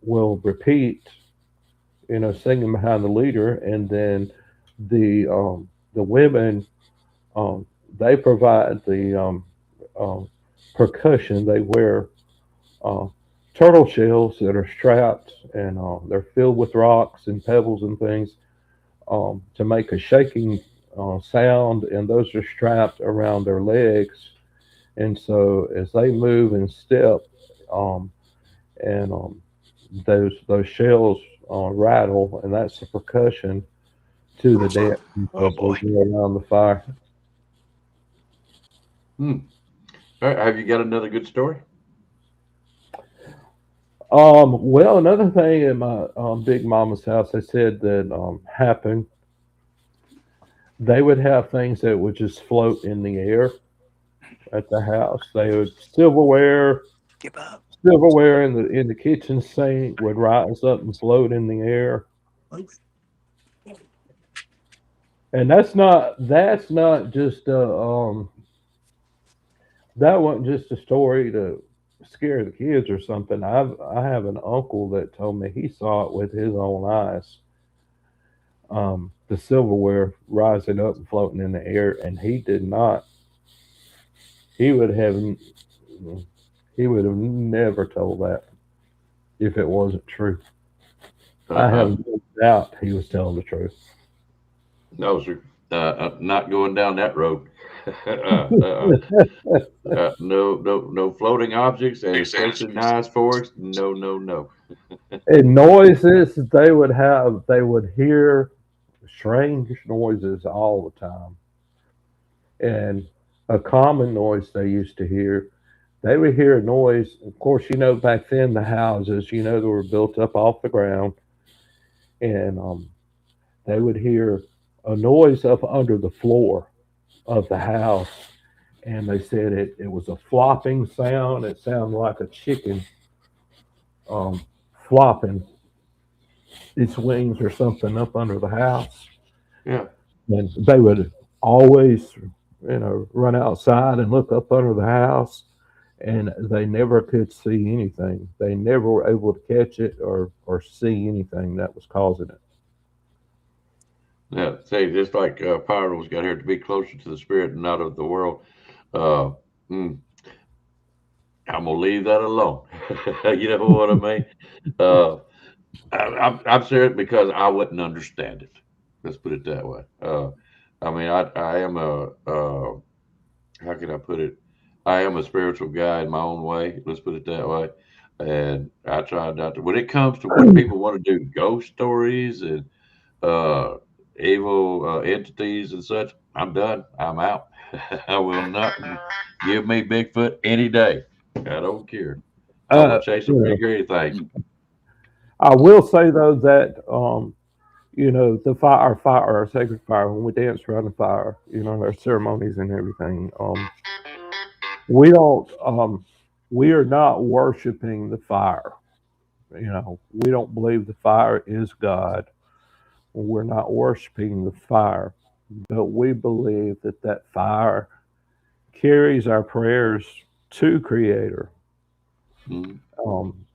will repeat, singing behind the leader, and then the women, um, they provide the um, percussion. They wear uh, turtle shells that are strapped, and they're filled with rocks and pebbles and things to make a shaking sound, and those are strapped around their legs. And so as they move and step, um, and those shells rattle, and that's the percussion to the dance Oh as they boy. go around the fire. Hmm. All right, have you got another good story? Well, another thing in my big mama's house, they said that happened. They would have things that would just float in the air at the house. They would Give up. silverware in the kitchen sink would rise up and float in the air. And that's not just that wasn't just a story to scare the kids or something. I have an uncle that told me he saw it with his own eyes. The silverware rising up and floating in the air, and he did not. He would have he would have never told that if it wasn't true. I Uh-uh. have no doubt he was telling the truth. No, sir. Not going down that road. uh, no, no, no floating objects, and especially knives, forks. No, no, no. And noises they would hear strange noises all the time. And a common noise they used to hear, they would hear a noise. Of course, back then the houses, they were built up off the ground, and they would hear a noise up under the floor of the house. And they said it was a flopping sound. It sounded like a chicken um, flopping its wings or something up under the house. Yeah. And they would always, run outside and look up under the house, and they never could see anything. They never were able to catch it or see anything that was causing it. Yeah. Say, just like Pyro's got here to be closer to the spirit and not of the world. Uh, mm, I'm gonna leave that alone. You know what I mean? Uh, I'm serious because I wouldn't understand it. Let's put it that way. I mean, I am how can I put it? I am a spiritual guy in my own way. Let's put it that way. And I try not to. When it comes to when people want to do ghost stories and uh, evil entities and such, I'm done. I'm out. I will not give me Bigfoot any day. I don't care. I will Uh, chase a you know, figure anything. I will say though that the our sacred fire, when we dance around the fire, our ceremonies and everything. We don't we are not worshiping the fire. We don't believe the fire is God. We're not worshiping the fire, but we believe that fire carries our prayers to Creator. Mm,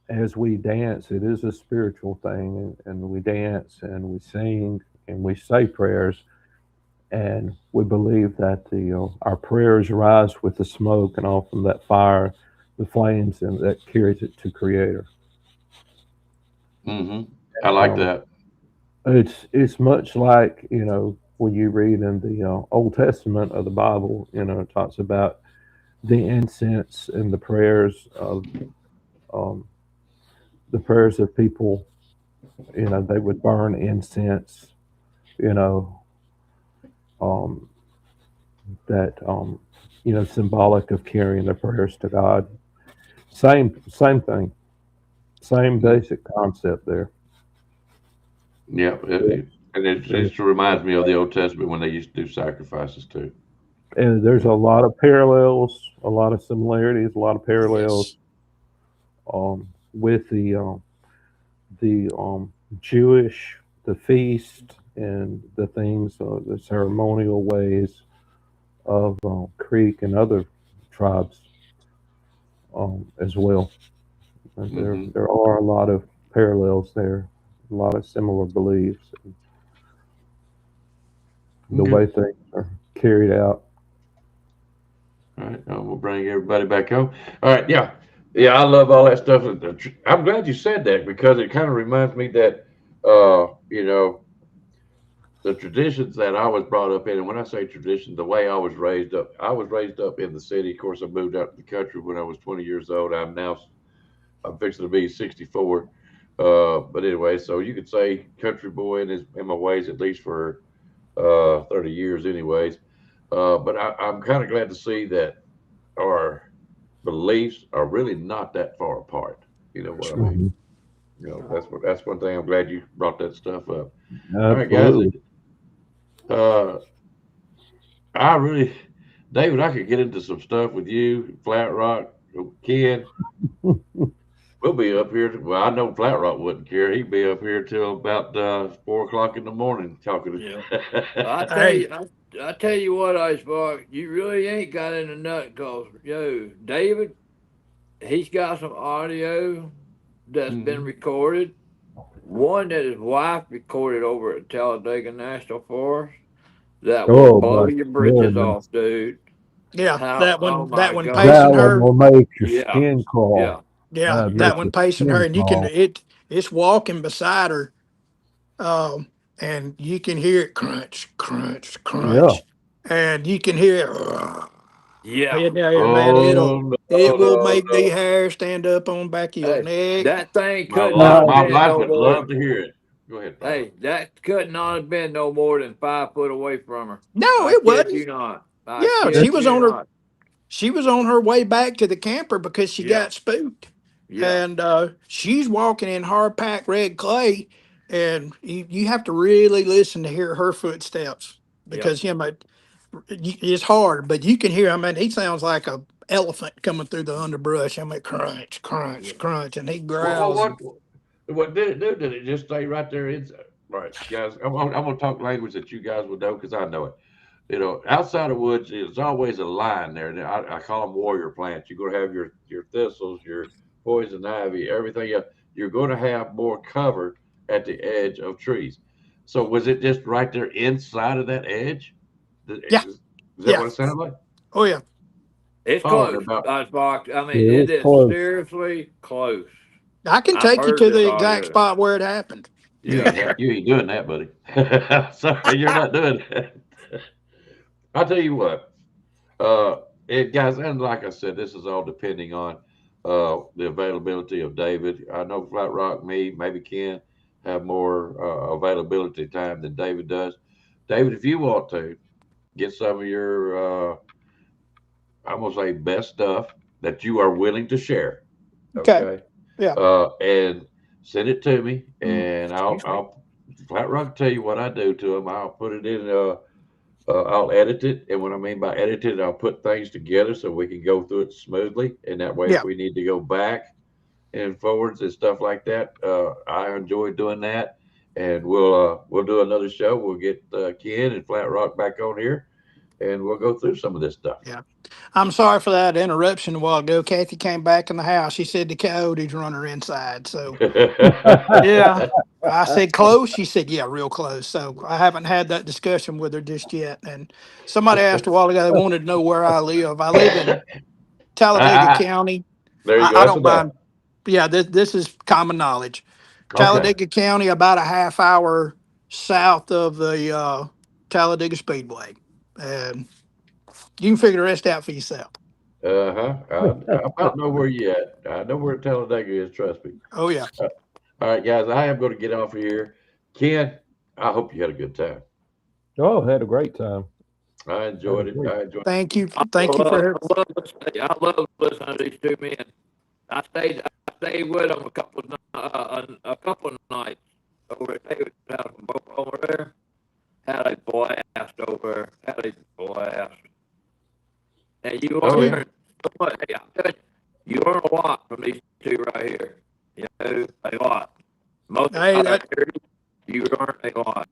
As we dance, it is a spiritual thing, and we dance and we sing and we say prayers, and we believe that our prayers rise with the smoke and all from that fire, the flames, and that carries it to Creator. hmm I like Um, that. it's much like when you read in the Old Testament of the Bible, it talks about the incense and the prayers um, the prayers of people. They would burn incense. You know, um, that symbolic of carrying the prayers to God. Same thing. Same basic concept there. Yeah, and it just reminds me of the Old Testament when they used to do sacrifices too. And there's a lot of parallels, a lot of similarities, a lot of parallels Yes. with the Jewish, the feast, and the things, the ceremonial ways of Creek and other tribes as well. And Hmm. there are a lot of parallels there, a lot of similar beliefs, and the Okay. way things are carried out. All right. We'll bring everybody back home. All right. Yeah. Yeah. I love all that stuff. I'm glad you said that because it kind of reminds me that, you know, the traditions that I was brought up in, and when I say tradition, the way I was raised up in the city. Of course, I moved out to the country when I was 20 years old. I'm fixing to be 64. But anyway, so you could say country boy in my ways, at least for 30 years, anyways. But I'm kind of glad to see that our beliefs are really not that far apart. You know what I mean? Mhm. That's one thing. I'm glad you brought that stuff up. All right, guys. Absolutely. Uh, I really, David, I could get into some stuff with you, Flat Rock, Ken. We'll be up here. Well, I know Flat Rock wouldn't care. He'd be up here till about 4 o'clock in the morning talking. Yeah. I To... tell Hey, you, I tell you what, Icebox, you really ain't got in the nut, cause David, he's got some audio that's been Mhm. recorded. One that his wife recorded over at Talladega National Forest that will Oh blow my your britches off, goodness. dude. yeah, How? Oh that my one God! That pacing one her. will make your Yeah, skin crawl. yeah, Yeah, That that make yeah, one your pacing her, skin and crawl. it's walking beside her, and you can hear it crunch, crunch, Yeah. crunch, and you can hear it. yeah. Yeah, man, Oh it no, will no, make the no! hair stand up on back of your Hey, neck. that thing My could wife, not have Now, my been wife no would more love than. to hear it. Go ahead, Flat Rock. Hey, that could not have been no more than 5 foot away from her. No, I it kid wasn't. you not. I Yeah, it, kid you not. she was on her way back to the camper because she Yeah, got spooked. yeah, And she's walking in hard packed red clay, and you have to really listen to hear her footsteps yeah, because it's hard, but you can hear. I mean, he sounds like a elephant coming through the underbrush. I mean, crunch, yeah. crunch, crunch, and he Well, growls. And what did it just stay right there? It's right, guys. I'm gonna talk language that you guys will know because I know it. Outside of woods, there's always a line there. And I call them warrior plants. You're going to have your thistles, your poison ivy, everything else. You're going to have more cover at the edge of trees. So was it just right there inside of that edge? yeah, Is that yeah, what it sounded like? oh yeah, It's Oh, and close, about Icebox. I mean, it was it is close. seriously close. I can I've take you heard to this the exact audio. spot where it happened. you Yeah, ain't you ain't doing that, buddy. Sorry, you're not doing that. I'll tell you what. Uh, guys, and like I said, this is all depending on the availability of David. I know Flat Rock, me, maybe Ken have more availability time than David does. David, if you want to get some of your, I'm gonna say best stuff that you are willing to share, Okay, okay, yeah, and send it to me, and excuse me. I'll Flat Rock tell you what I do to them. I'll put it in. I'll edit it, and what I mean by edit it, I'll put things together so we can go through it smoothly. And that way, if Yeah, we need to go back and forwards and stuff like that, I enjoy doing that. And we'll do another show. We'll get Ken and Flat Rock back on here, and we'll go through some of this stuff. yeah. I'm sorry for that interruption a while ago. Kathy came back in the house. She said the coyotes run her inside. So, yeah, I said close. She said, yeah, real close. So I haven't had that discussion with her just yet. And somebody asked a while ago, they wanted to know where I live. I live in Talladega I, County. there you go. I That's don't enough. mind. Yeah, this is common knowledge. Okay. Talladega County, about a half hour south of the Talladega Speedway. And you can figure the rest out for yourself. I about know where you at. I know where Talladega is. Trust me. Oh yeah. All right, guys. I am going to get off of here. Ken, I hope you had a good time. Oh, had a great time. I enjoyed it. I enjoyed. Thank you. I Thank you for I love listening to these two men. I stayed with them a couple of nights over at David's house, both over there. Had a blast over there. Had a blast. And you Oh, yeah. learn so much. Hey, I tell you learn a lot from these two right here. You know, a lot. Most Hey, of that- the you learn a lot.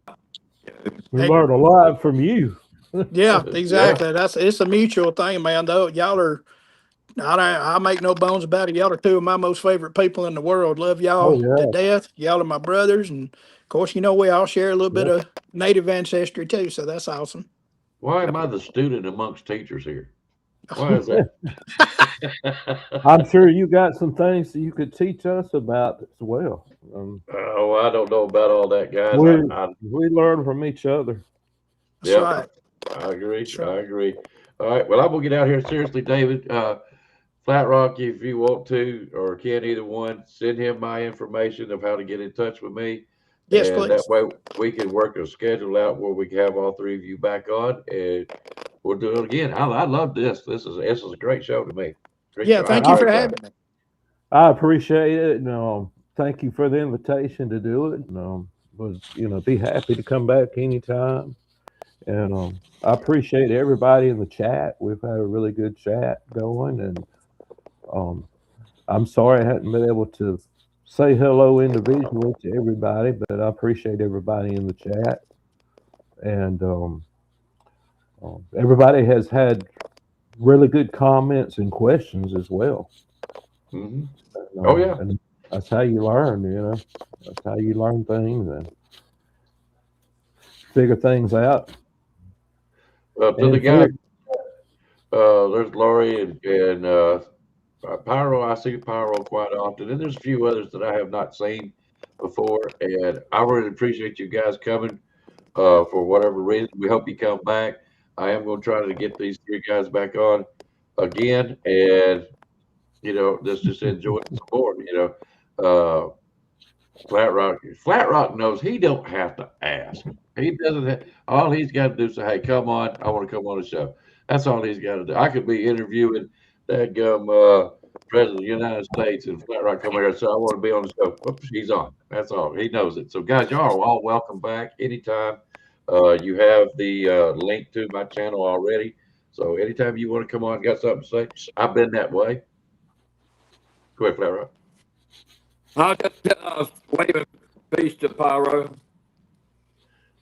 You know. We Hey. learned a lot from you. Yeah, exactly. It's a mutual thing, man. Though y'all are, I make no bones about it. Y'all are two of my most favorite people in the world. Love y'all Oh, yeah. to death. Y'all are my brothers, and of course, you know we all share a little bit of native ancestry too. So that's awesome. Why am I the student amongst teachers here? Why is that? I'm sure you got some things that you could teach us about as well. Oh, I don't know about all that, guys. We learn from each other. That's right. I agree. That's right. I agree. All right. Well, I'm gonna get out here. Seriously, David. Flat Rock, if you want to, or can either one, send him my information of how to get in touch with me. Yes, and please. that way we can work a schedule out where we can have all three of you back on, and we'll do it again. I love this. This is a great show to me. Great Yeah, show. thank I you for enjoyed having me. I appreciate it. And, thank you for the invitation to do it. Be happy to come back anytime. And I appreciate everybody in the chat. We've had a really good chat going, and I'm sorry I hadn't been able to say hello individually to everybody, but I appreciate everybody in the chat. And everybody has had really good comments and questions as well. Mhm. And, Oh, yeah. and that's how you learn. That's how you learn things and figure things out. To the guy, there's Lori and Pyro. I see Pyro quite often, and there's a few others that I have not seen before. And I really appreciate you guys coming for whatever reason. We hope you come back. I am going to try to get these three guys back on again, and let's just enjoy it some more. Flat Rock knows he don't have to ask. He doesn't have, all he's got to do is say, hey, come on, I want to come on the show. That's all he's got to do. I could be interviewing that President of the United States, and Flat Rock come here and say, I want to be on the show. Oops, he's on. That's all. He knows it. So, guys, y'all are all welcome back anytime. You have the link to my channel already. So, anytime you want to come on, got something to say, I've been that way. Go ahead, Flat Rock. I'll just wave a peace to Pyro.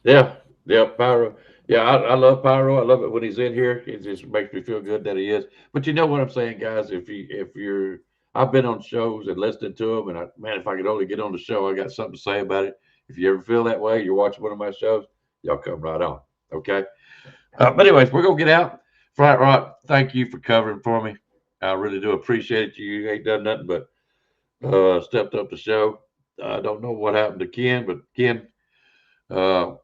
Yeah, Pyro. Yeah, I love Pyro. I love it when he's in here. It just makes me feel good that he is. But you know what I'm saying, guys? I've been on shows and listening to them, and if I could only get on the show, I got something to say about it. If you ever feel that way, you're watching one of my shows, y'all come right on. Okay. But anyways, we're gonna get out. Flat Rock, thank you for covering for me. I really do appreciate it. You ain't done nothing but stepped up the show. I don't know what happened to Ken, but Ken, okay,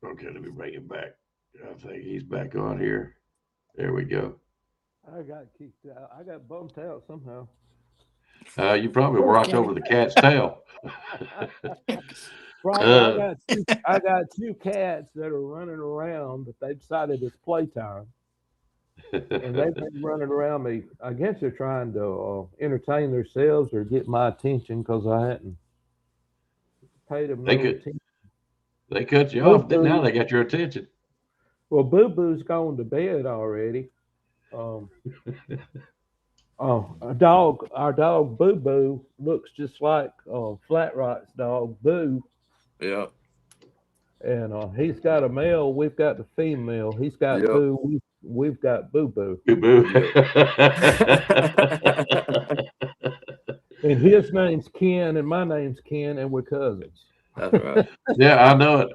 let me bring him back. I think he's back on here. There we go. I got kicked out. I got bumped out somehow. You probably walked over the cat's tail. Right. I got two cats that are running around, but they've decided it's playtime. And they've been running around me. I guess they're trying to entertain themselves or get my attention because I hadn't paid them no attention. They cut you off. Then now they got your attention. Well, Boo Boo's gone to bed already. Our dog Boo Boo looks just like Flat Rock's dog Boo. Yeah. And he's got a male. We've got the female. He's got Boo. We've got Boo Boo. Boo Boo. And his name's Ken, and my name's Ken, and we're cousins. That's right. Yeah, I know it.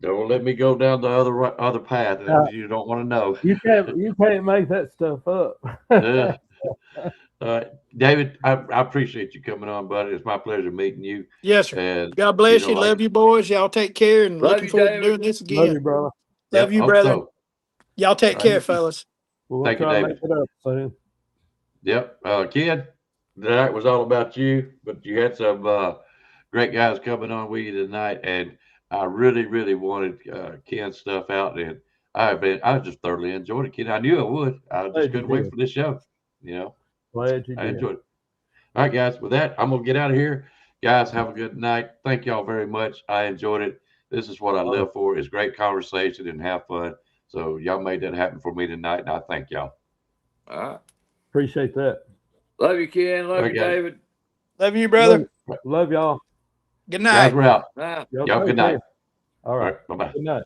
Don't let me go down the other path. You don't want to know. You can't make that stuff up. David, I appreciate you coming on, buddy. It's my pleasure meeting you. Yes, sir. And God bless you. Love you, boys. Y'all take care, and Love looking you, forward David. to doing this again. Love you, brother. Love you, brother. Y'all take care, fellas. We'll Thank you, try to David. make it up soon. Yep. Ken, that was all about you, but you had some great guys coming on with you tonight, and I really, really wanted Ken's stuff out, and I just thoroughly enjoyed it, Ken. I knew I would. I just Glad you couldn't wait did. for this show. You know, Glad you I did. enjoyed it. All right, guys. With that, I'm gonna get out of here. Guys, have a good night. Thank y'all very much. I enjoyed it. This is what I live for: is great conversation and have fun. So y'all made that happen for me tonight, and I thank y'all. All right. Appreciate that. Love you, Ken. Love All right, you, guys. David. Love you, brother. Love y'all. Good Guys, night. we're out. Nah. Y'all Y'all take good night. care. All All right. right. Bye bye. Good night.